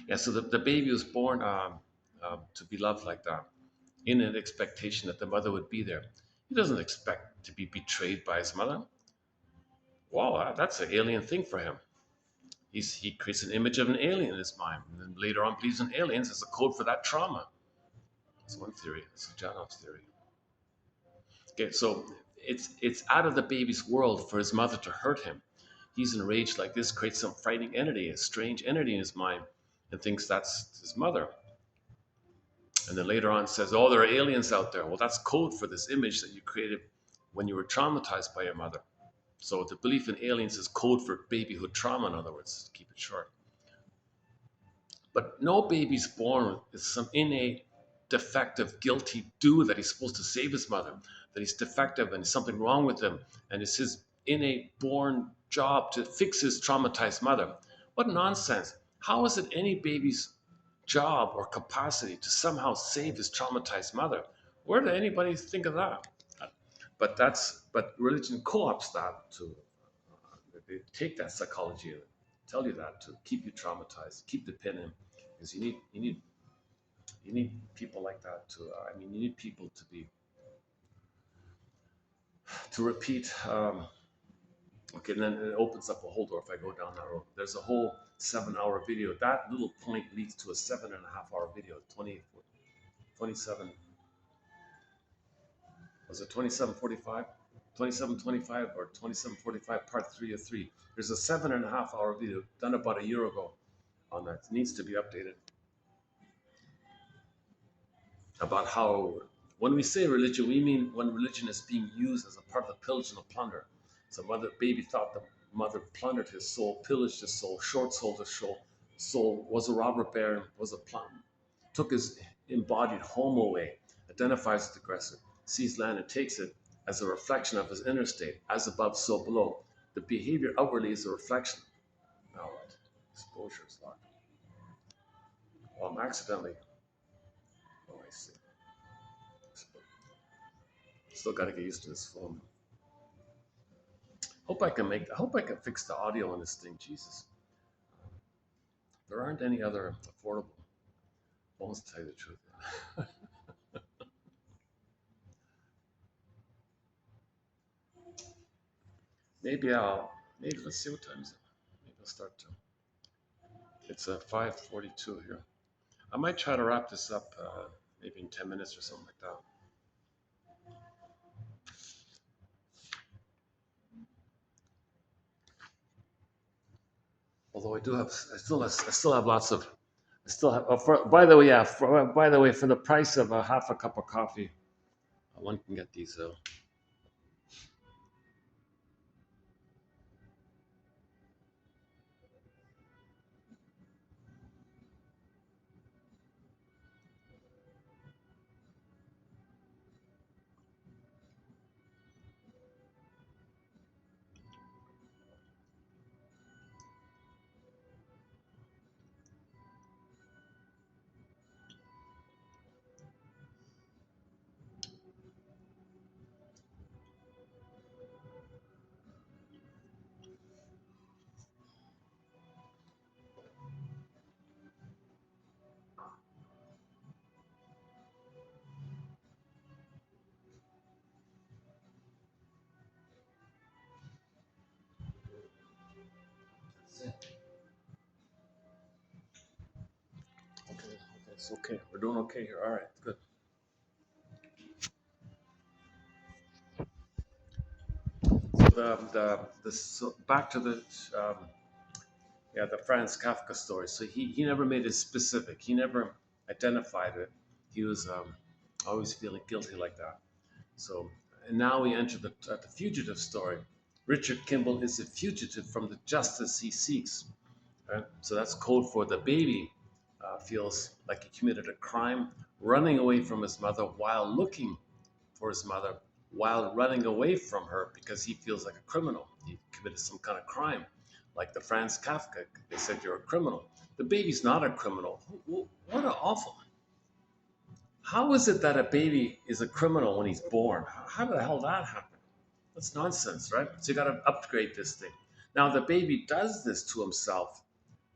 yeah, so the baby was born to be loved like that, in an expectation that the mother would be there. He doesn't expect to be betrayed by his mother. Wow, that's an alien thing for him. He creates an image of an alien in his mind, and then later on believes in aliens as a code for that trauma. That's one theory. That's Janov's theory. Okay, so it's out of the baby's world for his mother to hurt him. He's enraged like this, creates some frightening entity, a strange entity in his mind, and thinks that's his mother. And then later on says, "Oh, there are aliens out there." Well, that's code for this image that you created when you were traumatized by your mother. So the belief in aliens is code for babyhood trauma, in other words, to keep it short. But no baby's born with some innate, defective, guilty do that he's supposed to save his mother, that he's defective and there's something wrong with him, and it's his innate born job to fix his traumatized mother. What nonsense. How is it any baby's job or capacity to somehow save his traumatized mother? Where did anybody think of that? But religion co-ops that to they take that psychology and tell you that to keep you traumatized, keep the pin in, because you need people like that to. You need people to repeat Okay, and then it opens up a whole door if I go down that road. There's a whole 7 hour video. That little point leads to a 7.5 hour video, 27, was it 27:45? 27:25 or 27:45, part 3 of 3. There's a 7.5 hour video done about a year ago on that. It needs to be updated about how, when we say religion, we mean when religion is being used as a part of the pillage and the plunder. So mother baby thought the mother plundered his soul, pillaged his soul, short sold his soul, was a robber baron, was a plum, took his embodied home away, identifies as the aggressor, sees land and takes it as a reflection of his inner state, as above, so below. The behavior outwardly is a reflection. Now what? Exposure is locked. Well, I'm accidentally. Oh, I see. Still got to get used to this phone. I hope I can fix the audio on this thing. Jesus, there aren't any other affordable phones to tell you the truth. Maybe let's see what time is it. Maybe I'll start to. It's 5:42 here. I might try to wrap this up maybe in 10 minutes or something like that. Although I still have lots of, I still have. By the way, yeah. By the way, for the price of a half a cup of coffee, one can get these. Okay, it's okay. We're doing okay here. All right, good. So back to the yeah, the Franz Kafka story. So he never made it specific. He never identified it. He was always feeling guilty like that. So, and now we enter the fugitive story. Richard Kimball is a fugitive from the justice he seeks. Right? So that's code for the baby feels like he committed a crime, running away from his mother while looking for his mother, while running away from her because he feels like a criminal. He committed some kind of crime. Like the Franz Kafka, they said you're a criminal. The baby's not a criminal. What an awful. How is it that a baby is a criminal when he's born? How the hell that happen? That's nonsense, right? So you got to upgrade this thing. Now the baby does this to himself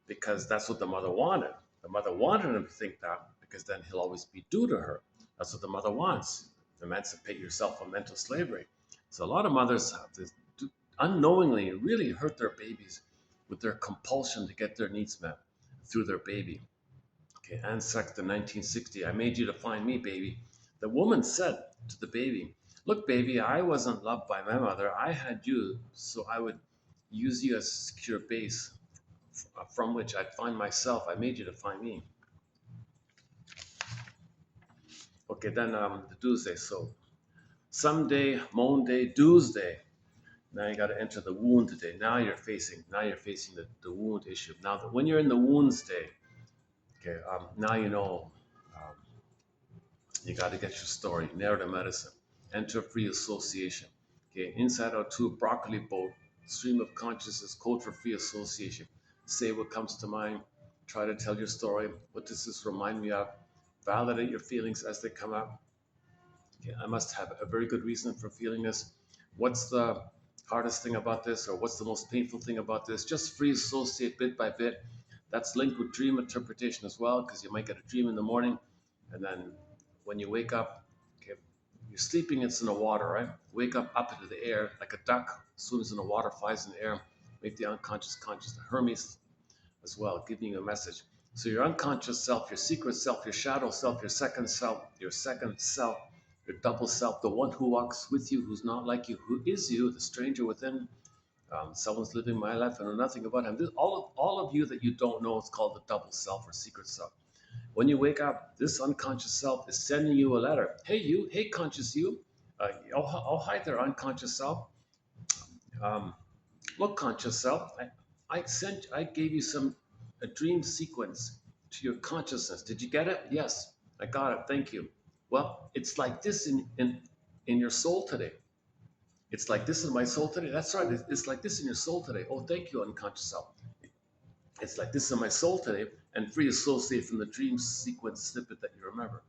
because that's what the mother wanted. The mother wanted him to think that because then he'll always be due to her. That's what the mother wants. Emancipate yourself from mental slavery. So a lot of mothers have this unknowingly really hurt their babies with their compulsion to get their needs met through their baby. Okay, Anne Sexton, 1960, I made you to find me, baby. The woman said to the baby, look, baby, I wasn't loved by my mother. I had you, so I would use you as a secure base from which I'd find myself. I made you to find me. Okay, then the Tuesday. So someday, Monday, Tuesday. Now you got to enter the wound today. Now you're facing the wound issue. Now, when you're in the wounds day, okay, now you know you got to get your story, narrative medicine, enter free association. Okay, inside out two, broccoli boat, stream of consciousness, code for free association. Say what comes to mind, try to tell your story. What does this remind me of? Validate your feelings as they come up. Okay, I must have a very good reason for feeling this. What's the hardest thing about this, or what's the most painful thing about this? Just free associate bit by bit. That's linked with dream interpretation as well, because you might get a dream in the morning, and then when you wake up, okay, You're sleeping, it's in the water, right? Wake up into the air like a duck, swims in the water, flies in the air, make the unconscious conscious. The Hermes as well, giving you a message. So your unconscious self, your secret self, your shadow self, your second self, your double self, the one who walks with you, who's not like you, who is you, the stranger within. Someone's living my life, I know nothing about him. All of you that you don't know is called the double self or secret self. When you wake up, this unconscious self is sending you a letter. Hey, you. Hey, conscious you. Hi there, unconscious self. Um, Look, conscious self. I gave you a dream sequence to your consciousness. Did you get it? Yes, I got it. Thank you. Well, it's like this in your soul today. It's like this in my soul today. That's right. It's like this in your soul today. Oh, thank you, unconscious self. It's like this in my soul today, and free associate from the dream sequence snippet that you remember.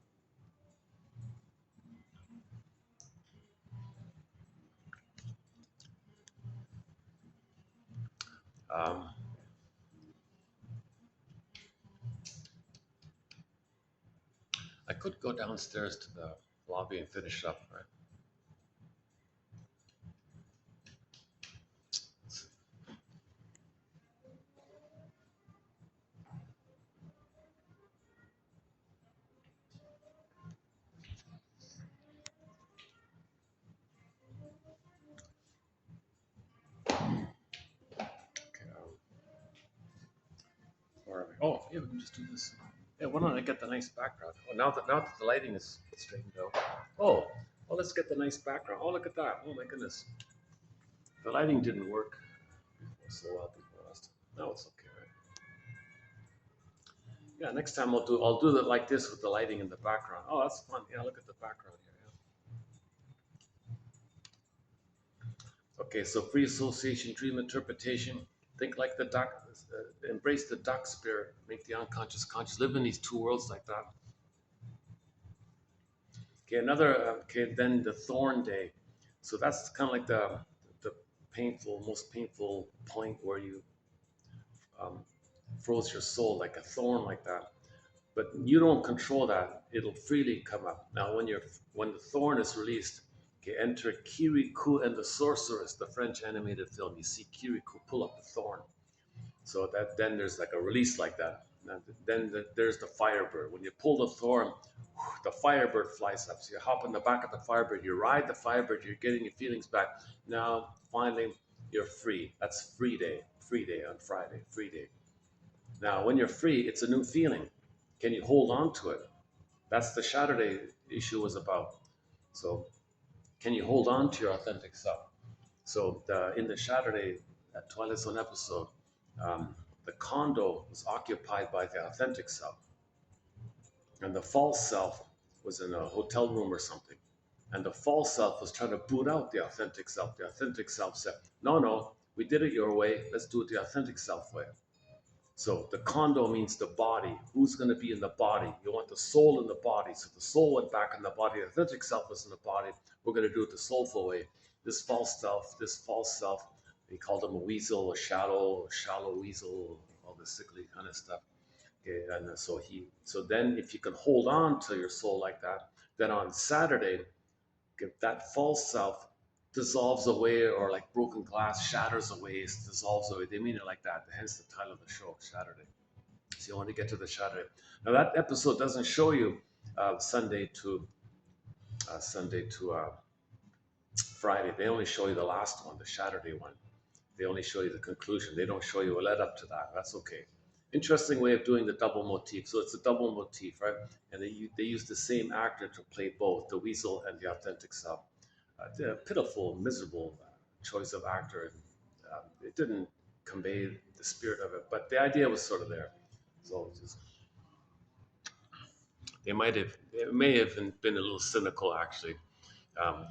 Um, I could go downstairs to the lobby and finish up, right? Okay. Where are we? Oh, yeah, we can just do this. Yeah, why don't I get the nice background? Oh, now that the lighting is straightened out. Oh, let's get the nice background. Oh, look at that. Oh my goodness, the lighting didn't work before, so well before last time. Now it's okay, right? Yeah, next time I'll do it like this with the lighting in the background. Oh, that's fun. Yeah, look at the background here. Yeah. Okay, so free association, dream interpretation. Think like the duck. Embrace the duck spirit. Make the unconscious conscious. Live in these two worlds like that. Okay, okay, then the thorn day. So that's kind of like the most painful point where you um, froze your soul like a thorn like that. But you don't control that; it'll freely come up. Now, when the thorn is released, okay, enter Kirikou and the Sorceress, the French animated film. You see Kirikou pull up the thorn. So that then there's like a release like that. There's the Firebird. When you pull the thorn, the Firebird flies up. So you hop on the back of the Firebird, you ride the Firebird, you're getting your feelings back. Now, finally, you're free. That's free day on Friday, free day. Now, when you're free, it's a new feeling. Can you hold on to it? That's the Saturday issue was about. So, can you hold on to your authentic self? So, in the Saturday Twilight Zone episode, um, the condo was occupied by the authentic self, and the false self was in a hotel room or something. And the false self was trying to boot out the authentic self. The authentic self said, no, no, we did it your way. Let's do it the authentic self way. So the condo means the body. Who's going to be in the body? You want the soul in the body. So the soul went back in the body. The authentic self was in the body. We're going to do it the soulful way. This false self, they called him a weasel, a shallow weasel, all this sickly kind of stuff. Okay, and so then if you can hold on to your soul like that, then on Saturday, if that false self dissolves away, or like broken glass shatters away, dissolves away. They mean it like that. Hence the title of the show, Saturday. So you want to get to the Saturday. Now that episode doesn't show you Sunday to Friday. They only show you the last one, the Saturday one. They only show you the conclusion. They don't show you a let up to that. That's okay. Interesting way of doing the double motif. So it's a double motif, right? And they use the same actor to play both the weasel and the authentic self. Pitiful, miserable choice of actor. It didn't convey the spirit of it, but the idea was sort of there. So just, it may have been a little cynical actually. Um,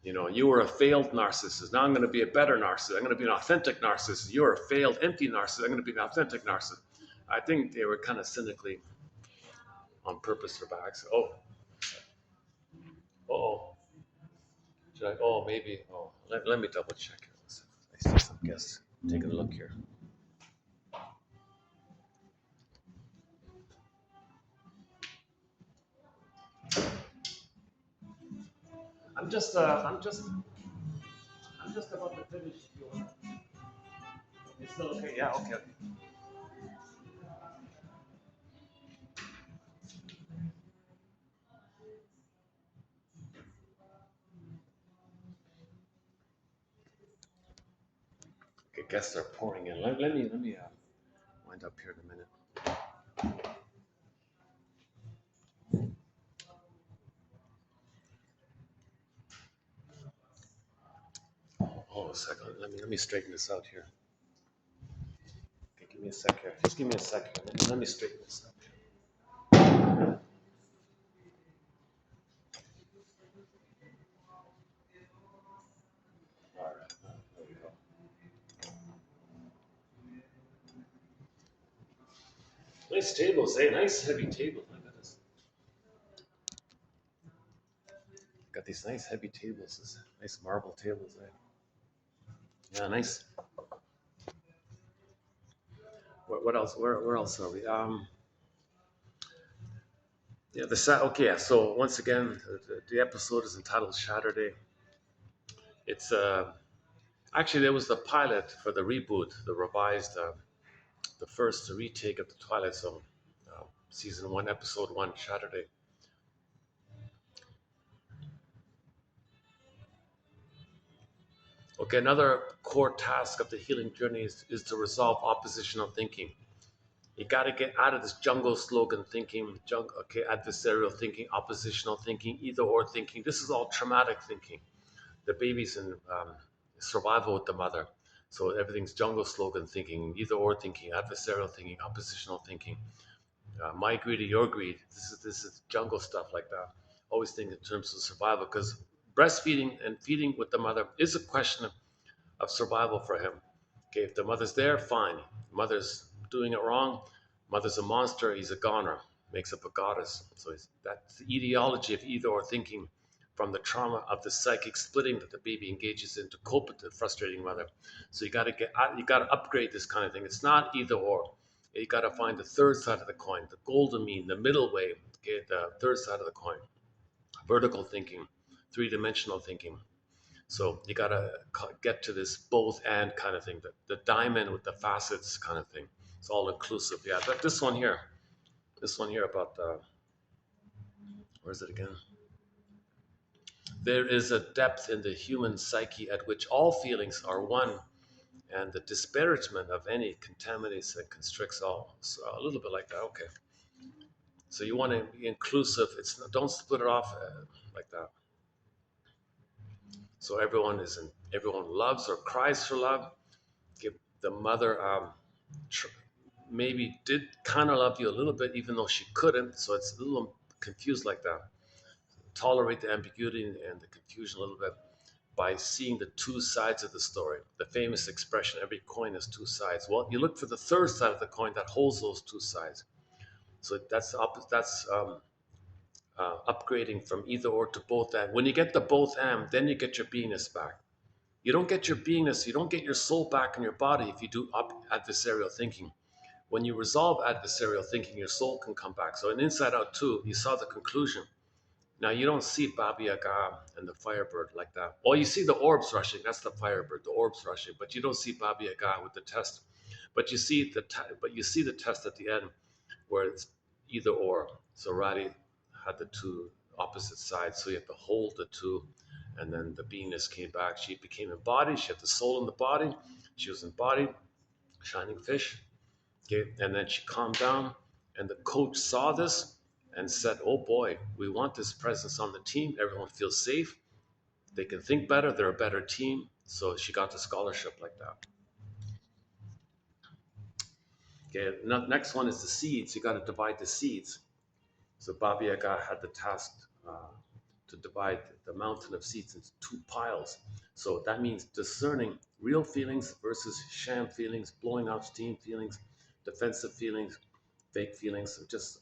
you were a failed narcissist. Now I'm going to be a better narcissist. I'm going to be an authentic narcissist. You're a failed, empty narcissist. I'm going to be an authentic narcissist. I think they were kind of cynically on purpose or by accident. Oh, should I? Oh, maybe. Oh, let me double check here. I see some guests taking a look here. I'm just about to finish. It's still okay. Yeah, okay, okay. Okay, guests are pouring in. Let me wind up here in a minute. Hold a second. Let me straighten this out here. Okay, give me a sec here. Just give me a second. Let me straighten this out. All right. There we go. Nice tables, eh? Nice heavy tables. Look at this. Got these nice heavy tables. This nice marble tables, eh? Yeah, nice. What else? Where else are we? Yeah, okay. Yeah. So once again, the episode is entitled Saturday. It's actually there was the pilot for the reboot, the revised, the first retake of the Twilight Zone, season one, episode one, Saturday. Okay, another core task of the healing journey is to resolve oppositional thinking. You got to get out of this jungle slogan thinking, okay, adversarial thinking, oppositional thinking, either or thinking. This is all traumatic thinking. The baby's in survival with the mother. So everything's jungle slogan thinking, either or thinking, adversarial thinking, oppositional thinking, my greed or your greed. This is jungle stuff like that. Always think in terms of survival because breastfeeding and feeding with the mother is a question of survival for him. Okay, if the mother's there, fine. Mother's doing it wrong. Mother's a monster. He's a goner. Makes up a goddess. So that's the etiology of either or thinking from the trauma of the psychic splitting that the baby engages in to cope with the frustrating mother. So you got to upgrade this kind of thing. It's not either or. You got to find the third side of the coin, the golden mean, the middle way. Okay, the third side of the coin, vertical thinking, three-dimensional thinking. So you gotta get to this both and kind of thing, the diamond with the facets kind of thing. It's all inclusive. Yeah, but this one here about where is it again? There is a depth in the human psyche at which all feelings are one, and the disparagement of any contaminates and constricts all. So a little bit like that. Okay. So you want to be inclusive. Don't split it off like that. So everyone loves or cries for love. Give the mother tr- maybe did kind of love you a little bit, even though she couldn't. So it's a little confused like that. Tolerate the ambiguity and the confusion a little bit by seeing the two sides of the story. The famous expression, every coin has two sides. Well, you look for the third side of the coin that holds those two sides. So that's upgrading from either or to both and. When you get the both and, then you get your beingness back. You don't get your beingness, you don't get your soul back in your body if you do adversarial thinking. When you resolve adversarial thinking, your soul can come back. So in Inside Out 2, you saw the conclusion. Now you don't see Baba Yaga and the Firebird like that. Well, you see the orbs rushing. That's the Firebird, the orbs rushing. But you don't see Baba Yaga with the test. But you see the test at the end where it's either or. So Radi had the two opposite sides. So you have to hold the two. And then the beingness came back. She became embodied. She had the soul in the body. She was embodied, shining fish. Okay, and then she calmed down, and the coach saw this and said, "Oh boy, we want this presence on the team. Everyone feels safe. They can think better. They're a better team." So she got the scholarship like that. Okay, next one is the seeds. You got to divide the seeds. So Baba Yaga had the task to divide the mountain of seeds into two piles. So that means discerning real feelings versus sham feelings, blowing off steam feelings, defensive feelings, fake feelings. So just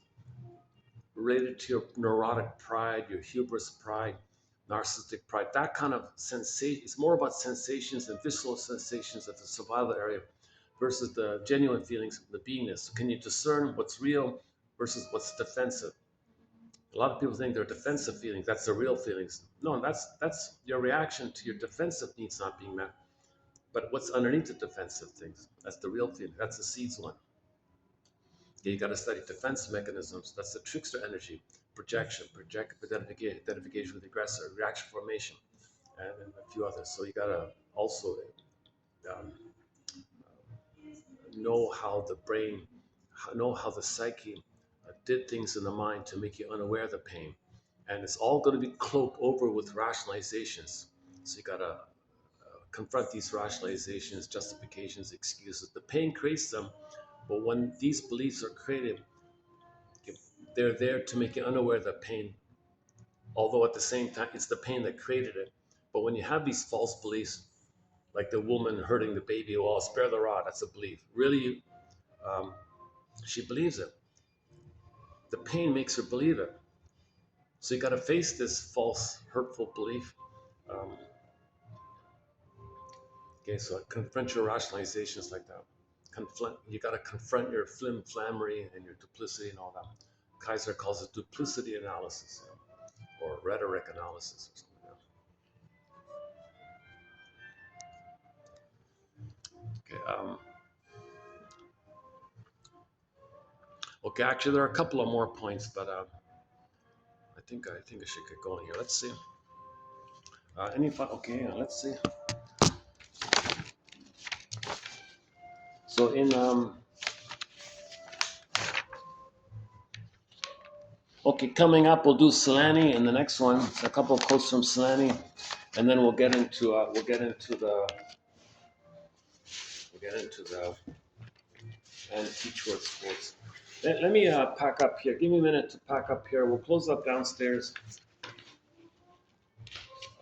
related to your neurotic pride, your hubris pride, narcissistic pride, that kind of sensation. It's more about sensations and visceral sensations of the survival area versus the genuine feelings of the beingness. So can you discern what's real versus what's defensive? A lot of people think they're defensive feelings. That's the real feelings. No, that's your reaction to your defensive needs not being met. But what's underneath the defensive things? That's the real feeling. That's the seeds one. Okay, you got to study defense mechanisms. That's the trickster energy, projection, identification with the aggressor, reaction formation, and a few others. So you got to also um, know how the brain, know how the psyche did things in the mind to make you unaware of the pain. And it's all going to be cloaked over with rationalizations. So you got to confront these rationalizations, justifications, excuses. The pain creates them, but when these beliefs are created, they're there to make you unaware of the pain, although at the same time, it's the pain that created it. But when you have these false beliefs, like the woman hurting the baby, well, spare the rod, that's a belief. Really, um, she believes it. The pain makes her believe it. So you got to face this false, hurtful belief. Um, okay, so confront your rationalizations like that. You got to confront your flammery and your duplicity and all that. Kaiser calls it duplicity analysis, or rhetoric analysis or something like that. Okay, okay. Actually, there are a couple of more points, but I think I should get going here. Let's see. Any fun? Okay, let's see. So in okay, coming up, we'll do Solani in the next one. It's a couple of quotes from Solani, and then we'll get into the and teach word sports. Let me pack up here. Give me a minute to pack up here. We'll close up downstairs. I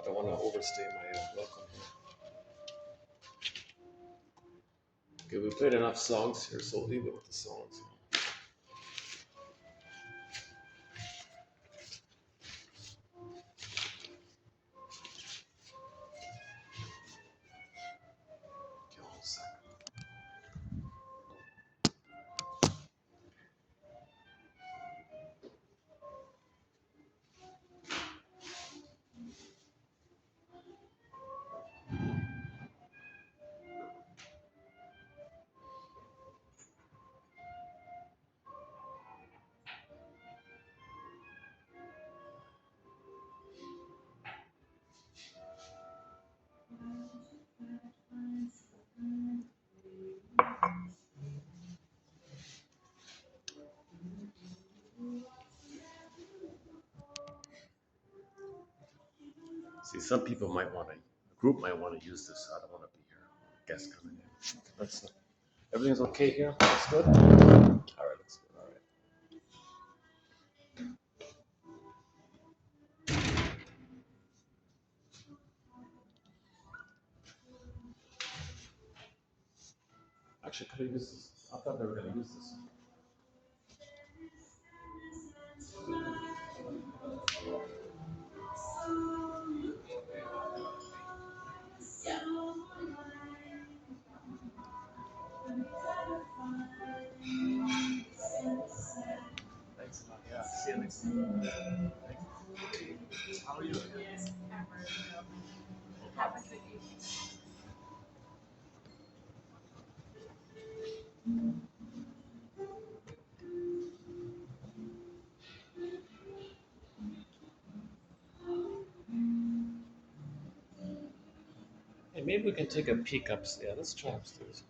don't want to overstay my welcome here. Okay, we played enough songs here, so we'll leave it with the songs. Okay, hold on a second. See, some people might want to, a group might want to use this. I don't want to be here. Guests coming in. That's everything's okay here. That's good. All right, that's good. All right. Actually, could I use this? I thought they were going to use this. Thanks a lot. Yeah. See you next time. How are you? Hey, maybe we can take a peek upstairs. Yeah, let's try upstairs.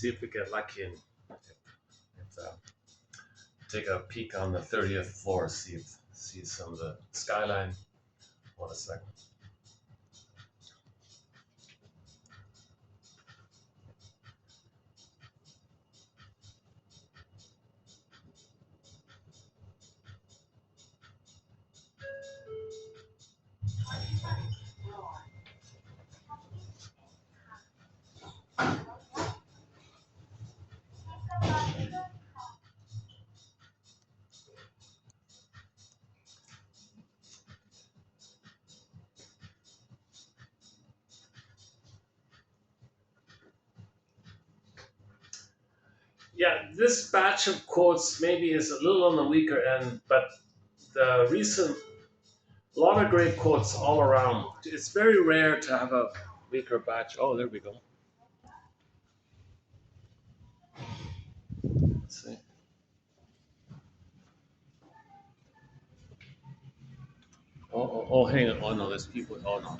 See if we get lucky and take a peek on the 30th floor. See if see some of the skyline. Hold a second. Yeah, this batch of quotes maybe is a little on the weaker end, but the recent, a lot of great quotes all around. It's very rare to have a weaker batch. Oh, there we go. Let's see. Oh, hang on. Oh, no, there's people. Oh, no.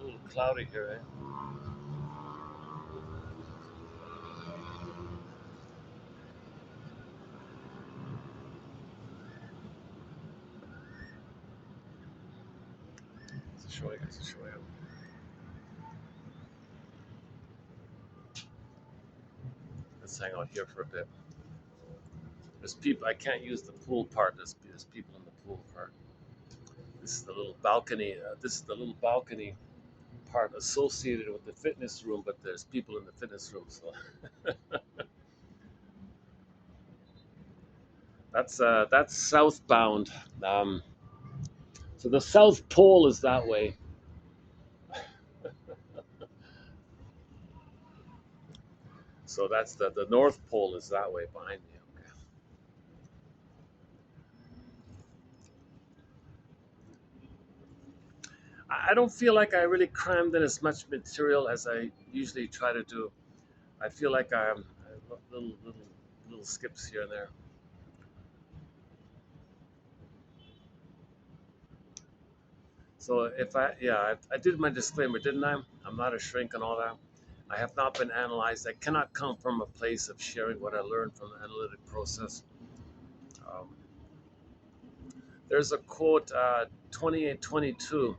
A little cloudy here, eh? It's a show you. It's a show you. Let's hang out here for a bit. There's people. I can't use the pool part. There's people in the pool part. This is the little balcony. This is the little balcony part associated with the fitness room, but there's people in the fitness room. So that's southbound. Um, so the South Pole is that way. So that's the North Pole is that way behind me. Okay. I don't feel like I really crammed in as much material as I usually try to do. I feel like I'm little skips here and there. So if I did my disclaimer, didn't I? I'm not a shrink and all that. I have not been analyzed. I cannot come from a place of sharing what I learned from the analytic process. Um, there's a quote, 2822.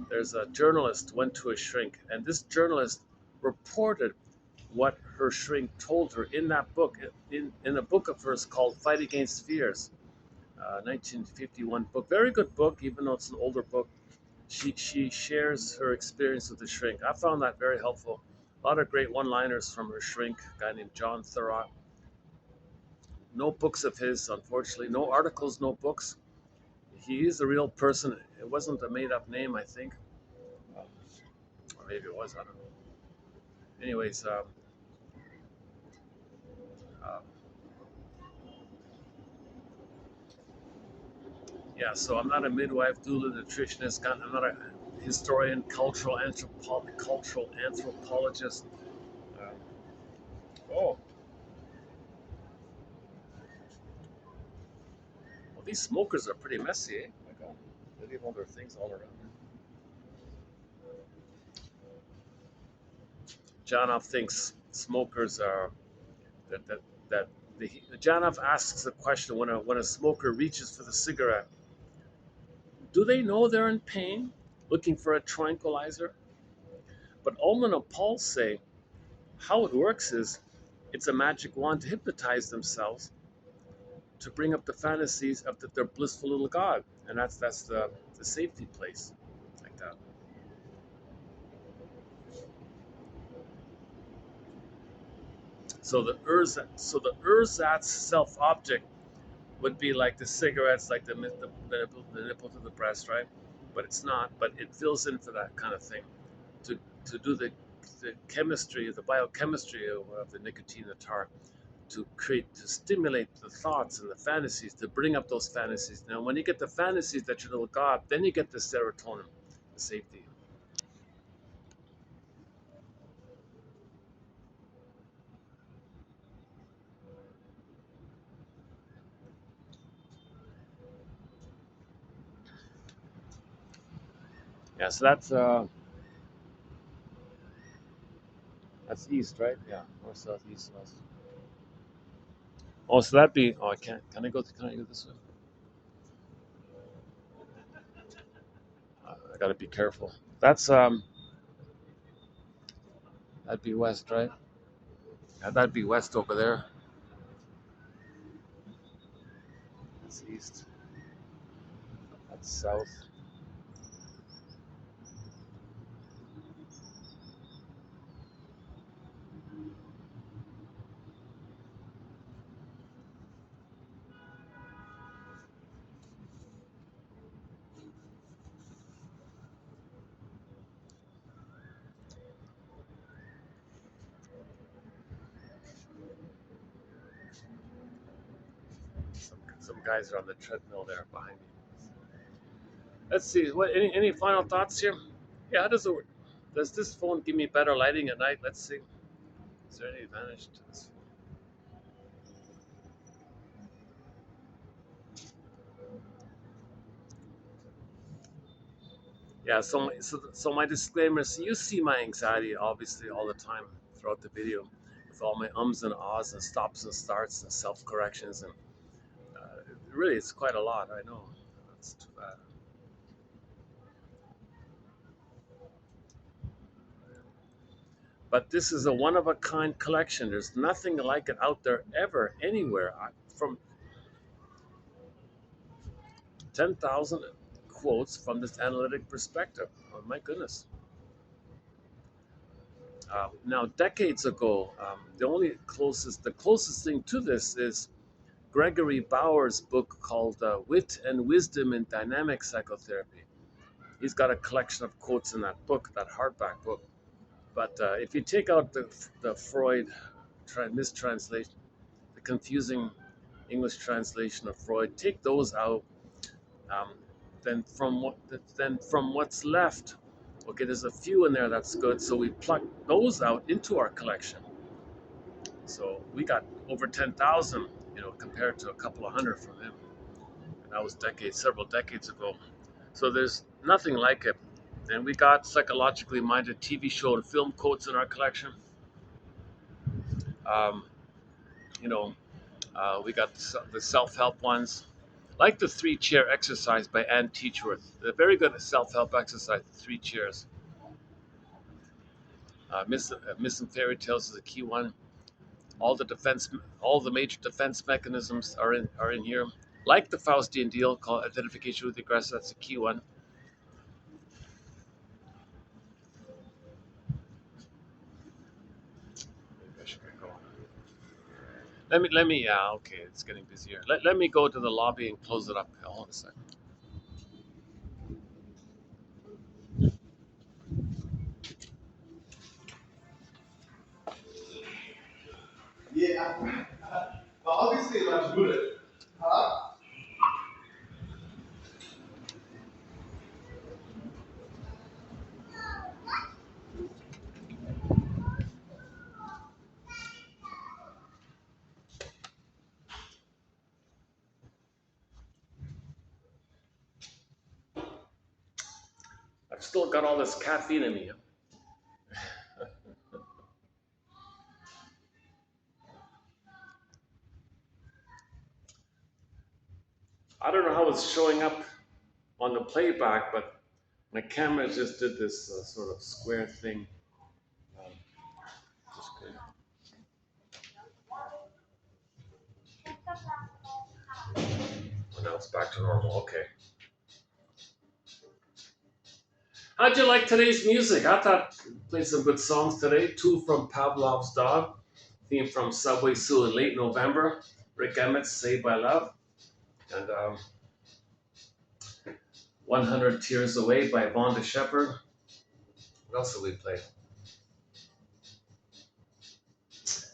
There's a journalist went to a shrink, and this journalist reported what her shrink told her in that book, in a book of hers called Fight Against Fears, 1951 book. Very good book, even though it's an older book. She shares her experience with the shrink. I found that very helpful. A lot of great one-liners from her shrink, a guy named John Thurrott. No books of his, unfortunately. No articles, no books. He is a real person. It wasn't a made-up name, I think, or maybe it was. I don't know. Anyways, uh, yeah. So I'm not a midwife, doula, nutritionist. I'm not a historian, cultural anthropologist. Um, oh, well, these smokers are pretty messy, eh? My God, they leave all their things all around. Janov thinks smokers are that that the Janov asks a question when a smoker reaches for the cigarette. Do they know they're in pain, looking for a tranquilizer? But Ullman and Paul say how it works is it's a magic wand to hypnotize themselves to bring up the fantasies of their blissful little god, and that's the safety place, like that. So the ersatz self object would be like the cigarettes, like the nipple to the breast, right? But it's not. But it fills in for that kind of thing to do the chemistry, the biochemistry of the nicotine, the tar, to stimulate the thoughts and the fantasies, to bring up those fantasies. Now, when you get the fantasies that you're little god, then you get the serotonin, the safety. Yeah, so that's east, right? Yeah, north, south, east, west. Oh, so that'd be. Oh, I can't. Can I go? Can I go this way? I gotta be careful. That's that'd be west, right? Yeah, that'd be west over there. That's east. That's south. Some guys are on the treadmill there behind me. Let's see. What? Any final thoughts here? Yeah. How does it work? Does this phone give me better lighting at night? Let's see. Is there any advantage to this? Yeah. So my disclaimer. So you see my anxiety obviously all the time throughout the video, with all my ums and ahs and stops and starts and self corrections, and really it's quite a lot. I know. That's too bad. But this is a one of a kind collection. There's nothing like it out there ever anywhere. From 10,000 quotes from this analytic perspective. Oh my goodness. Now, decades ago, the closest thing to this is Gregory Bauer's book called "Wit and Wisdom in Dynamic Psychotherapy." He's got a collection of quotes in that book, that hardback book. But if you take out the Freud mistranslation, the confusing English translation of Freud, take those out, um, then from what's left, okay, there's a few in there that's good, so we pluck those out into our collection. So we got over 10,000, compared to a couple of hundred from him, and that was several decades ago. So there's nothing like it. And we got psychologically minded TV show and film quotes in our collection. Um, you know, we got the self-help ones, like the three-chair exercise by Ann Teachworth. They're very good at self-help exercise. Three chairs. Missing fairy tales is a key one. All the major defense mechanisms are in here. Like the Faustian deal called identification with the aggressor. That's a key one. Maybe I should get going. Let me. Yeah, okay, it's getting busier. Let me go to the lobby and close it up. Hold on a second. Yeah, obviously not good. Huh? I've still got all this caffeine in me. I don't know how it's showing up on the playback, but my camera just did this sort of square thing. Um, just good. Well, now it's back to normal. Okay. How'd you like today's music? I thought we played some good songs today. Two from Pavlov's Dog, theme from Subway Sue in late November. Rick Emmett's Saved by Love, and 100 Tears Away by Vonda Shepard. What else did we play?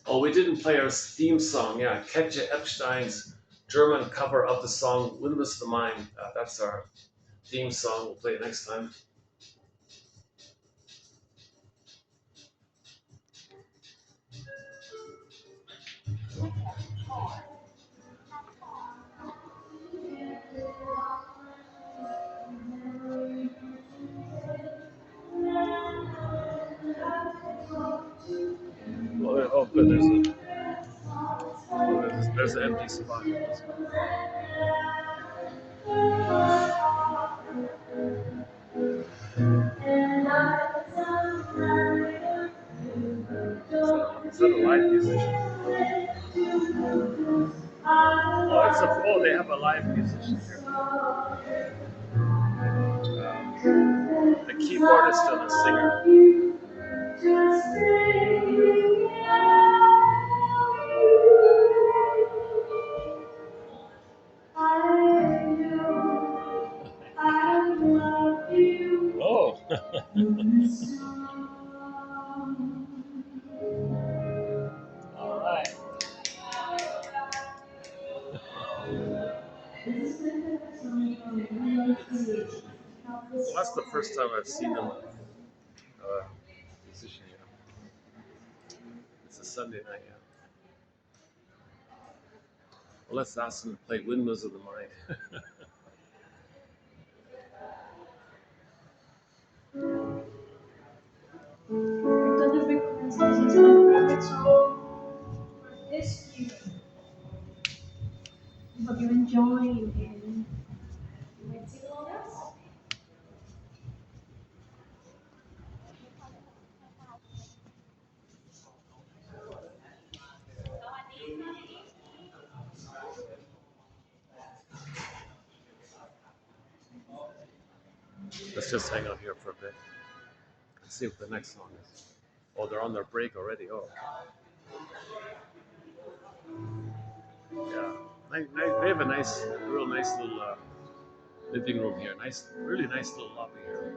Oh, we didn't play our theme song. Yeah, Katja Epstein's German cover of the song Windmills the Mind. That's our theme song. We'll play it next time. good. There's an empty spot. Is that a live musician? Oh, they have a live musician here. The keyboardist and the singer. Oh. All right. Well, that's the first time I've seen them musician here. It's a Sunday night, yeah. Well, let's ask them to play Windmills of the Mind. Hope you're enjoying it. Let's just hang out here for a bit. Let's see what the next song is. Oh, they're on their break already. Oh, yeah. They have a real nice little living room here. Really nice little lobby here.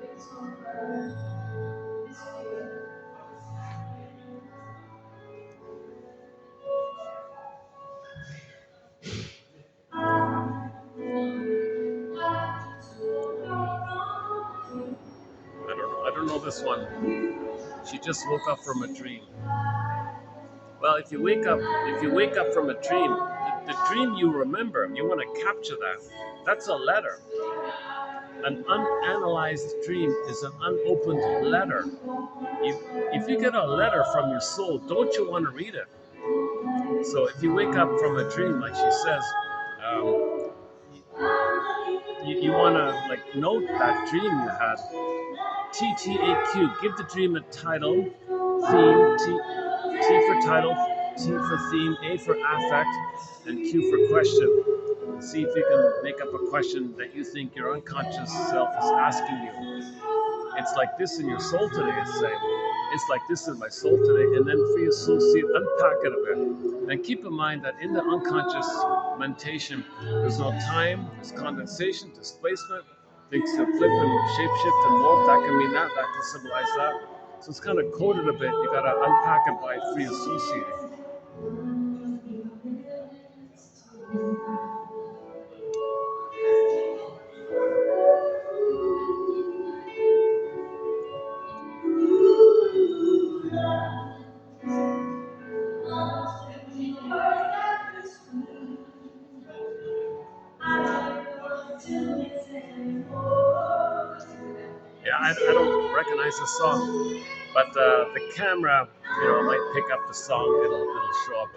I don't know this one. She just woke up from a dream. Well, if you wake up from a dream, the dream you remember, you want to capture that. That's a letter. An unanalyzed dream is an unopened letter. If you get a letter from your soul, don't you want to read it? So if you wake up from a dream, like she says, you want to like note that dream you had. TTAQ. Give the dream a title, theme. T for title, T for theme, A for affect, and Q for question. See if you can make up a question that you think your unconscious self is asking you. It's like this in your soul today, it's saying. It's like this in my soul today, and then free associate, unpack it a bit. And keep in mind that in the unconscious mentation, there's no time, there's condensation, displacement, things can flip and shapeshift and morph. That can mean that can symbolize that. So it's kind of coded a bit. You gotta unpack it by free associating. Yeah, I don't recognize the song, but the camera, might pick up the song. It'll show up.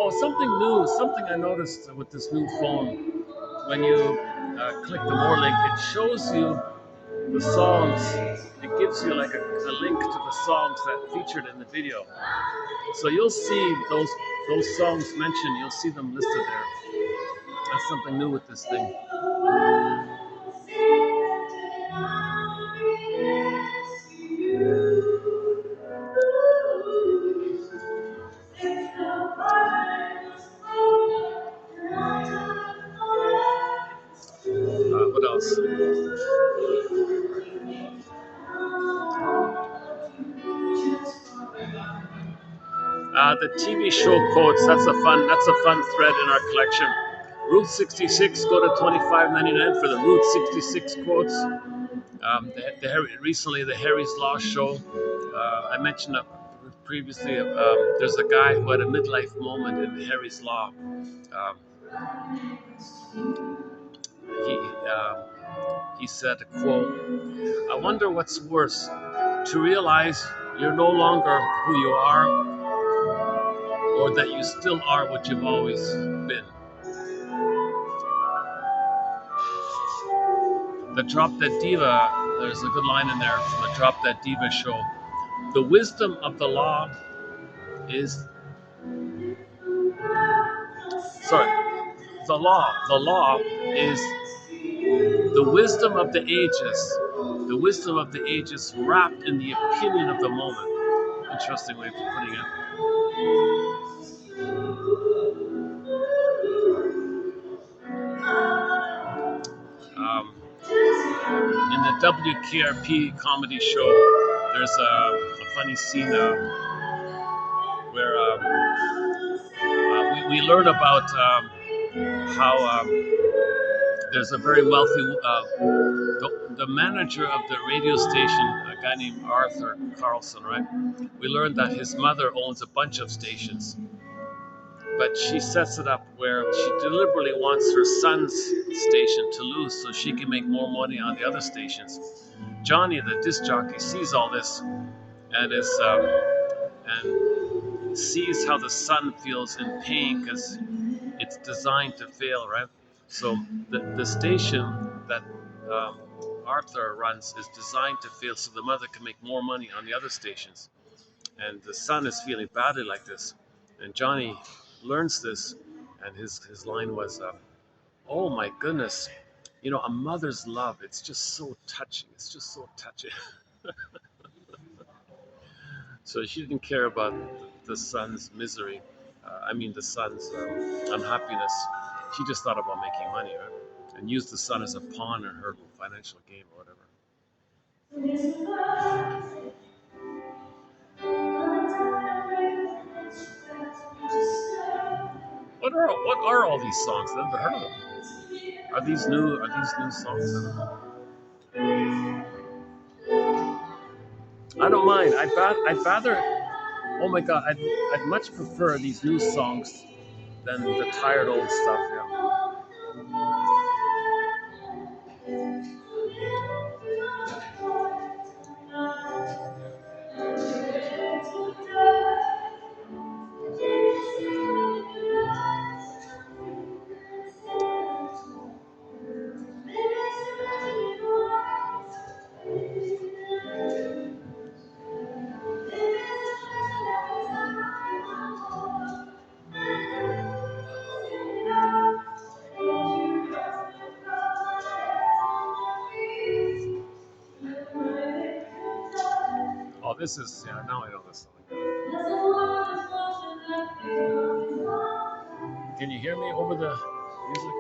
Oh, something new. Something I noticed with this new phone. When you click the more link, it shows you the songs. It gives you like a link to the songs that featured in the video. So you'll see those songs mentioned. You'll see them listed there. That's something new with this thing. What else? The TV show quotes. That's a fun thread in our collection. Route 66. Go to $25.99 for the Route 66 quotes. Recently, the Harry's Law show. I mentioned previously. There's a guy who had a midlife moment in Harry's Law. He said, quote, "I wonder what's worse, to realize you're no longer who you are, or that you still are what you've always been. The Drop Dead Diva, there's a good line in there from the Drop Dead Diva show. The wisdom of the law is, sorry, the law is the wisdom of the ages, the wisdom of the ages wrapped in the opinion of the moment. Interesting way of putting it. Um, in the WKRP comedy show, there's a funny scene where we learn about how there's a very wealthy the manager of the radio station, a guy named Arthur Carlson, right? We learned that his mother owns a bunch of stations, but she sets it up where she deliberately wants her son's station to lose so she can make more money on the other stations. Johnny, the disc jockey, sees all this and is and sees how the son feels in pain because it's designed to fail, right? So the station that um, Arthur runs is designed to fail so the mother can make more money on the other stations. And the son is feeling badly like this. And Johnny learns this, and his line was, "Oh my goodness, a mother's love, it's just so touching. It's just so touching." So she didn't care about the son's misery. I mean, the son's unhappiness. She just thought about making money, right? And used the son as a pawn in her financial game or whatever. What are all these songs? I've never heard of them. Are these new? Are these new songs? I don't know. I don't mind. I'd rather. Oh my God! I'd much prefer these new songs than the tired old stuff. Yeah. Oh, this is, yeah. Now I know this song. Can you hear me over the music?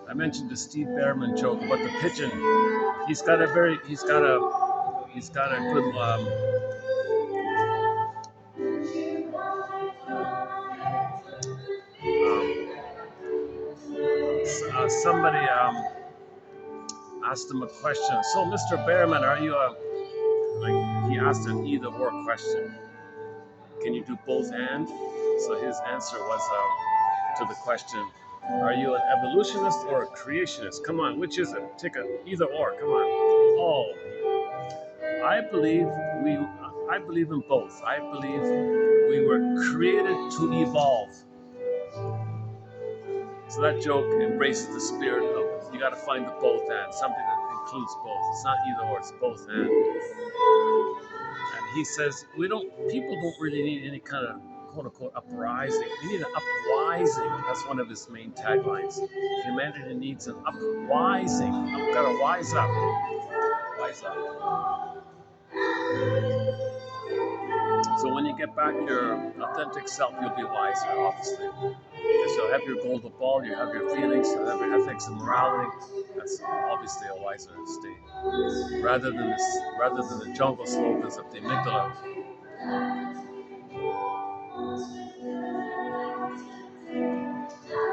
I mentioned the Steve Behrman joke about the pigeon. He's got a good somebody asked him a question. So, Mr. Behrman, are you a, like, he asked an either or question. Can you do both and? So his answer was to the question, are you an evolutionist or a creationist? Come on, which is it? Take a either or. Come on. Oh, I believe we. I believe in both. I believe we were created to evolve. So that joke embraces the spirit of you got to find the both and, something that includes both. It's not either or. It's both and. And he says people don't really need any kind of quote unquote uprising. We need an uprising. That's one of his main taglines. Humanity needs an uprising. I've got to wise up. Wise up. So when you get back your authentic self, you'll be wiser, obviously. Because you'll have your golden ball, you have your feelings, you have your ethics and morality. That's obviously a wiser state. Rather than the jungle slogans of the amygdala.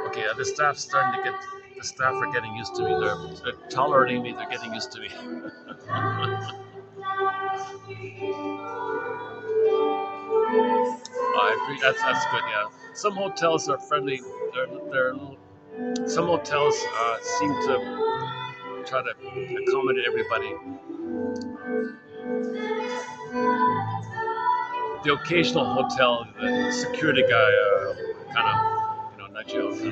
Okay, the staff are getting used to me. They're tolerating me. They're getting used to me. I agree. That's good. Yeah. Some hotels are friendly. They're a little, some hotels seem to try to accommodate everybody. The occasional hotel, the security guy kind of nudge you over.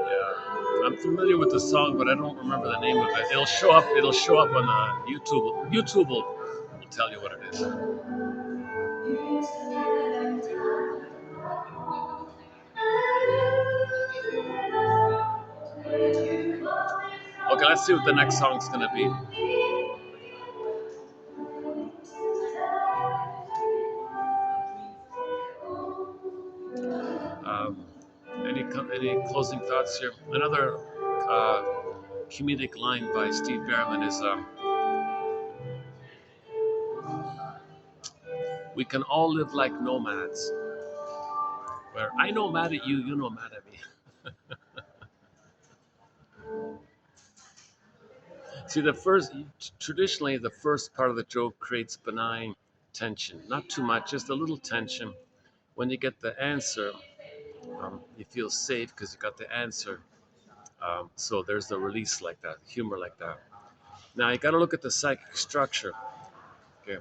Yeah, I'm familiar with the song, but I don't remember the name of it. It'll show up. It'll show up on the YouTube. YouTube will tell you what it is. Okay, let's see what the next song's gonna be. Um, any closing thoughts here? Another uh, comedic line by Steve Behrman is, "We can all live like nomads, where I know mad at you, you know mad at me." See, traditionally, the first part of the joke creates benign tension. Not too much, just a little tension. When you get the answer, you feel safe because you got the answer. So there's the release like that, humor like that. Now you got to look at the psychic structure. Okay,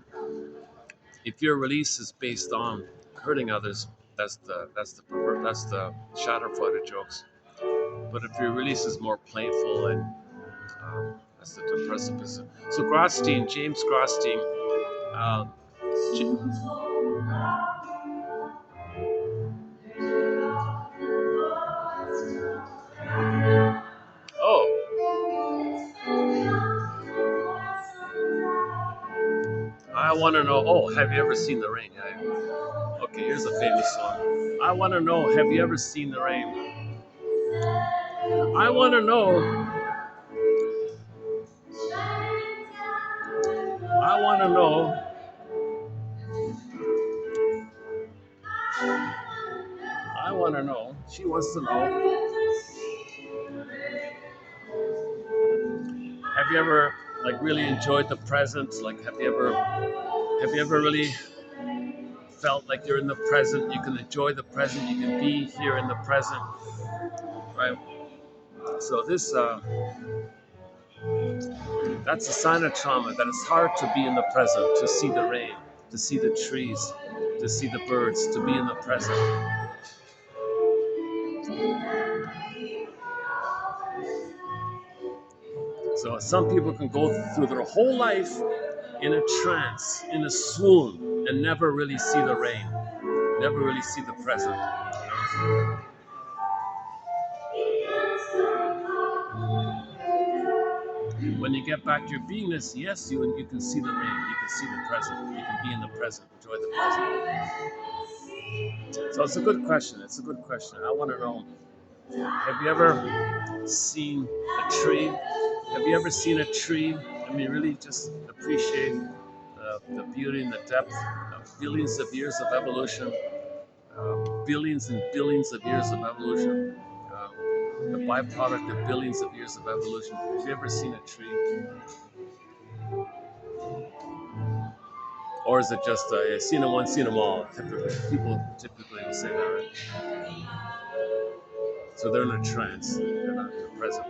if your release is based on hurting others, that's the Schadenfreude jokes. But if your release is more playful and that's the depressive business. So James Grosstein, uh, oh, I want to know. Oh, have you ever seen the rain? Yeah. Okay, here's a famous song. I want to know. Have you ever seen the rain? I want to know. I want to know. I want to know. She wants to know. Have you ever like really enjoyed the present? Like, have you ever really felt like you're in the present? You can enjoy the present. You can be here in the present, right? So that's a sign of trauma. That it's hard to be in the present, to see the rain, to see the trees, to see the birds, to be in the present. So some people can go through their whole life in a trance, in a swoon, and never really see the rain, never really see the present. When you get back to your beingness, yes, you can see the rain, you can see the present, you can be in the present, enjoy the present. So it's a good question. It's a good question. I want to know: have you ever seen a tree? Have you ever seen a tree? I mean, really just appreciate the beauty and the depth of billions of years of evolution, billions and billions of years of evolution, the byproduct of billions of years of evolution. Have you ever seen a tree? Or is it just seen them once, seen them all? People typically will say that, right? So they're in a trance. They're not in the present.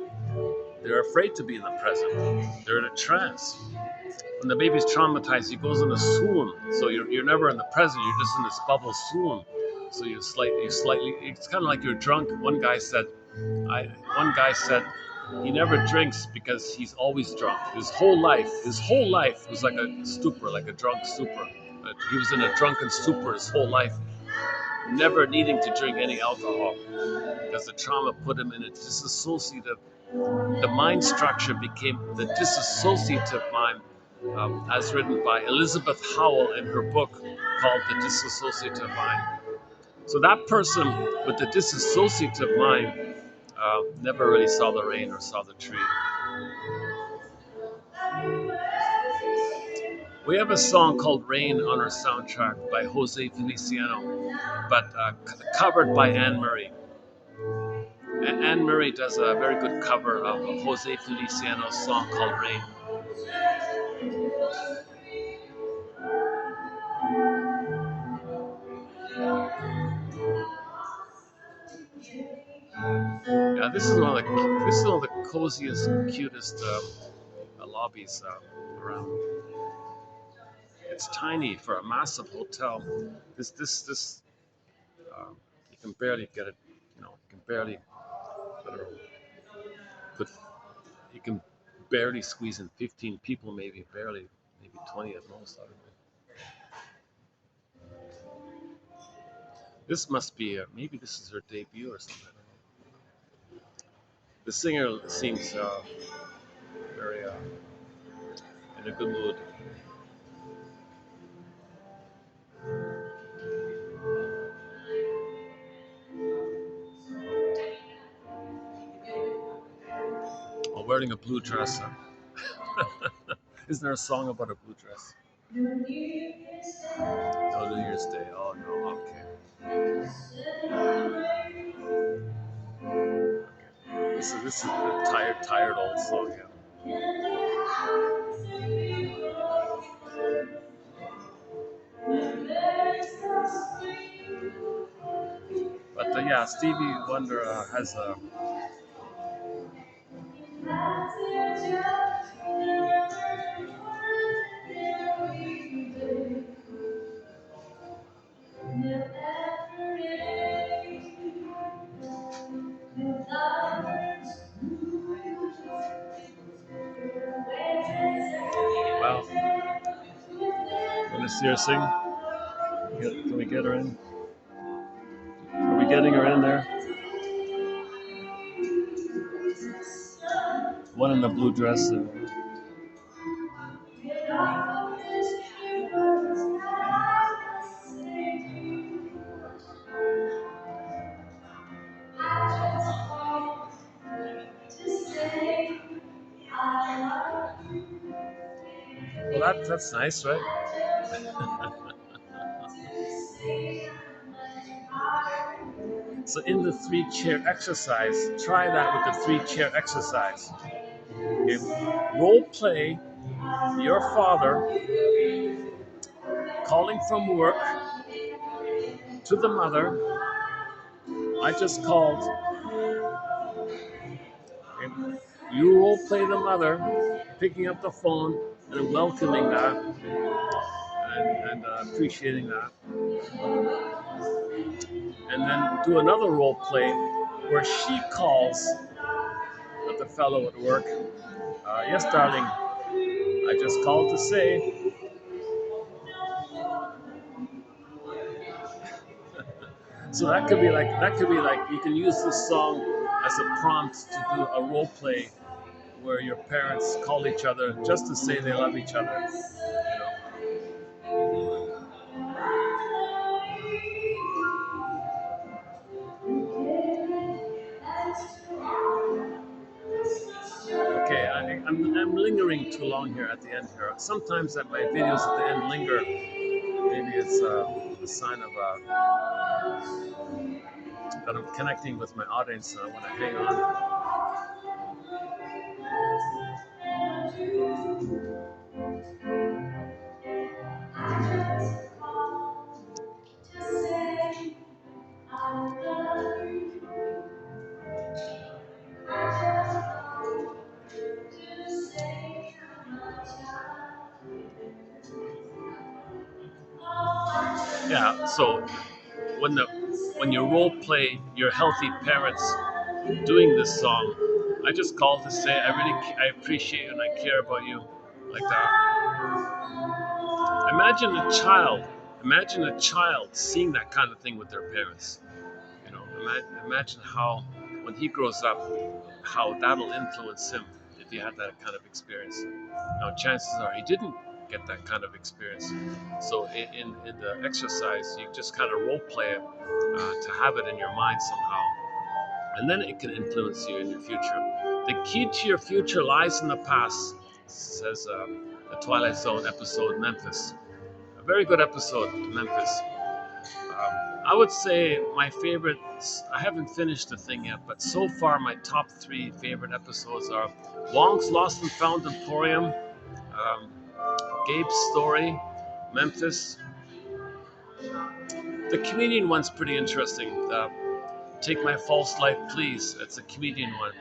They're afraid to be in the present. They're in a trance. When the baby's traumatized, he goes in a swoon. So you're never in the present. You're just in this bubble swoon. So you slightly. It's kind of like you're drunk. One guy said he never drinks because he's always drunk. His whole life was like a stupor, like a drunk stupor. He was in a drunken stupor his whole life, never needing to drink any alcohol because the trauma put him in a disassociative. The mind structure became the dissociative mind as written by Elizabeth Howell in her book called The Dissociative Mind. So that person with the dissociative mind never really saw the rain or saw the tree. We have a song called Rain on our soundtrack by Jose Feliciano, but covered by Anne Murray. Anne Murray does a very good cover of Jose Feliciano's song called Rain. Yeah, this is one of the coziest, cutest lobbies around. It's tiny for a massive hotel. This you can barely get it. You can barely, I don't know, put you can barely squeeze in 15 people, maybe barely, maybe 20 at most. I don't know. This must be maybe this is her debut or something. I don't know. The singer seems very in a good mood. While wearing a blue dress. Isn't there a song about a blue dress? No New Year's Day. Oh no. Okay. This is a tired old song. Yeah. But yeah, Stevie Wonder has a. Well, want to see her sing? Can we get her in? Are we getting her in there? One in the blue dress. Well, that's nice, right? So in the 3-chair exercise, try that with the 3-chair exercise. Okay. Role play your father calling from work to the mother. I just called. Okay. You role play the mother, picking up the phone and welcoming that and appreciating that. And then do another role play where she calls the fellow at work. Yes, darling, I just called to say. So that could be like you can use this song as a prompt to do a role play where your parents call each other just to say they love each other. Okay, I'm lingering too long here at the end here. Sometimes at my videos at the end linger. Maybe it's a sign of that I'm connecting with my audience and I want to hang on. Yeah, so when you role play your healthy parents doing this song, I just called to say I appreciate you and I care about you, like that. Imagine a child seeing that kind of thing with their parents. Imagine how when he grows up, how that'll influence him. if he had that kind of experience. Now, chances are he didn't get that kind of experience. So in the exercise, you just kind of role play it to have it in your mind somehow, and then it can influence you in your future. The key to your future lies in the past, says the Twilight Zone episode Memphis. A very good episode, Memphis. I would say my favorite, I haven't finished the thing yet, but so far my top three favorite episodes are Wong's Lost and Found Emporium, Gabe's Story, Memphis. The comedian one's pretty interesting. Take My False Life, Please. It's a comedian one.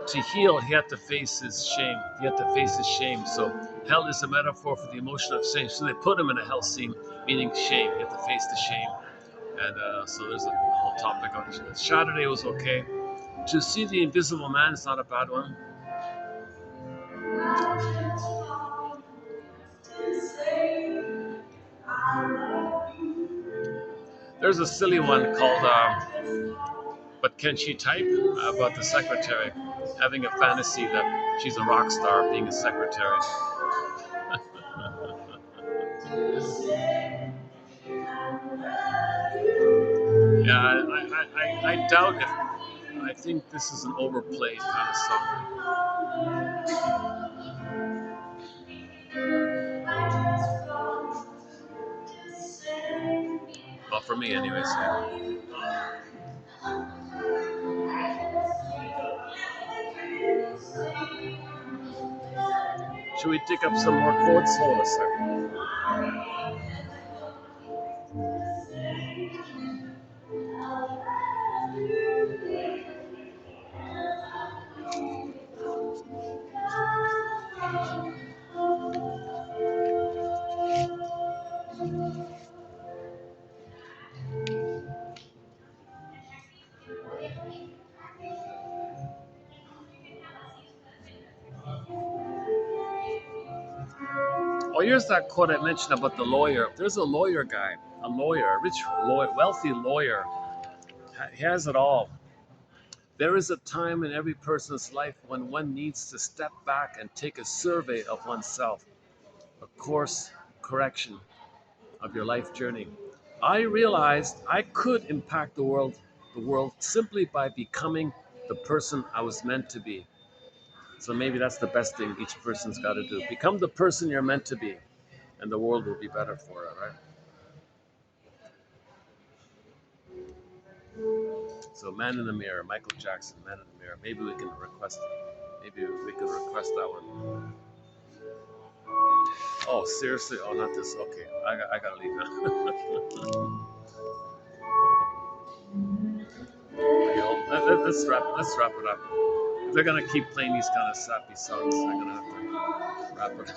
To heal, he had to face his shame. He had to face his shame. So hell is a metaphor for the emotion of shame. So they put him in a hell scene, meaning shame. He had to face the shame. And so there's a whole topic on it. Saturday was okay. To See the Invisible Man is not a bad one. There's a silly one called But Can She Type? About the secretary having a fantasy that she's a rock star being a secretary. Yeah, I doubt if. I think this is an overplayed kind of song. Well, for me, anyways. Yeah. Should we take up some more quotes? Hold on a second. Oh, here's that quote I mentioned about the lawyer. There's a lawyer guy, a lawyer, a rich, lawyer, wealthy lawyer. He has it all. There is a time in every person's life when one needs to step back and take a survey of oneself, a course correction of your life journey. I realized I could impact the world simply by becoming the person I was meant to be. So maybe that's the best thing each person's got to do. Become the person you're meant to be, and the world will be better for it, right? So, Man in the Mirror, Michael Jackson, Man in the Mirror. Maybe we can request. Maybe we can request that one. Oh, seriously? Oh, not this. Okay, I gotta leave now. Let's wrap it up. If they're gonna keep playing these kind of sappy songs, I'm gonna have to wrap it up.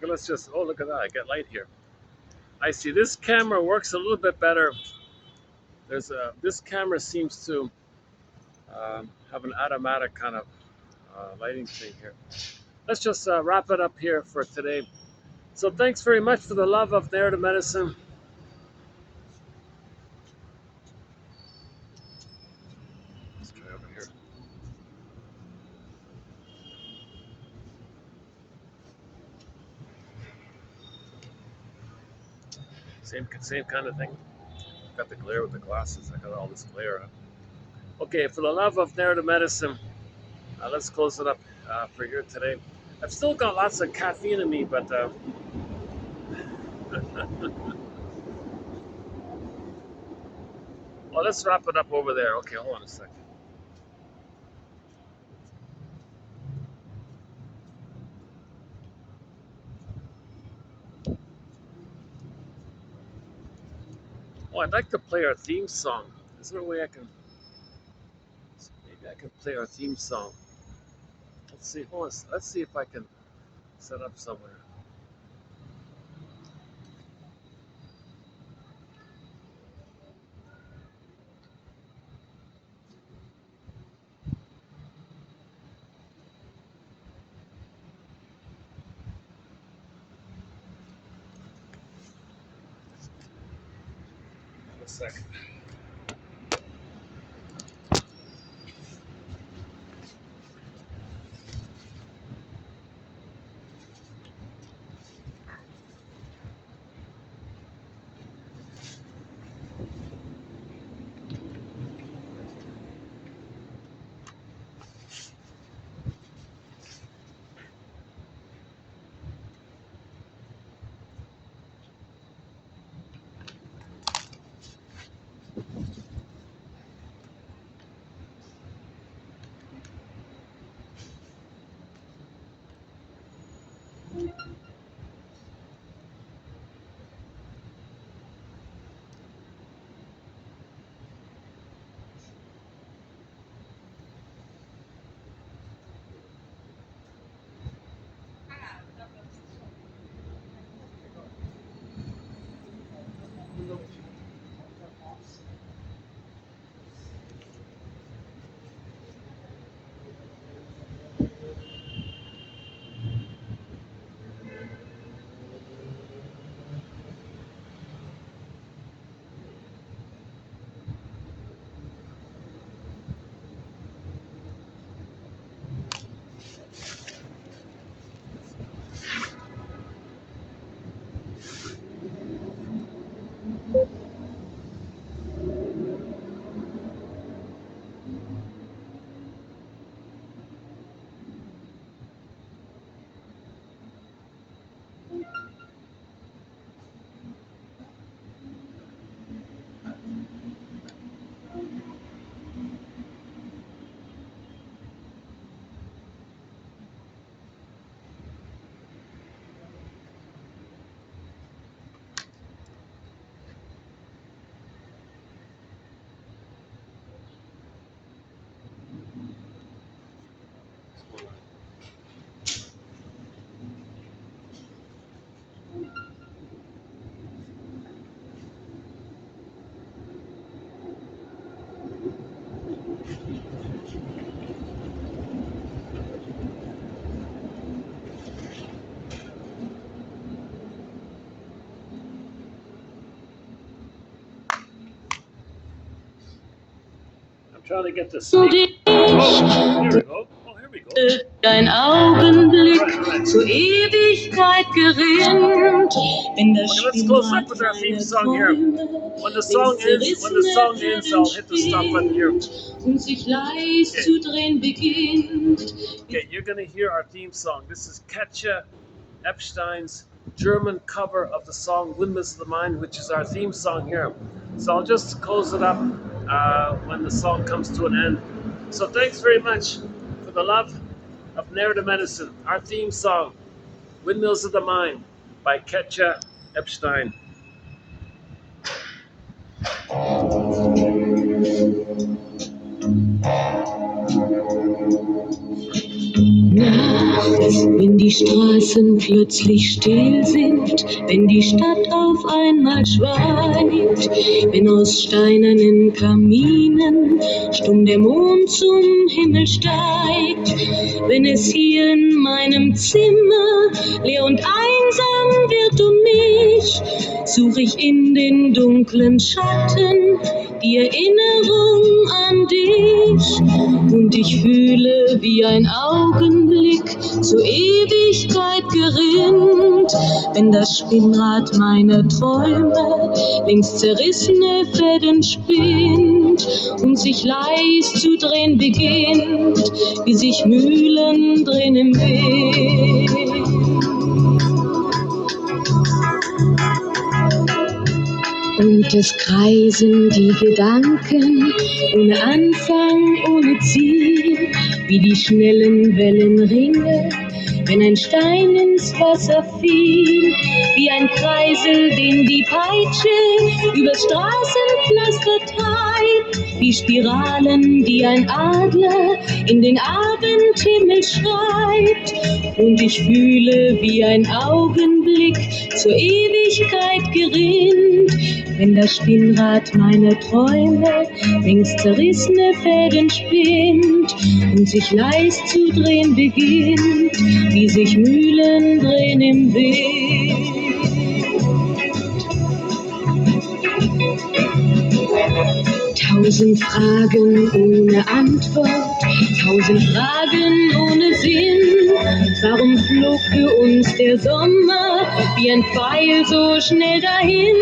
Okay, let's just, oh, look at that. I get light here. I see this camera works a little bit better. This camera seems to have an automatic kind of lighting thing here. Let's just wrap it up here for today. So thanks very much for the love of narrative medicine. Let's try over here. Same kind of thing. Got the glare with the glasses. I got all this glare on. Okay, for the love of narrative medicine, let's close it up for here today. I've still got lots of caffeine in me, but well, let's wrap it up over there. Okay, hold on a second. Oh, I'd like to play our theme song. Is there a way I can? Maybe I can play our theme song. Let's see. Hold on. Let's see if I can set up somewhere. Hold a second. I'm trying to get this. Oh, here we go. Oh, here we go. Dein Augenblick zur Ewigkeit gerinnt, wenn das Let's close up with our theme song here. When the song ends, I'll hit the stop button here. und sich leis zu drehen beginnt. Okay, you're gonna hear our theme song. This is Katja Epstein's German cover of the song Windmills of the Mind, which is our theme song here. So I'll just close it up when the song comes to an end. So thanks very much for the love of narrative medicine. Our theme song, Windmills of the Mind by Katja Epstein. Nachts, wenn die Straßen plötzlich still sind, wenn die Stadt auf einmal schweigt, wenn aus steinernen Kaminen stumm der Mond zum Himmel steigt, wenn es hier in meinem Zimmer leer und einsam wird um mich, such ich in den dunklen Schatten die Erinnerung an dich, und ich fühle, wie ein Augenblick zur Ewigkeit gerinnt, wenn das Spinnrad meiner Träume links zerrissene Fäden spinnt und sich leis zu drehen beginnt, wie sich Mühlen drehen im Wind. Und es kreisen die Gedanken, ohne Anfang, ohne Ziel, wie die schnellen Wellenringe, wenn ein Stein ins Wasser fiel, wie ein Kreisel, den die Peitsche übers Straßenpflaster treibt, wie Spiralen, die ein Adler in den Abendhimmel schreibt. Und ich fühle, wie ein Augenblick zur Ewigkeit gerinnt, wenn das Spinnrad meiner Träume längst zerrissene Fäden spinnt und sich leis zu drehen beginnt, wie sich Mühlen drehen im Wind. 1000 Fragen ohne Antwort, 1000 Fragen ohne Sinn. Warum flog für uns der Sommer wie ein Pfeil so schnell dahin?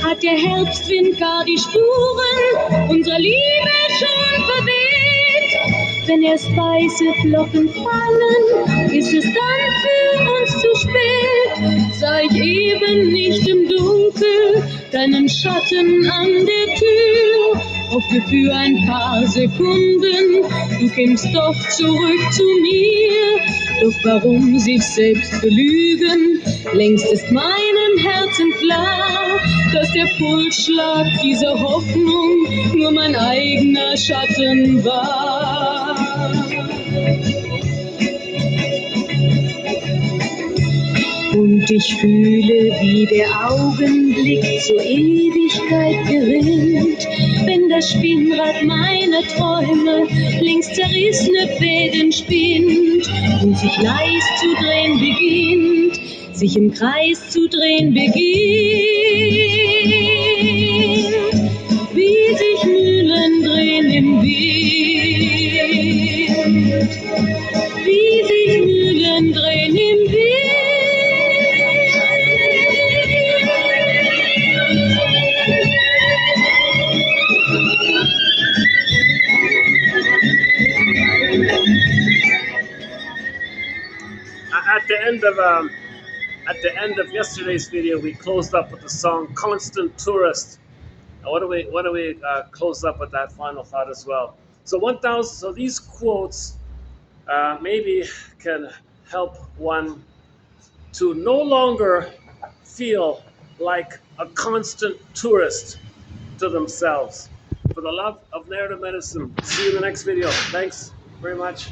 Hat der Herbstwind gar die Spuren unserer Liebe schon verweht? Wenn erst weiße Flocken fallen, ist es dann für uns zu spät. Sah ich eben nicht im Dunkel deinen Schatten an der Tür, hoffte für ein paar Sekunden, du kämst doch zurück zu mir. Doch warum sich selbst belügen? Längst ist meinem Herzen klar, dass der Pulsschlag dieser Hoffnung nur mein eigener Schatten war. Und ich fühle, wie der Augenblick zur Ewigkeit gerinnt, wenn das Spinnrad meiner Träume längst zerrissene Fäden spinnt und sich leis zu drehen beginnt, sich im Kreis zu drehen beginnt, wie sich Mühlen drehen im Wind, wie sich Mühlen drehen im Wind. At the end of yesterday's video, we closed up with the song "Constant Tourist." Now, what do we close up with that final thought as well? So 1,000. So these quotes maybe can help one to no longer feel like a constant tourist to themselves. For the love of narrative medicine. See you in the next video. Thanks very much.